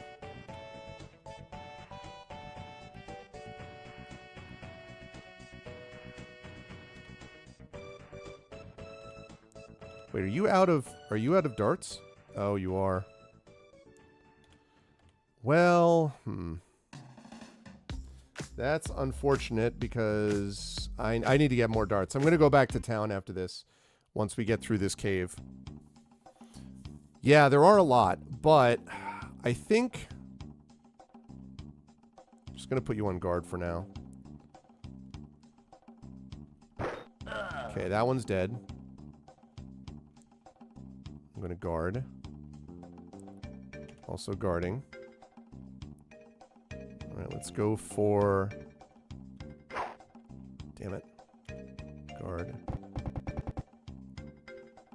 S2: Wait, are you out of darts? Oh, you are. Well, That's unfortunate because I need to get more darts. I'm going to go back to town after this once we get through this cave. Yeah, there are a lot, but I think... I'm just going to put you on guard for now. Okay, that one's dead. I'm going to guard. Also guarding. Alright, let's go for... Damn it. Guard.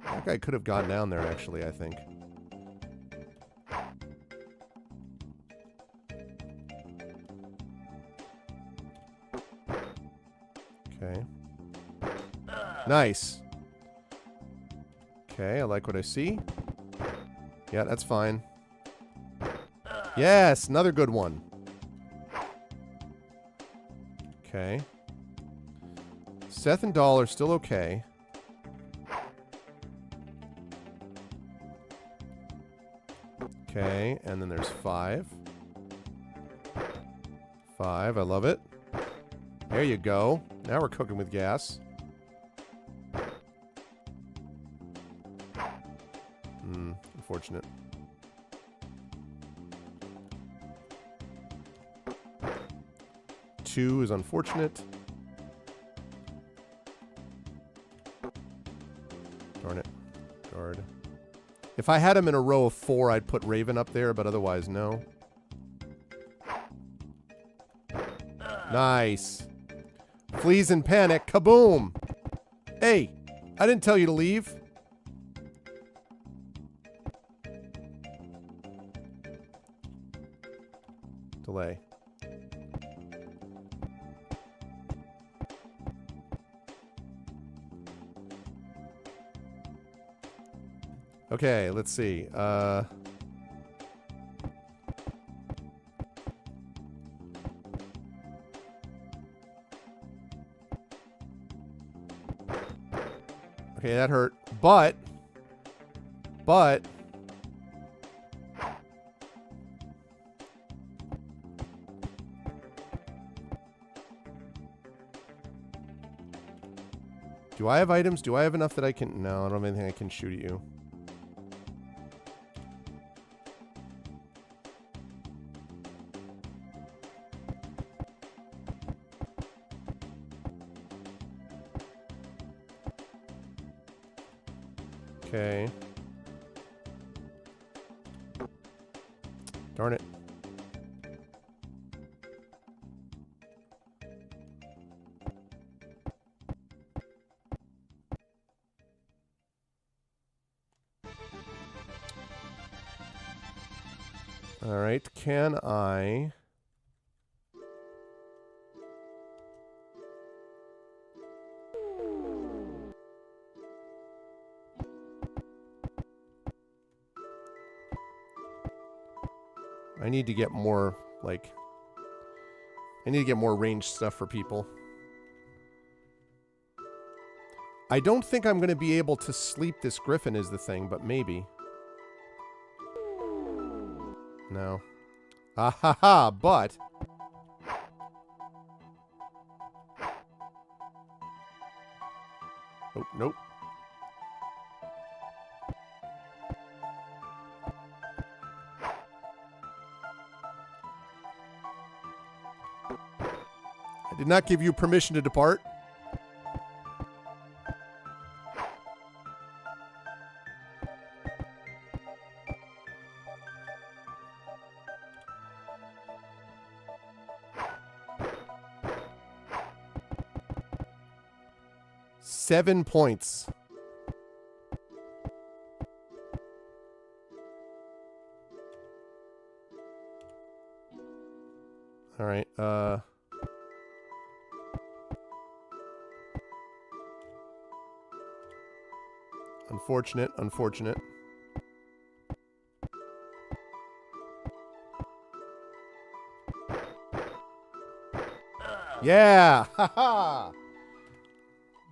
S2: That guy could have gone down there, actually, I think. Okay. Nice. Okay, I like what I see. Yeah, that's fine. Yes, another good one. Okay. Seth and Doll are still okay. Okay, and then there's 5. 5, I love it. There you go. Now we're cooking with gas. Unfortunate. Two is unfortunate. Darn it. Guard. If I had him in a row of 4, I'd put Raven up there, but otherwise, no. Nice. Fleas in panic. Kaboom! Hey, I didn't tell you to leave. delay. Okay, let's see. Okay, that hurt. But do I have items? Do I have enough that I can... No, I don't have anything I can shoot at you. Okay. Darn it. All right, can I... I need to get more, like... I need to get more ranged stuff for people. I don't think I'm going to be able to sleep this griffin is the thing, but maybe. No. Ah ha ha, but... Oh, nope. I did not give you permission to depart. Seven points. All right. Unfortunate, unfortunate. Yeah! Ha ha!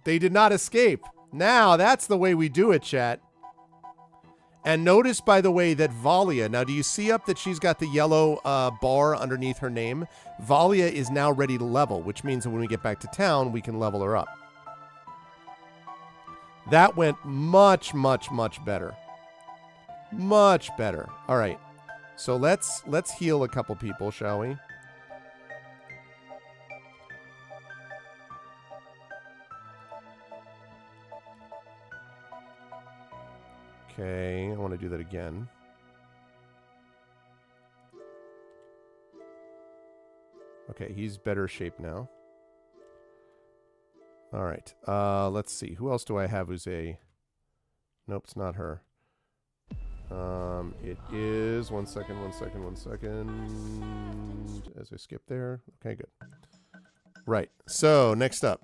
S2: They did not escape. Now, that's the way we do it, chat. And notice, by the way, that Valia... Now, do you see up that she's got the yellow bar underneath her name? Valia is now ready to level, which means that when we get back to town, we can level her up. That went much, much, much better. Much better. All right. So let's heal a couple people, shall we? Okay, I want to do that again. Okay, he's better shape now. All right, let's see. Who else do I have who's a... Nope, it's not her. It is... One second. As I skip there. Okay, good. Right, so next up.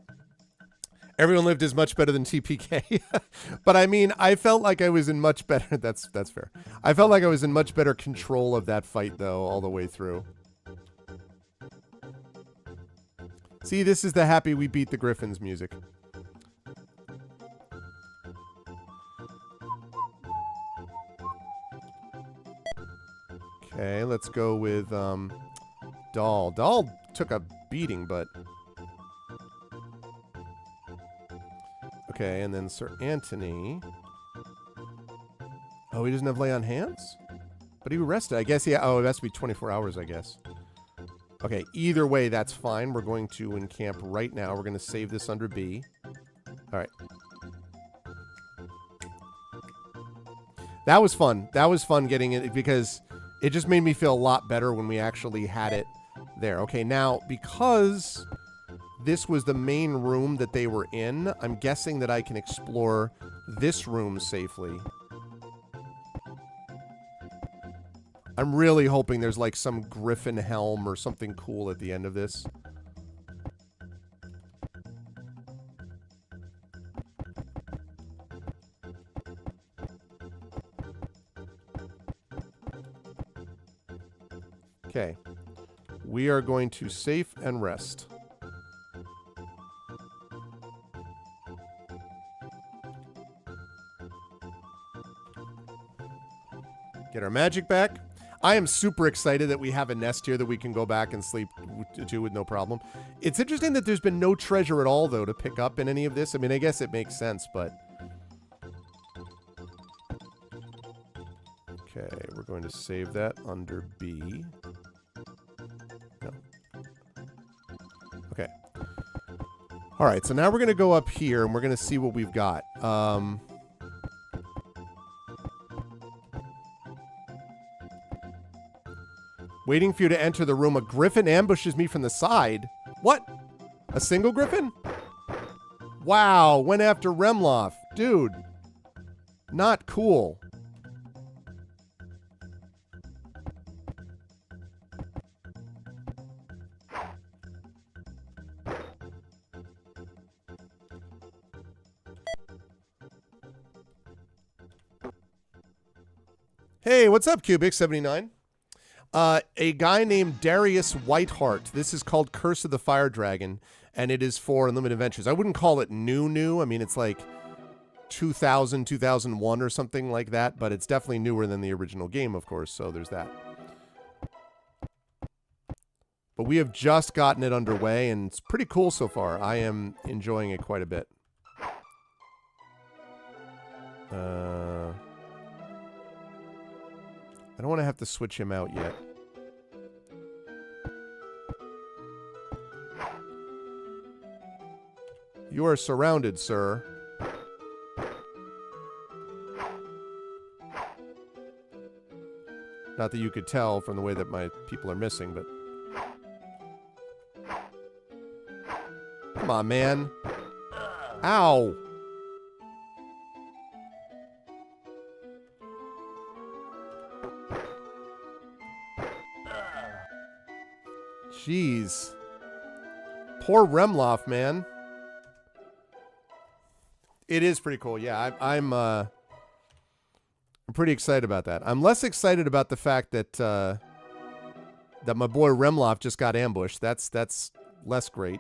S2: Everyone lived is much better than TPK. But I mean, I felt like I was in much better... That's fair. I felt like I was in much better control of that fight, though, all the way through. See, this is the happy we beat the Griffins music. Okay, let's go with Doll. Doll took a beating, but... Okay, and then Sir Anthony. Oh, he doesn't have lay on hands? But he rested. I guess, yeah. Oh, it has to be 24 hours, I guess. Okay, either way, that's fine. We're going to encamp right now. We're going to save this under B. All right. That was fun. That was fun getting it because it just made me feel a lot better when we actually had it there. Okay, now, because this was the main room that they were in, I'm guessing that I can explore this room safely. I'm really hoping there's like some griffin helm or something cool at the end of this. Okay. We are going to safe and rest. Get our magic back. I am super excited that we have a nest here that we can go back and sleep to with no problem. It's interesting that there's been no treasure at all, though, to pick up in any of this. I mean, I guess it makes sense, but... Okay, we're going to save that under B. No. Okay. All right, so now we're going to go up here, and we're going to see what we've got. Waiting for you to enter the room. A griffin ambushes me from the side. What? A single griffin? Wow, went after Remloff. Dude. Not cool. Hey, what's up, Cubic79? A guy named Darius Whiteheart. This is called Curse of the Fire Dragon, and it is for Unlimited Adventures. I wouldn't call it new. I mean, it's like 2000, 2001 or something like that, but it's definitely newer than the original game, of course, so there's that. But we have just gotten it underway, and it's pretty cool so far. I am enjoying it quite a bit. I don't want to have to switch him out yet. You are surrounded, sir. Not that you could tell from the way that my people are missing, but... Come on, man. Ow! Jeez. Poor Remloff, man. It is pretty cool. Yeah, I'm pretty excited about that. I'm less excited about the fact that that my boy Remloff just got ambushed. That's less great.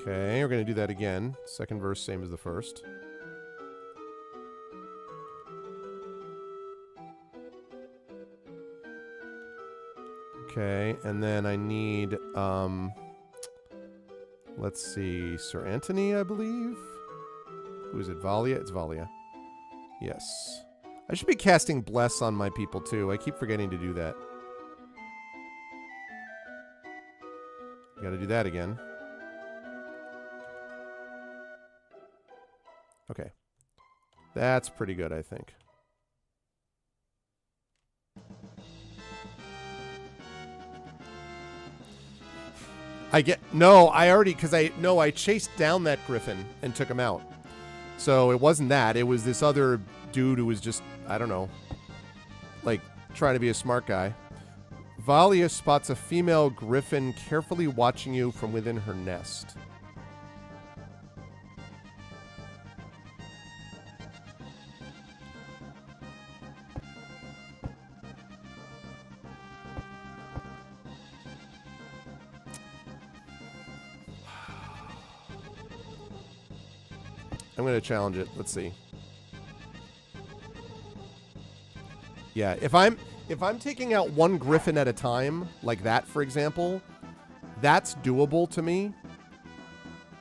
S2: Okay, we're going to do that again. Second verse, same as the first. Okay, and then I need, let's see, Sir Anthony, I believe? Who is it, Valia? It's Valia. Yes. I should be casting Bless on my people, too. I keep forgetting to do that. Got to do that again. Okay. That's pretty good, I think. I chased down that griffin and took him out. So it wasn't that. It was this other dude who was just, I don't know, like trying to be a smart guy. Valia spots a female griffin carefully watching you from within her nest. I'm going to challenge it. Let's see. Yeah, if I'm taking out one griffin at a time, like that, for example, that's doable to me.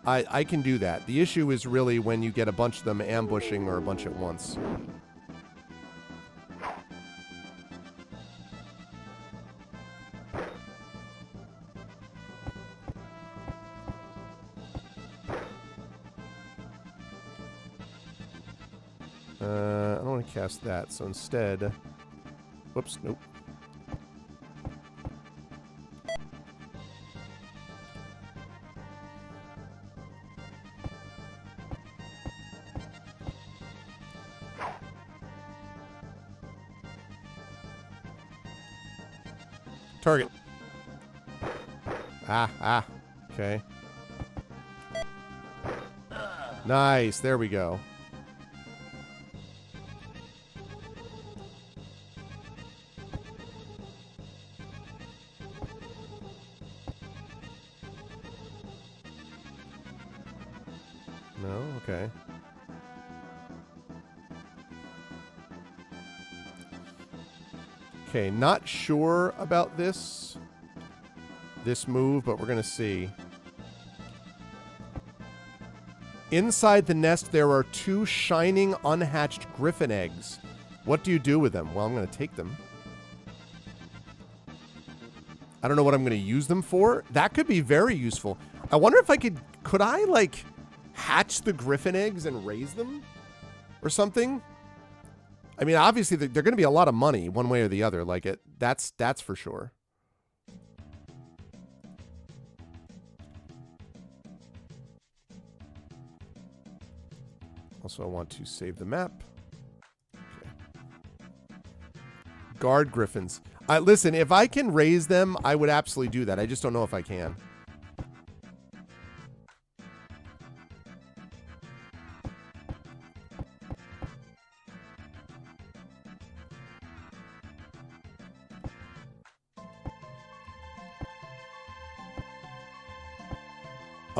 S2: I can do that. The issue is really when you get a bunch of them ambushing or a bunch at once. I don't want to cast that, so instead... Whoops, nope. Target. Ah. Okay. Nice. There we go. No? Okay. Okay, not sure about this move, but we're going to see. Inside the nest, there are 2 shining, unhatched griffin eggs. What do you do with them? Well, I'm going to take them. I don't know what I'm going to use them for. That could be very useful. I wonder if I could I, like, hatch the griffin eggs and raise them? Or something? I mean, obviously, they're going to be a lot of money, one way or the other. Like, that's for sure. Also, I want to save the map. Okay. Guard griffins. Listen, if I can raise them, I would absolutely do that. I just don't know if I can.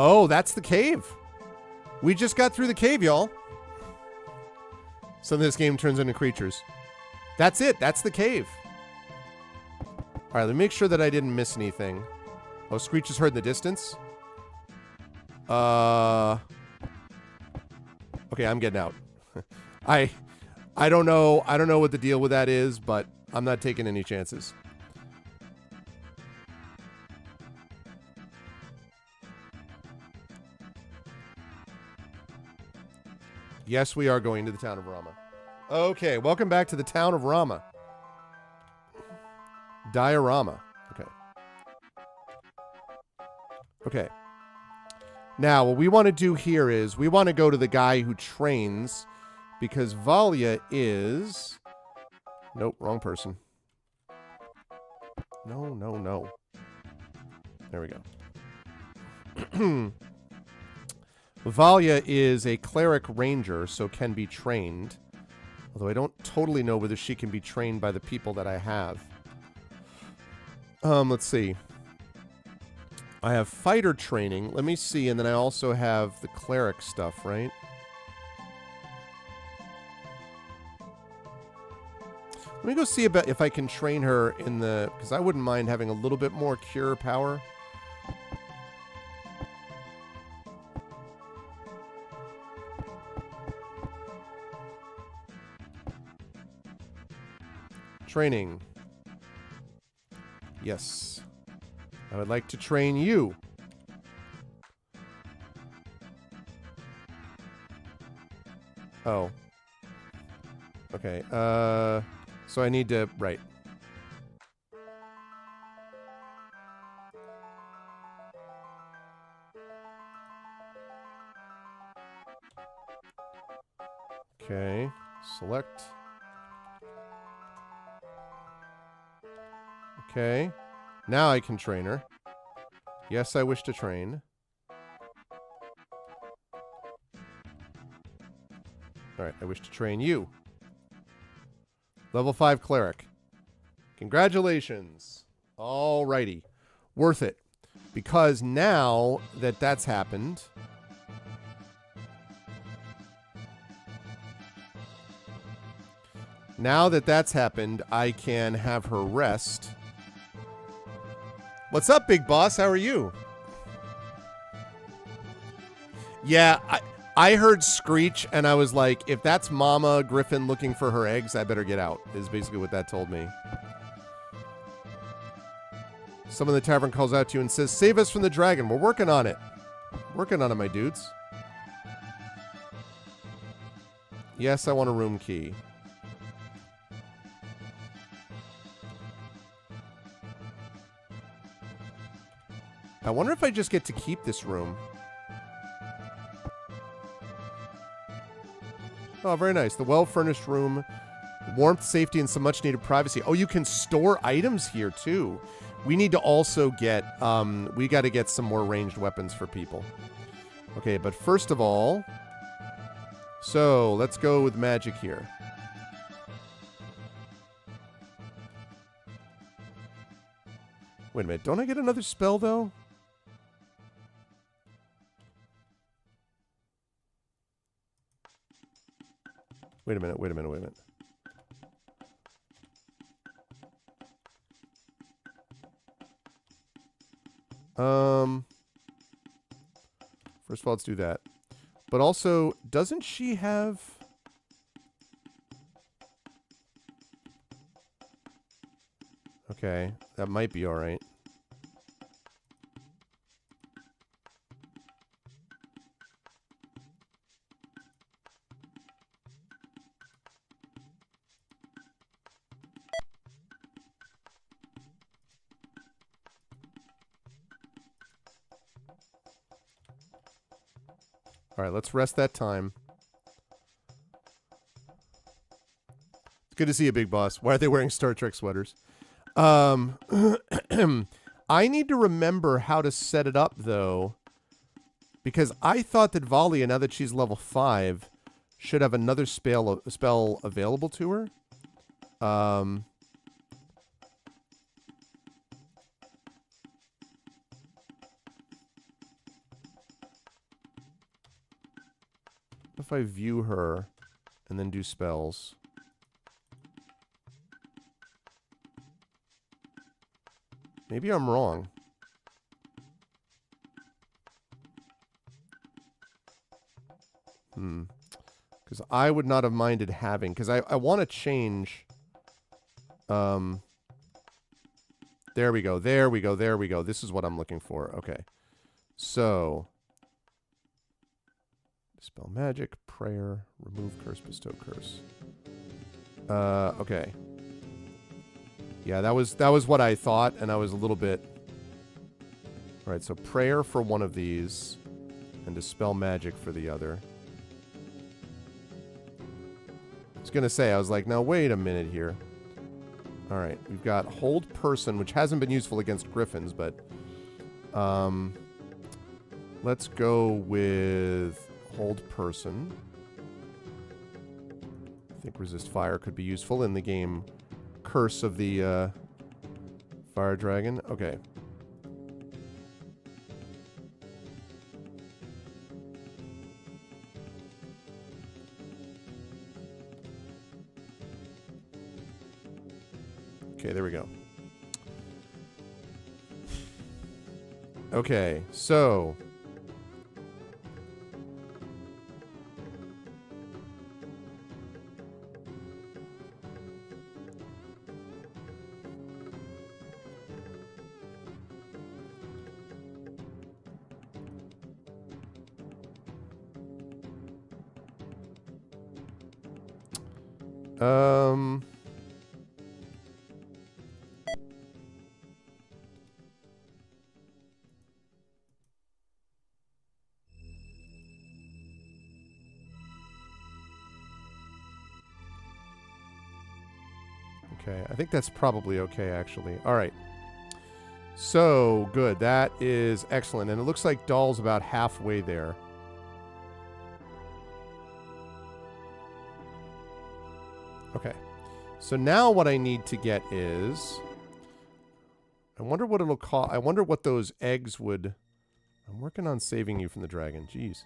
S2: Oh, that's the cave. We just got through the cave, y'all. So this game turns into creatures. That's it. That's the cave. All right, let me make sure that I didn't miss anything. Oh, Screech is heard in the distance. Okay, I'm getting out. I don't know. I don't know what the deal with that is, but I'm not taking any chances. Yes, we are going to the town of Rama. Okay, welcome back to the town of Rama. Diorama. Okay. Okay. Now, what we want to do here is we want to go to the guy who trains because Valia is... Nope, wrong person. No. There we go. Valia is a cleric ranger, so can be trained. Although I don't totally know whether she can be trained by the people that I have. Let's see. I have fighter training. Let me see, and then I also have the cleric stuff, right? Let me go see about if I can train her in the... Because I wouldn't mind having a little bit more cure power. Training. Yes. I would like to train you. Oh. Okay. So I need to... Right. Okay. Select... Okay. Now I can train her. Yes, I wish to train. Alright, I wish to train you. Level 5 cleric. Congratulations. Alrighty. Worth it. Because now that that's happened... Now that that's happened, I can have her rest... What's up, big boss? How are you? Yeah, I heard Screech, and I was like, if that's Mama Griffin looking for her eggs, I better get out, is basically what that told me. Someone in the tavern calls out to you and says, save us from the dragon. We're working on it. Working on it, my dudes. Yes, I want a room key. I wonder if I just get to keep this room. Oh, very nice. The well-furnished room Warmth, safety, and some much needed privacy. Oh, you can store items here too. We need to also get, we got to get some more ranged weapons for people. Okay, but first of all, so let's go with magic here. Wait a minute, don't I get another spell though? Wait a minute, wait a minute, wait a minute. First of all, let's do that. But also, doesn't she have... Okay, that might be alright. All right, let's rest that time. It's good to see you, Big Boss. Why are they wearing Star Trek sweaters? I need to remember how to set it up, though, because I thought that Valia, now that she's level 5, should have another spell available to her. If I view her and then do spells. Maybe I'm wrong. Because I would not have minded having... Because I want to change... There we go. There we go. There we go. This is what I'm looking for. Okay. So... Dispel magic, prayer, remove curse, bestow curse. Okay. Yeah, that was what I thought, and I was a little bit... Alright, so prayer for one of these, and dispel magic for the other. I was gonna say, I was like, now wait a minute here. Alright, we've got hold person, which hasn't been useful against griffins, but... let's go with... hold person. I think resist fire could be useful in the game Curse of the Fire Dragon. Okay. Okay, there we go. Okay, so... Okay, I think that's probably okay, actually. All right. So, good. That is excellent. And it looks like Dahl's about halfway there. Okay. So now what I need to get is... I wonder what it'll cost. I wonder what those eggs would... I'm working on saving you from the dragon. Jeez.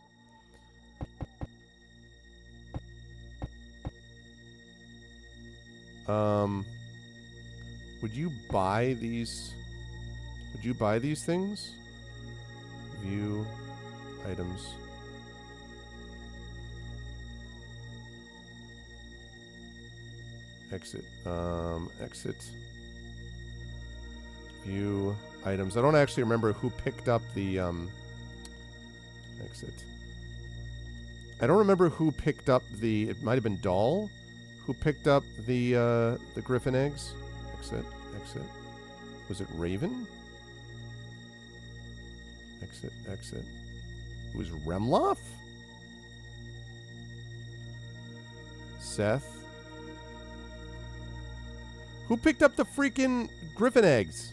S2: Would you buy these? Would you buy these things? View items. Exit. Exit. View items. I don't actually remember who picked up the exit. I don't remember who picked up the... It might have been Dahl who picked up the griffin eggs. Exit. Exit. Was it Raven? Exit. Exit. It was Remloff? Seth? Who picked up the freaking griffin eggs?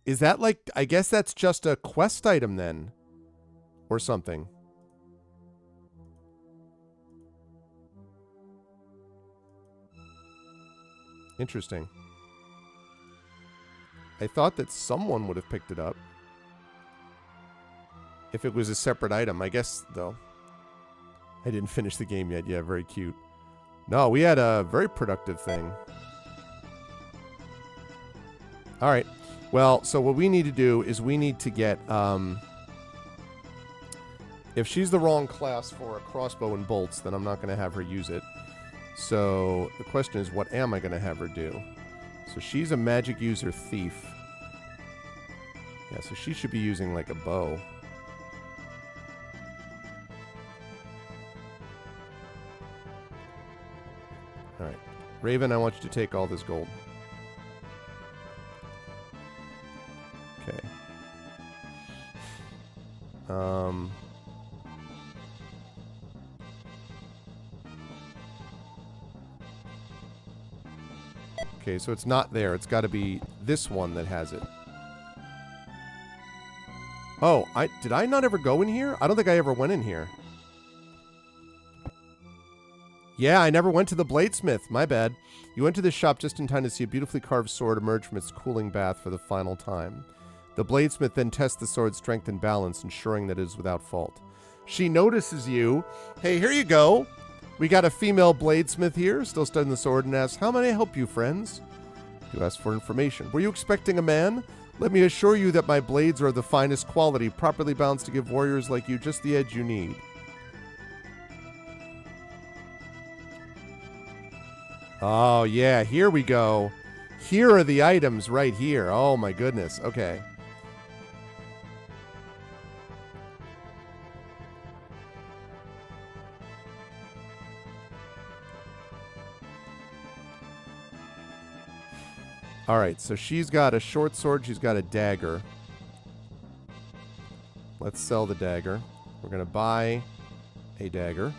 S2: Is that like, I guess that's just a quest item then. Or something. Interesting. I thought that someone would have picked it up. If it was a separate item, I guess, though. I didn't finish the game yet. Yeah, very cute. No, we had a very productive thing. All right. Well, so what we need to do is we need to get... if she's the wrong class for a crossbow and bolts, then I'm not going to have her use it. So the question is, what am I going to have her do? So she's a magic user thief. Yeah, so she should be using like a bow. Alright. Raven, I want you to take all this gold. Okay. Okay, so it's not there. It's got to be this one that has it. Oh, did I not ever go in here? I don't think I ever went in here. Yeah, I never went to the bladesmith. My bad. You went to this shop just in time to see a beautifully carved sword emerge from its cooling bath for the final time. The bladesmith then tests the sword's strength and balance, ensuring that it is without fault. She notices you. Hey, here you go. We got a female bladesmith here, still studying the sword, and asks, "How may I help you, friends?" You ask for information. "Were you expecting a man? Let me assure you that my blades are of the finest quality, properly balanced to give warriors like you just the edge you need." Oh, yeah, here we go. Here are the items right here. Oh, my goodness. Okay. All right, so she's got a short sword. She's got a dagger. Let's sell the dagger. We're going to buy a dagger.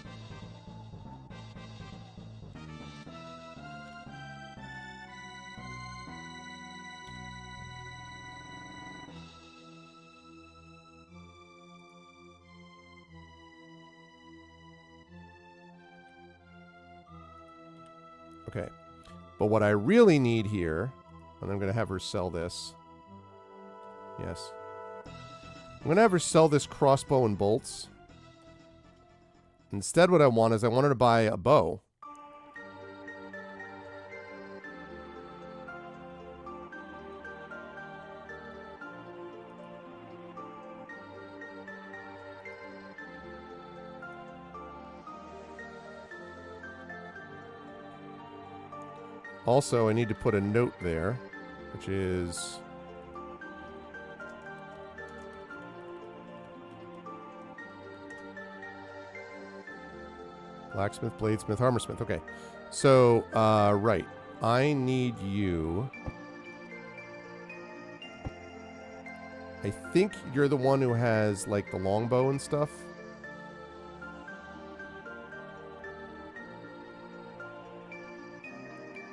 S2: Okay. But what I really need here... And I'm going to have her sell this. Yes. I'm going to have her sell this crossbow and bolts. Instead, what I want is I want her to buy a bow. Also, I need to put a note there, which is... Blacksmith, bladesmith, armorsmith. Okay. So, right. I need you... I think you're the one who has, like, the longbow and stuff.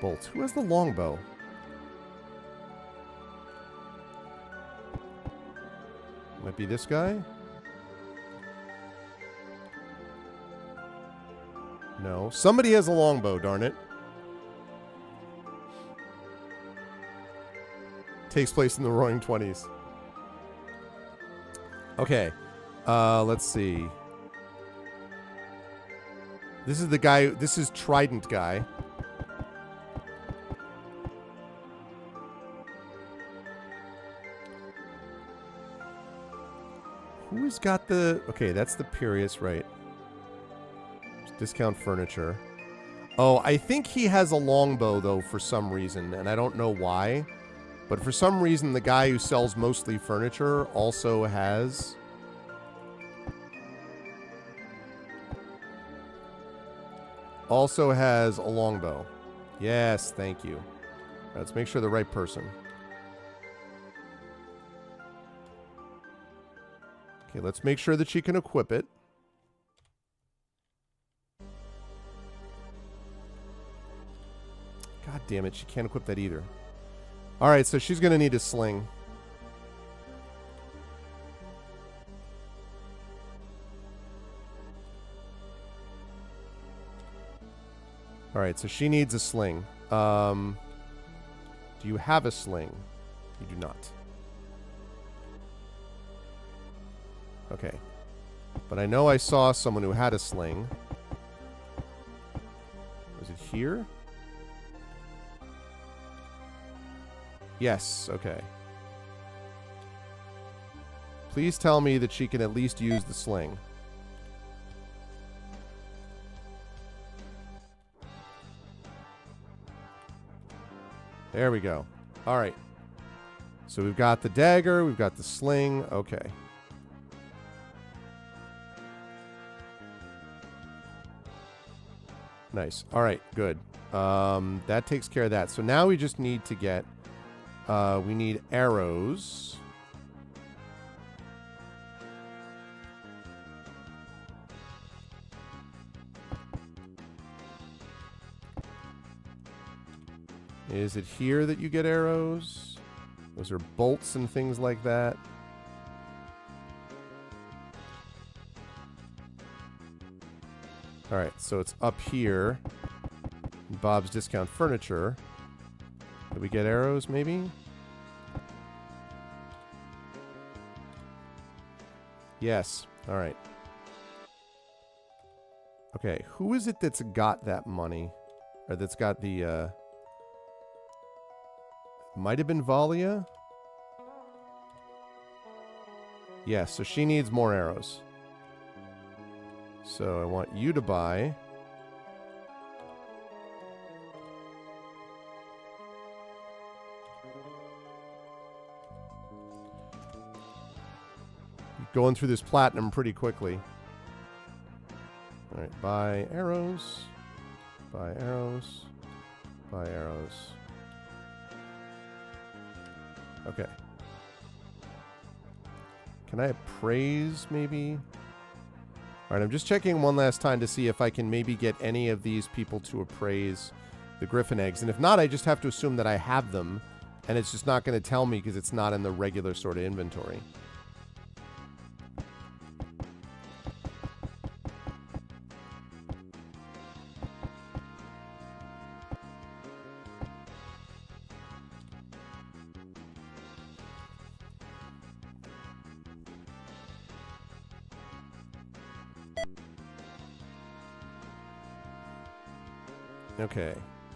S2: Bolts. Who has the longbow? Might be this guy? No. Somebody has a longbow, darn it. Takes place in the Roaring 20s. Okay. Let's see. This is the guy... This is Trident guy. Who's got the... Okay, that's the Pirius, right. Discount furniture. Oh, I think he has a longbow, though, for some reason, and I don't know why. But for some reason, the guy who sells mostly furniture also has... Also has a longbow. Yes, thank you. Let's make sure the right person. Okay, let's make sure that she can equip it. God damn it, she can't equip that either. Alright, so she's going to need a sling. Alright, so she needs a sling. Do you have a sling? You do not. Okay. But I know I saw someone who had a sling. Was it here? Yes, okay. Please tell me that she can at least use the sling. There we go. All right. So we've got the dagger, we've got the sling. Okay. Nice. All right, good. That takes care of that. So now we just need to get... we need arrows. Is it here that you get arrows? Those are bolts and things like that. Alright, so it's up here. Bob's Discount Furniture. Did we get arrows, maybe? Yes. Alright. Okay, who is it that's got that money? Or that's got the, might have been Valia? Yes, so she needs more arrows. So I want you to buy... Going through this platinum pretty quickly. Alright, buy arrows. Buy arrows. Buy arrows. Okay. Can I appraise, maybe? Alright, I'm just checking one last time to see if I can maybe get any of these people to appraise the griffin eggs. And if not, I just have to assume that I have them. And it's just not going to tell me because it's not in the regular sort of inventory. Okay,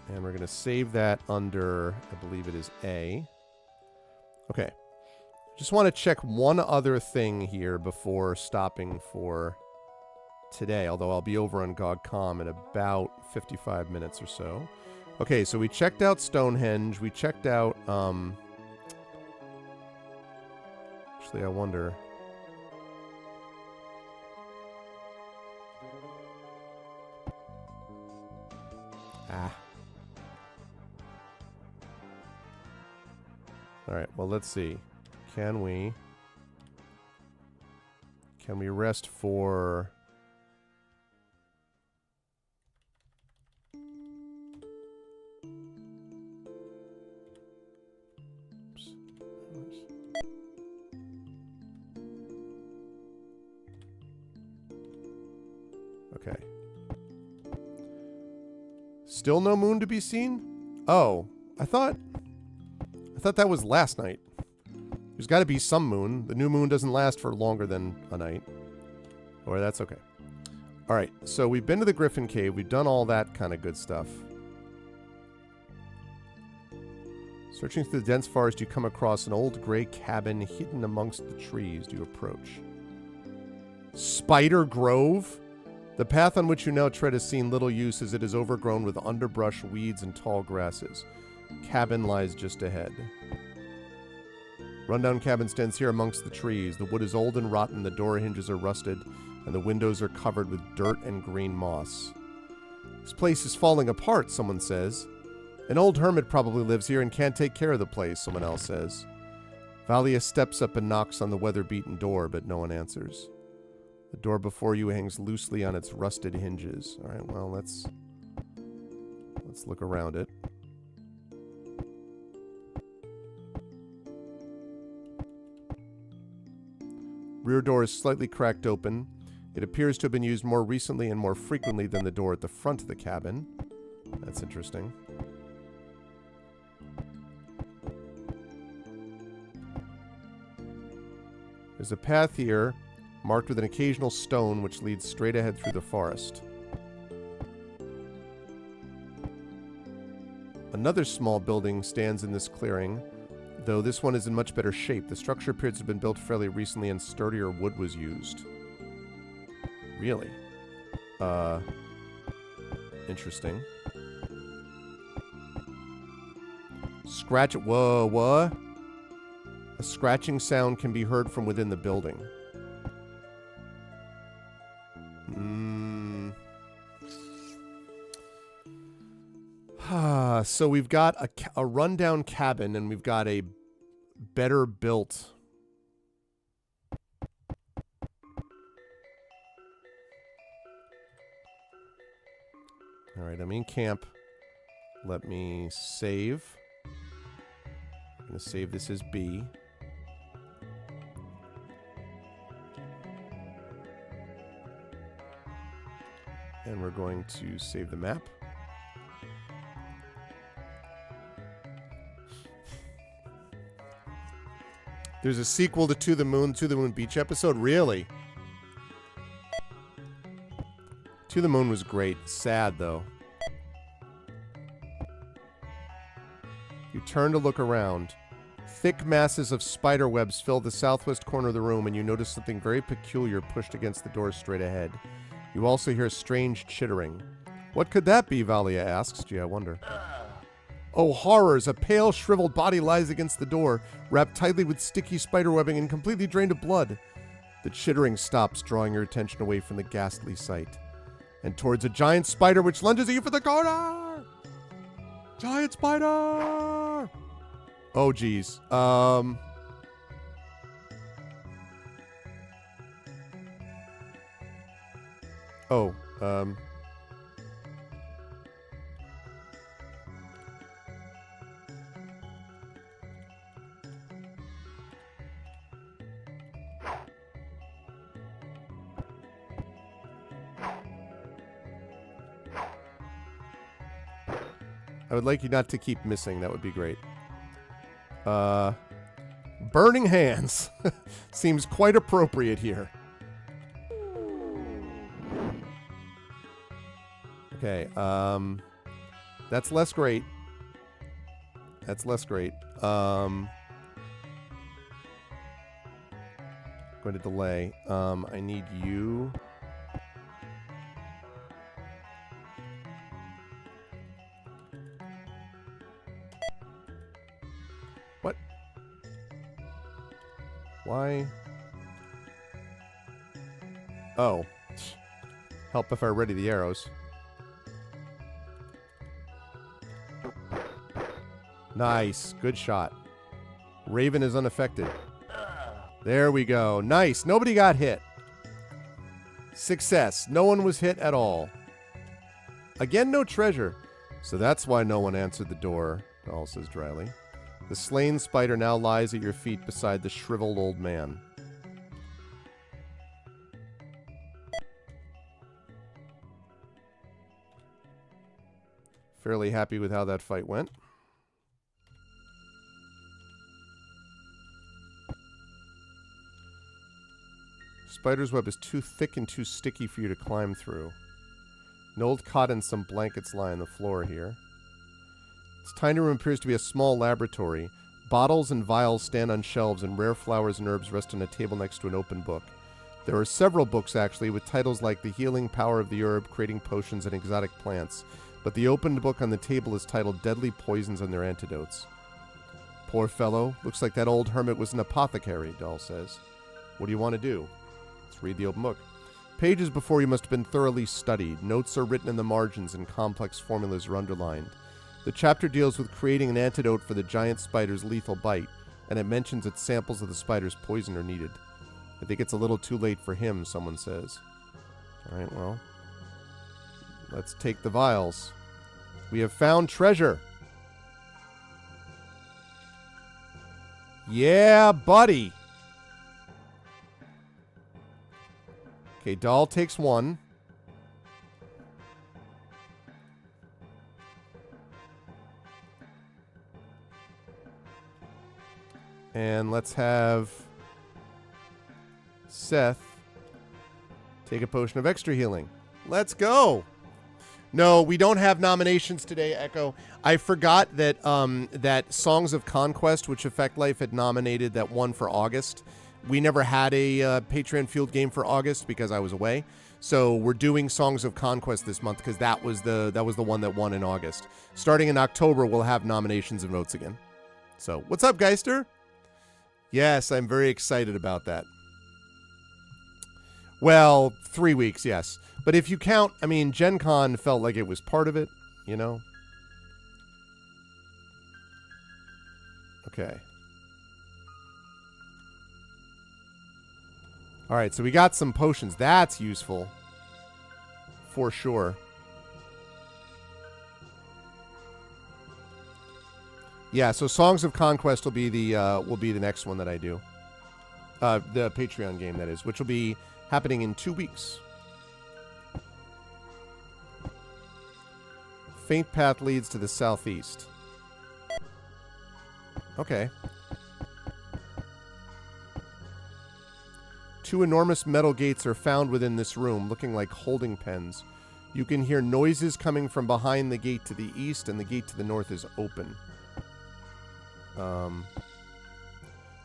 S2: and we're going to save that under, I believe it is A. Okay, just want to check one other thing here before stopping for today, although I'll be over on GOG.com in about 55 minutes or so. Okay, so we checked out Stonehenge, we checked out, actually I wonder... Alright, well, let's see. Can we rest for... Oops. Okay. Still no moon to be seen? Oh, I thought that was last night. There's got to be some moon. The new moon doesn't last for longer than a night. Or that's okay. All right, so we've been to the Griffin Cave. We've done all that kind of good stuff. Searching through the dense forest, you come across an old gray cabin hidden amongst the trees. Do you approach? Spider Grove? The path on which you now tread has seen little use as it is overgrown with underbrush, weeds, and tall grasses. Cabin lies just ahead. Rundown cabin stands here amongst the trees. The wood is old and rotten, the door hinges are rusted, and the windows are covered with dirt and green moss. This place is falling apart, someone says. An old hermit probably lives here and can't take care of the place, someone else says. Valia steps up and knocks on the weather-beaten door, but no one answers. The door before you hangs loosely on its rusted hinges. All right, well, let's look around it. Rear door is slightly cracked open. It appears to have been used more recently and more frequently than the door at the front of the cabin. That's interesting. There's a path here, marked with an occasional stone, which leads straight ahead through the forest. Another small building stands in this clearing, though this one is in much better shape. The structure appears to have been built fairly recently and sturdier wood was used. Really? Interesting. Whoa, what? A scratching sound can be heard from within the building. So we've got a rundown cabin, and we've got a better built... Alright, I'm in camp. Let me save. I'm going to save this as B. And we're going to save the map. There's a sequel to the Moon Beach episode? Really? To the Moon was great. Sad, though. You turn to look around. Thick masses of spider webs fill the southwest corner of the room, and you notice something very peculiar pushed against the door straight ahead. You also hear strange chittering. What could that be, Valia asks. Gee, I wonder. Oh, horrors! A pale, shriveled body lies against the door, wrapped tightly with sticky spider webbing and completely drained of blood. The chittering stops, drawing your attention away from the ghastly sight, and towards a giant spider which lunges at you from the corner! Giant spider! Oh, geez. I would like you not to keep missing. That would be great. Burning hands. Seems quite appropriate here. Okay, that's less great. That's less great. Going to delay. I need you... What? Why? Oh. Help if I ready the arrows. Nice. Good shot. Raven is unaffected. There we go. Nice. Nobody got hit. Success. No one was hit at all. Again, no treasure. So that's why no one answered the door, Dahl says dryly. The slain spider now lies at your feet beside the shriveled old man. Fairly happy with how that fight went. Spider's web is too thick and too sticky for you to climb through. An old cot and some blankets lie on the floor here. This tiny room appears to be a small laboratory. Bottles and vials stand on shelves, and rare flowers and herbs rest on a table next to an open book. There are several books, actually, with titles like The Healing Power of the Herb, Creating Potions, and Exotic Plants. But the opened book on the table is titled Deadly Poisons and Their Antidotes. Poor fellow. Looks like that old hermit was an apothecary, Dahl says. What do you want to do? Let's read the open book. Pages before you must have been thoroughly studied. Notes are written in the margins and complex formulas are underlined. The chapter deals with creating an antidote for the giant spider's lethal bite. and it mentions that samples of the spider's poison are needed. I think it's a little too late for him, someone says. All right, well, let's take the vials. We have found treasure. Yeah, buddy. Okay, doll takes one. And let's have Seth take a potion of extra healing. Let's go. No, we don't have nominations today, Echo. I forgot that that Songs of Conquest, which Effect Life had nominated that one for August. We never had a Patreon Field game for August because I was away. So we're doing Songs of Conquest this month because that was the one that won in August. Starting in October, we'll have nominations and votes again. So what's up, Geister? Yes, I'm very excited about that. Well, 3 weeks, yes. But if you count, I mean, Gen Con felt like it was part of it, you know? Okay. All right, so we got some potions. That's useful. For sure. Yeah, so Songs of Conquest will be the next one that I do. The Patreon game, that is, which will be happening in 2 weeks. Faint path leads to the southeast. Okay. 2 enormous metal gates are found within this room, looking like holding pens. You can hear noises coming from behind the gate to the east, and the gate to the north is open.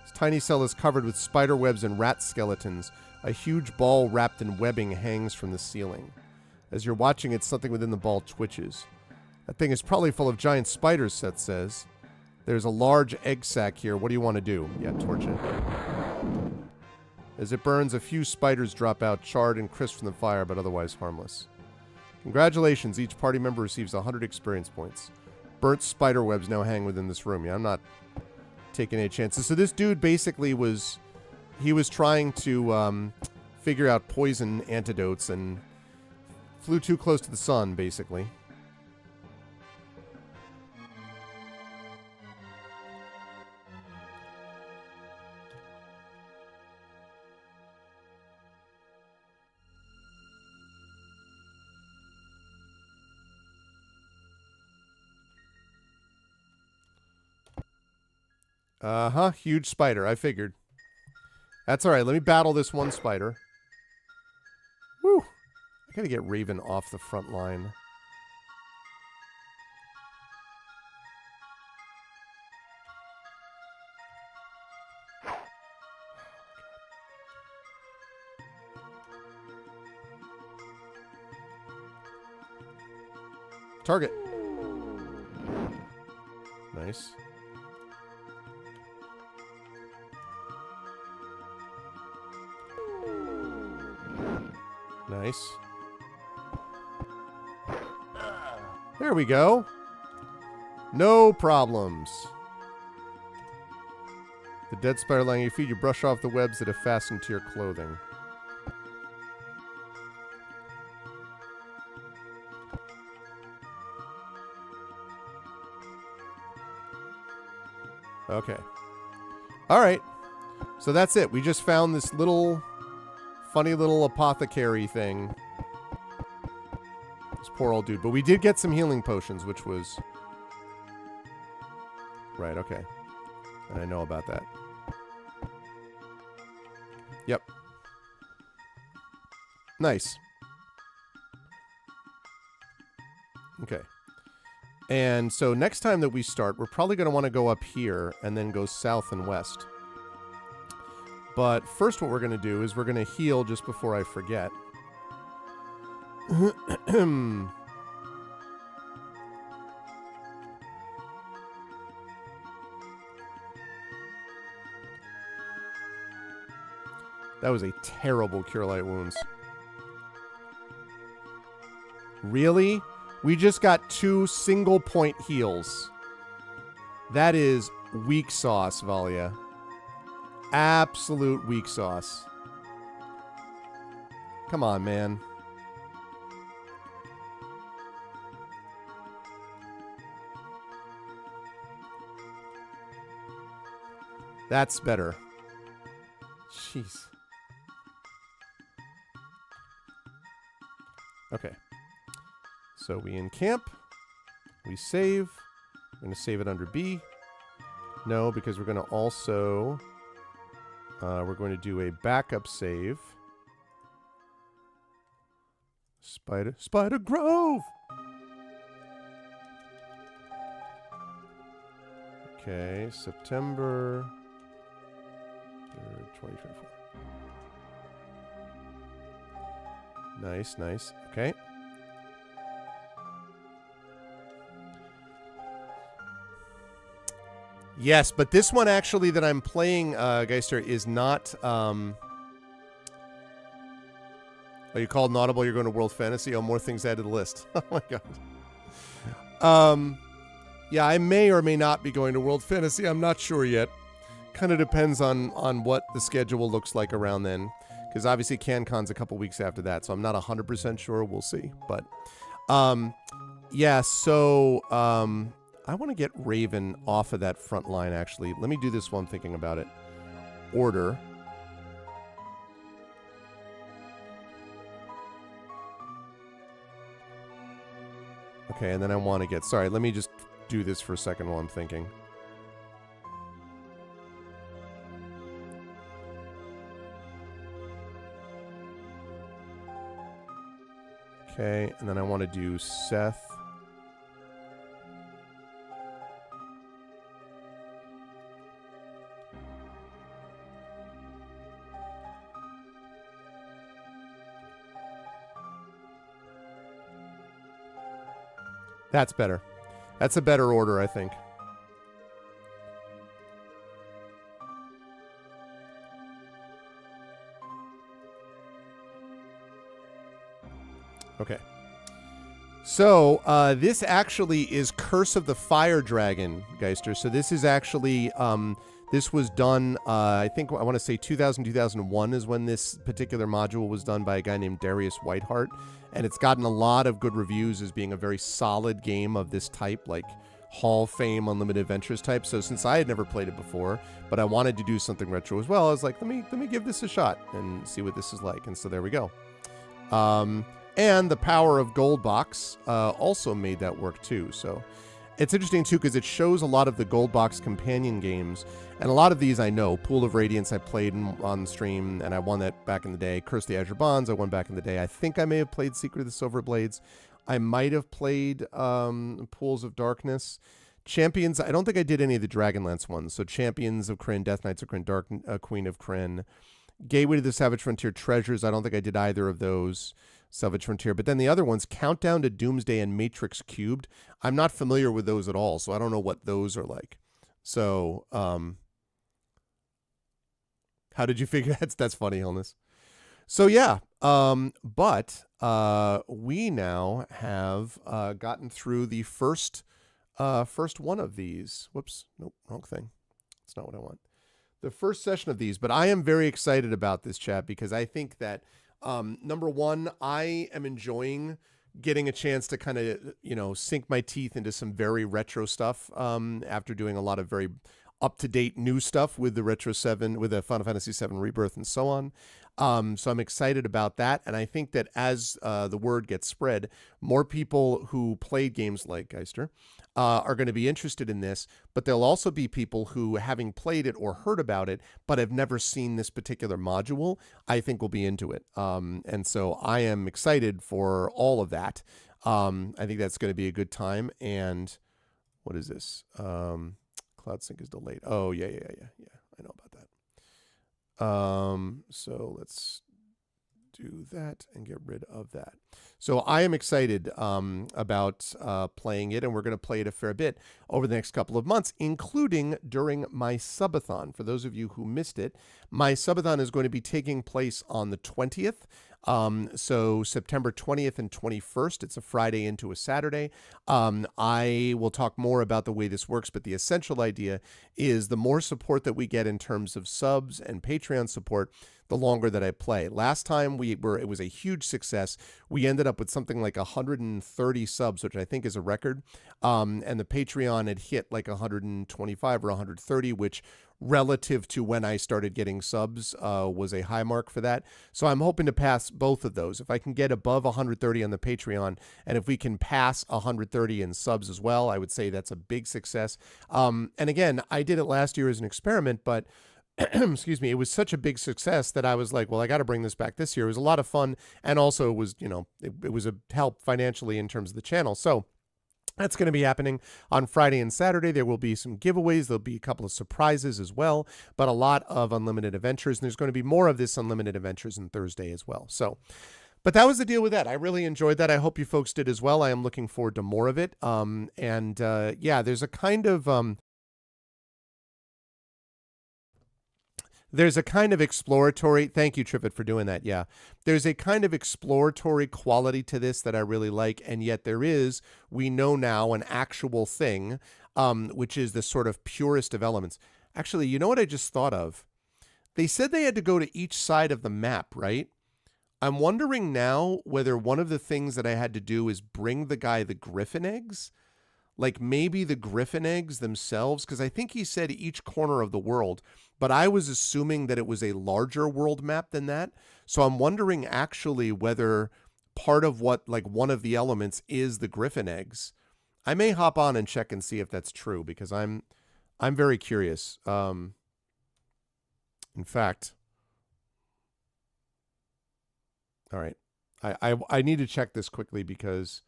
S2: This tiny cell is covered with spider webs and rat skeletons. A huge ball wrapped in webbing hangs from the ceiling. As you're watching it, something within the ball twitches. That thing is probably full of giant spiders, Seth says. There's a large egg sac here. What do you want to do? Yeah, torch it. As it burns, a few spiders drop out, charred and crisp from the fire, but otherwise harmless. Congratulations, each party member receives 100 experience points. Burnt spider webs now hang within this room. Yeah, I'm not taking any chances. So this dude basically was trying to figure out poison antidotes and flew too close to the sun, basically. Uh-huh, huge spider. I figured. That's all right. Let me battle this one spider. Woo! I gotta get Raven off the front line. Target. Nice. Nice. There we go. No problems. The dead spider lying at your feet, you brush off the webs that have fastened to your clothing. Okay. All right. So that's it. We just found this little funny little apothecary thing. This poor old dude. But we did get some healing potions, which was... Right, okay. And I know about that. Yep. Nice. Okay. And so next time that we start, we're probably going to want to go up here and then go south and west. But first what we're going to do is we're going to heal just before I forget. That was a terrible Cure Light Wounds. Really? We just got 2 single point heals. That is weak sauce, Valia. Absolute weak sauce. Come on, man. That's better. Jeez. Okay. So we encamp. We save. We're going to save it under B. No, because we're going to also... we're going to do a backup save. Spider Grove! Okay, September 3rd, 2024. Nice, nice. Okay. Yes, but this one actually that I'm playing, Geister, is not... Oh, you called Audible, you're going to World Fantasy? Oh, more things added to the list. Oh, my God. Yeah, I may or may not be going to World Fantasy. I'm not sure yet. Kind of depends on what the schedule looks like around then. Because obviously CanCon's a couple weeks after that, so I'm not 100% sure. We'll see. But, yeah, so I want to get Raven off of that front line, actually. Let me do this while I'm thinking about it. Order. Okay, and then I want to get... Sorry, let me just do this for a second while I'm thinking. Okay, and then I want to do Seth. That's better. That's a better order, I think. Okay. So, this actually is Curse of the Fire Dragon, Geister. So this is actually, this was done, I think, I want to say 2001 is when this particular module was done by a guy named Darius Whiteheart. And it's gotten a lot of good reviews as being a very solid game of this type, like Hall of Fame, Unlimited Adventures type. So since I had never played it before, but I wanted to do something retro as well, I was like, let me give this a shot and see what this is like. And so there we go. And the Power of Goldbox also made that work too. So it's interesting too because it shows a lot of the Goldbox companion games, and a lot of these I know. Pool of Radiance I played on stream, and I won that back in the day. Curse the Azure Bonds I won back in the day. I think I may have played Secret of the Silver Blades. I might have played Pools of Darkness. Champions, I don't think I did any of the Dragonlance ones. So Champions of Krynn, Death Knights of Krynn, Dark Queen of Krynn. Gateway to the Savage Frontier Treasures, I don't think I did either of those. Savage Frontier. But then the other ones, Countdown to Doomsday and Matrix Cubed, I'm not familiar with those at all, so I don't know what those are like. So, how did you figure that's funny, Illness. So yeah, but we now have gotten through the first one of these. Whoops, nope, wrong thing. That's not what I want. The first session of these, but I am very excited about this, chat, because I think that number one, I am enjoying getting a chance to kind of, sink my teeth into some very retro stuff after doing a lot of very up-to-date new stuff with the Retro 7, with the Final Fantasy 7 Rebirth and so on. So I'm excited about that. And I think that as the word gets spread, more people who played games like Geister are going to be interested in this, but there'll also be people who, having played it or heard about it, but have never seen this particular module, I think will be into it. And so I am excited for all of that. I think that's going to be a good time. And what is this? Cloud Sync is delayed. Oh, yeah. I know about that. So let's do that and get rid of that. So I am excited about playing it, and we're going to play it a fair bit over the next couple of months, including during my subathon. For those of you who missed it, my subathon is going to be taking place on the 20th. So September 20th and 21st, it's a Friday into a Saturday. I will talk more about the way this works, but the essential idea is the more support that we get in terms of subs and Patreon support, the longer that I play. Last time it was a huge success. We ended up with something like 130 subs, which I think is a record. And the Patreon had hit like 125 or 130, which relative to when I started getting subs was a high mark for that. So I'm hoping to pass both of those. If I can get above 130 on the Patreon, and if we can pass 130 in subs as well, I would say that's a big success. And again, I did it last year as an experiment, but excuse me, it was such a big success that I was like, well, I got to bring this back this year. It was a lot of fun. And also it was, it was a help financially in terms of the channel. So that's going to be happening on Friday and Saturday. There will be some giveaways. There'll be a couple of surprises as well, but a lot of Unlimited Adventures. And there's going to be more of this Unlimited Adventures on Thursday as well. So, but that was the deal with that. I really enjoyed that. I hope you folks did as well. I am looking forward to more of it. Yeah, there's a kind of... There's a kind of exploratory, thank you, Triffid, for doing that. Yeah. There's a kind of exploratory quality to this that I really like. And yet there is, we know now, an actual thing, which is the sort of purest of elements. Actually, you know what I just thought of? They said they had to go to each side of the map, right? I'm wondering now whether one of the things that I had to do is bring the guy the griffin eggs. Like maybe the griffin eggs themselves, because I think he said each corner of the world, but I was assuming that it was a larger world map than that. So I'm wondering actually whether part of what, like one of the elements is the griffin eggs. I may hop on and check and see if that's true, because I'm very curious. In fact, all right, I need to check this quickly because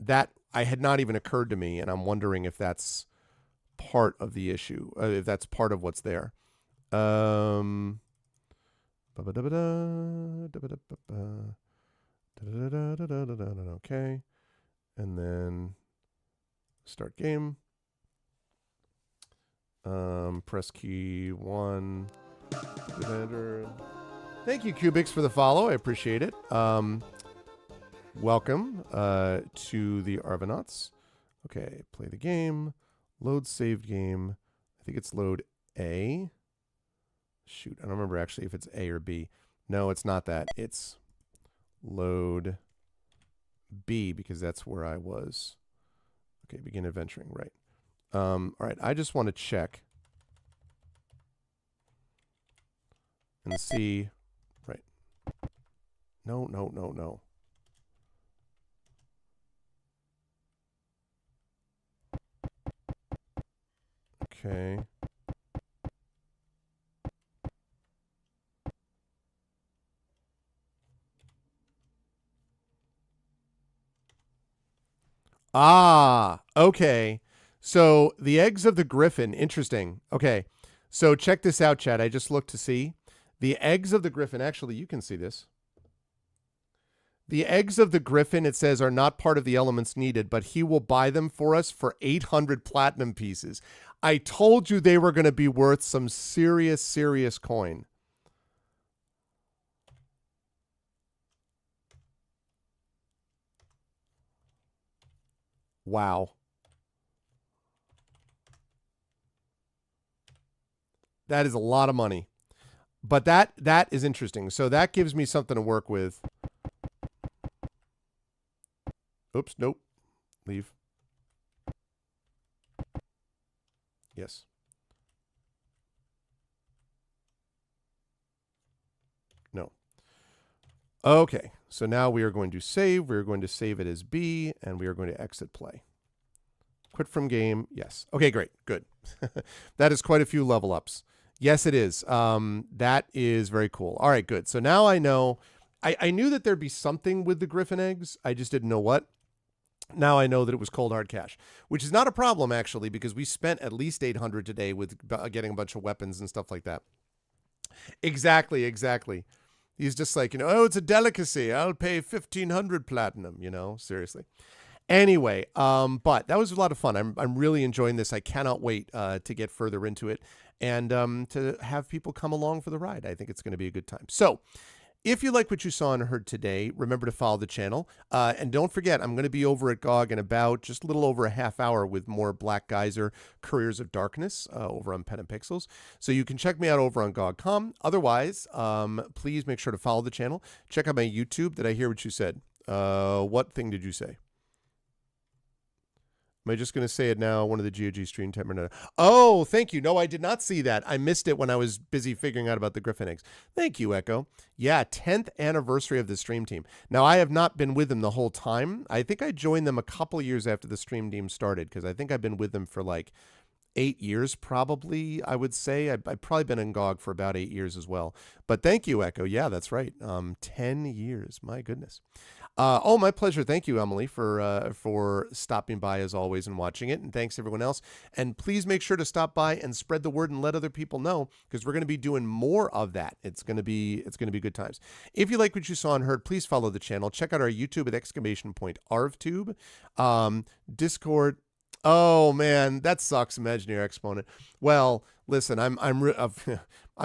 S2: that I had not even occurred to me, and I'm wondering if that's part of the issue, if that's part of what's there. Okay, and then start game. Press key 1. Thank you, Cubics, for the follow. I appreciate it. Welcome to the Arvanauts. Okay, play the game. Load saved game. I think it's load A. Shoot, I don't remember actually if it's A or B. No, it's not that. It's load B because that's where I was. Okay, begin adventuring, right. All right, I just want to check and see. Right. No. Okay. Okay. So the eggs of the griffin, interesting. Okay. So check this out, Chad. I just looked to see. The eggs of the griffin, actually, you can see this. The eggs of the griffin, it says, are not part of the elements needed, but he will buy them for us for 800 platinum pieces. I told you they were going to be worth some serious, serious coin. Wow. That is a lot of money. But that is interesting. So that gives me something to work with. Oops, nope. Leave. Yes. No. Okay, so now we are going to save. We are going to save it as B, and we are going to exit play. Quit from game. Yes. Okay, great. Good. That is quite a few level ups. Yes, it is. That is very cool. All right, good. So now I know. I knew that there'd be something with the griffin eggs. I just didn't know what. Now I know that it was cold hard cash, which is not a problem, actually, because we spent at least 800 today with getting a bunch of weapons and stuff like that. Exactly. He's just like, oh, it's a delicacy. I'll pay 1,500 platinum, seriously. Anyway, but that was a lot of fun. I'm really enjoying this. I cannot wait to get further into it and to have people come along for the ride. I think it's going to be a good time. So If you like what you saw and heard today, remember to follow the channel. And don't forget, I'm going to be over at GOG in about just a little over a half hour with more Black Geyser Couriers of Darkness over on Pen and Pixels. So you can check me out over on GOG.com. Otherwise, please make sure to follow the channel. Check out my YouTube. Did I hear what you said? What thing did you say? Am I just going to say it now? One of the GOG stream timer. Oh, thank you. No, I did not see that. I missed it when I was busy figuring out about the Griffin eggs. Thank you, Echo. Yeah, 10th anniversary of the stream team. Now, I have not been with them the whole time. I think I joined them a couple of years after the stream team started because I think I've been with them for like 8 years, probably, I would say. I've probably been in GOG for about 8 years as well. But thank you, Echo. Yeah, that's right. 10 years. My goodness. Oh, my pleasure. Thank you, Emily, for stopping by as always and watching it. And thanks everyone else. And please make sure to stop by and spread the word and let other people know because we're going to be doing more of that. It's going to be good times. If you like what you saw and heard, please follow the channel. Check out our YouTube at !ArvTube. Discord. Oh man, that sucks, Imagineer Exponent. Well, listen, I'm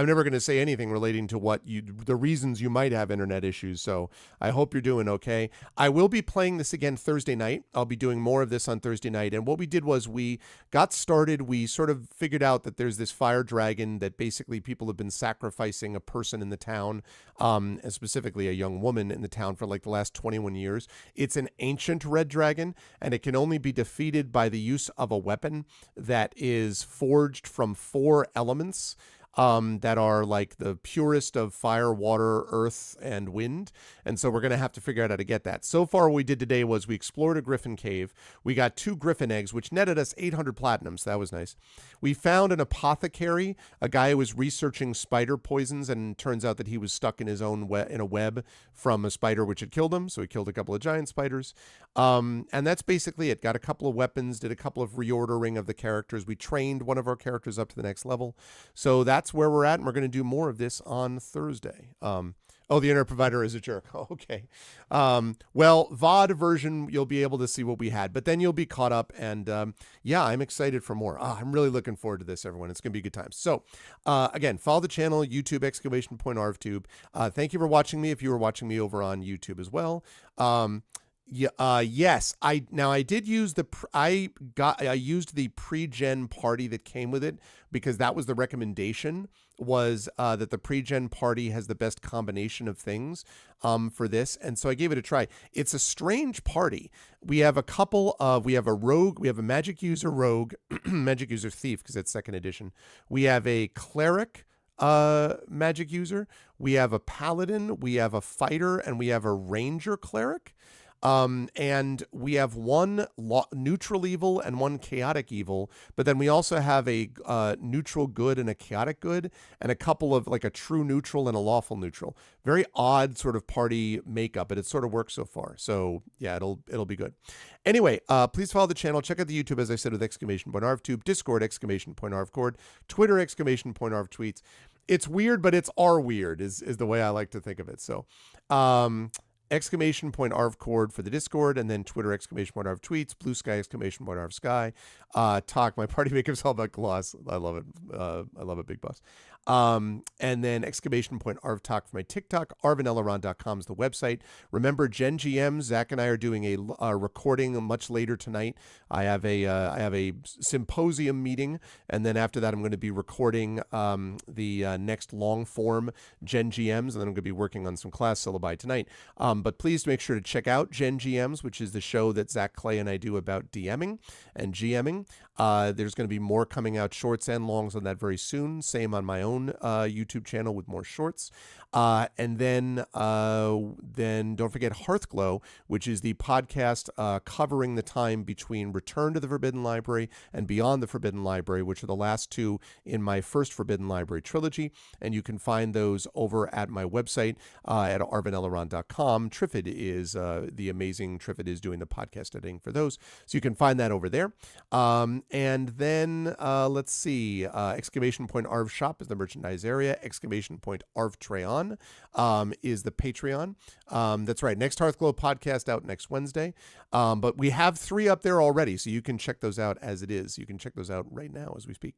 S2: never going to say anything relating to the reasons you might have internet issues. So I hope you're doing okay. I will be playing this again Thursday night. I'll be doing more of this on Thursday night. And what we did was we got started. We sort of figured out that there's this fire dragon that basically people have been sacrificing a person in the town, and specifically a young woman in the town for like the last 21 years. It's an ancient red dragon, and it can only be defeated by the use of a weapon that is forged from 4 elements. That are like the purest of fire, water, earth, and wind. And so we're going to have to figure out how to get that. So far, what we did today was we explored a griffin cave. We got 2 griffin eggs, which netted us 800 platinum. So that was nice. We found an apothecary, a guy who was researching spider poisons, and it turns out that he was stuck in his own in a web from a spider which had killed him. So he killed a couple of giant spiders. And that's basically it. Got a couple of weapons, did a couple of reordering of the characters. We trained one of our characters up to the next level. So that's where we're at, and we're going to do more of this on Thursday. Oh, the internet provider is a jerk. Okay. Well, VOD version, you'll be able to see what we had, but then you'll be caught up, and yeah, I'm excited for more. I'm really looking forward to this, everyone. It's going to be a good time. So, again, follow the channel, YouTube, !ArvTube. Thank you for watching me if you were watching me over on YouTube as well. Yes, I did use I used the pre-gen party that came with it because that was the recommendation was that the pre-gen party has the best combination of things for this, and so I gave it a try. It's a strange party. We have we have a rogue, we have a magic user rogue, magic user thief because it's 2nd edition. We have a cleric magic user, we have a paladin, we have a fighter, and we have a ranger cleric. And we have 1 neutral evil and 1 chaotic evil, but then we also have a neutral good and a chaotic good, and a couple of like a true neutral and a lawful neutral. Very odd sort of party makeup, but it sort of works so far. So yeah, it'll be good. Anyway, please follow the channel. Check out the YouTube, as I said, with !ArvTube, Discord, !ArvCord, Twitter, !ArvTweets. It's weird, but it's our weird is the way I like to think of it. So, !ArvCord for the Discord, and then Twitter, !ArvTweets, Blue Sky, !ArvSky. Talk, my party maker's all about gloss. I love it. I love it, Big Boss. And then !ArvTalk for my TikTok. ArvinElleron.com is the website. Remember, Gen GM, Zach and I are doing a recording much later tonight. I have a symposium meeting, and then after that, I'm going to be recording the next long form Gen GMs, and then I'm going to be working on some class syllabi tonight. But please make sure to check out Gen GMs, which is the show that Zach Clay and I do about DMing and GMing. There's going to be more coming out, shorts and longs on that very soon. Same on my own YouTube channel with more shorts. And then don't forget Hearthglow, which is the podcast covering the time between Return to the Forbidden Library and Beyond the Forbidden Library, which are the last 2 in my first Forbidden Library trilogy. And you can find those over at my website at arvinelleron.com. Triffid is the amazing Triffid is doing the podcast editing for those. So you can find that over there. And then let's see, !Arv Shop is the merchandise area. !Arv is the Patreon. That's right. Next Hearthglow podcast out next Wednesday. But we have 3 up there already, so you can check those out as it is. You can check those out right now as we speak.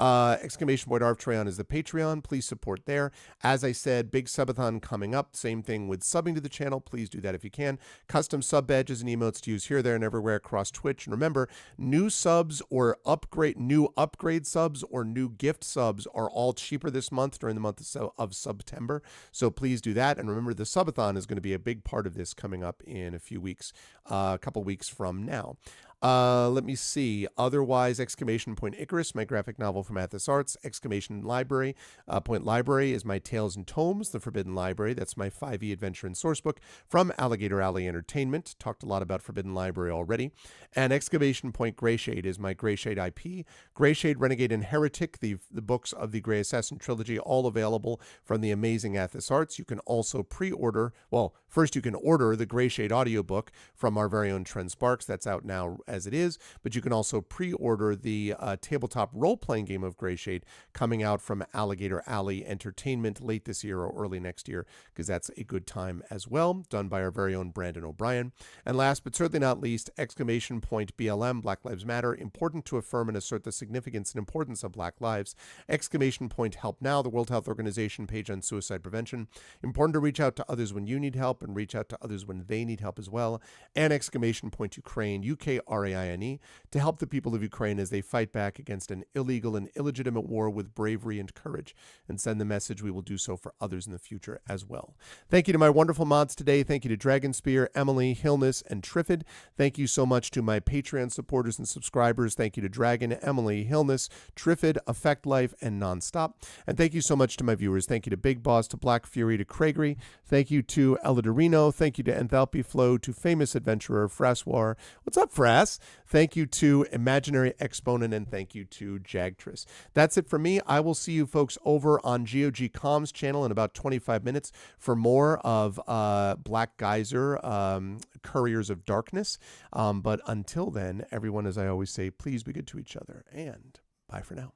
S2: Exclamation point Arftreon is the Patreon. Please support there. As I said, big subathon coming up. Same thing with subbing to the channel. Please do that if you can. Custom sub badges and emotes to use here, there, and everywhere across Twitch. And remember, new subs or new upgrade subs or new gift subs are all cheaper this month during the month of September. So please do that. And remember, the subathon is going to be a big part of this coming up in a few weeks, a couple weeks from now. Let me see. Otherwise, Exclamation Point Icarus, my graphic novel from Athos Arts. Exclamation Point Library is my Tales and Tomes, The Forbidden Library. That's my 5e adventure and sourcebook from Alligator Alley Entertainment. Talked a lot about Forbidden Library already. And Exclamation Point Greyshade is my Greyshade IP. Greyshade, Renegade, and Heretic, the books of the Grey Assassin trilogy, all available from the amazing Athos Arts. You can also pre-order, well, first you can order the Greyshade audiobook from our very own Trent Sparks. That's out now as it is, but you can also pre-order the tabletop role-playing game of Greyshade coming out from Alligator Alley Entertainment late this year or early next year, because that's a good time as well, done by our very own Brandon O'Brien. And last but certainly not least, Exclamation Point BLM, Black Lives Matter, important to affirm and assert the significance and importance of Black lives. Exclamation Point Help Now, the World Health Organization page on suicide prevention. Important to reach out to others when you need help and reach out to others when they need help as well. And Exclamation Point Ukraine, UKRAINE, to help the people of Ukraine as they fight back against an illegal and illegitimate war with bravery and courage, and send the message we will do so for others in the future as well. Thank you to my wonderful mods today. Thank you to Dragonspear, Emily, Hillness, and Triffid. Thank you so much to my Patreon supporters and subscribers. Thank you to Dragon, Emily, Hillness, Triffid, Effect Life, and Nonstop. And thank you so much to my viewers. Thank you to Big Boss, to Black Fury, to Craigery. Thank you to Elidorino. Thank you to Enthalpy Flow, to Famous Adventurer, Fraswar. What's up, Frass? Thank you to Imaginary Exponent, and thank you to Jagtress. That's it for me. I will see you folks over on GOG Comms channel in about 25 minutes for more of Black Geyser, Couriers of Darkness. But until then, everyone, as I always say, please be good to each other, and bye for now.